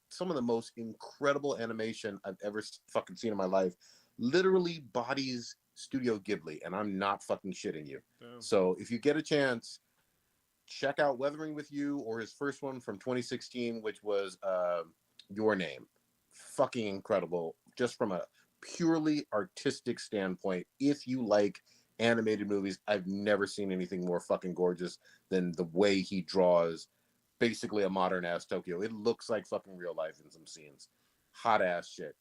some of the most incredible animation I've ever fucking seen in my life. Literally bodies Studio Ghibli, and I'm not fucking shitting you. Damn. So if you get a chance, check out Weathering with You or his first one from 2016, which was Your Name. Fucking incredible, just from a purely artistic standpoint. If you like animated movies, I've never seen anything more fucking gorgeous than the way he draws basically a modern ass Tokyo. It looks like fucking real life in some scenes. Hot ass shit.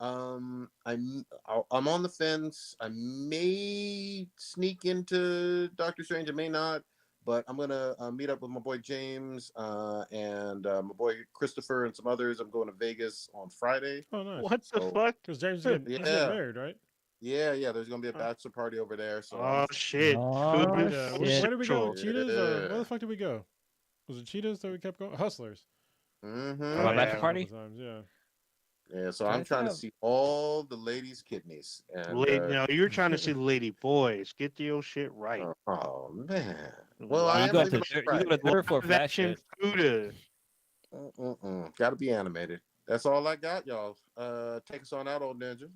I'm on the fence. I may sneak into Doctor Strange. I may not, but I'm gonna meet up with my boy James and my boy Christopher and some others. I'm going to Vegas on Friday. Oh, nice. What the So- fuck? Because James is getting, he's Yeah. getting married, right? Yeah. There's gonna be a bachelor party over there. So Oh shit! Oh, Food Where, is shit. where did we go? central. Cheetahs or where Yeah. the fuck did we go? Was it Cheetahs that we kept going? Hustlers. Mhm. Oh, My yeah. bachelor party? Couple times, yeah. Yeah. So Try I'm this trying to out. see all the ladies' kidneys. And No, you're trying to see the lady boys. Get your shit right. oh man. Well, I You am go leaving to on you Friday. go to Twitter for Live flash action shit. Fuda. Got to be animated. That's all I got, y'all. Take us on out, old ninja.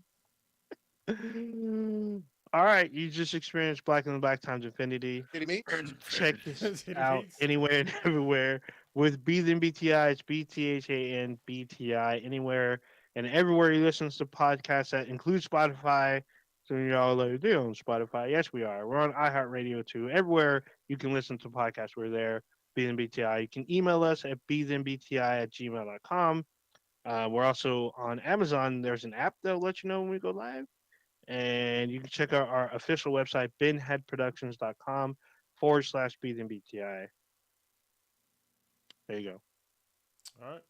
All right, you just experienced Black and the Black times Infinity. Kidding me? Check this Titty out beats. anywhere and everywhere with Beathan BTI. It's BTHAN BTI. Anywhere and everywhere you listen to podcasts that include Spotify. So y'all like, they on Spotify. Yes, we are. We're on iHeartRadio too. Everywhere you can listen to podcasts, we're there. Beathan BTI. You can email us at beathanbti@gmail.com. We're also on Amazon. There's an app that'll let you know when we go live. And you can check out our official website, binheadproductions.com/BTI. There you go. All right.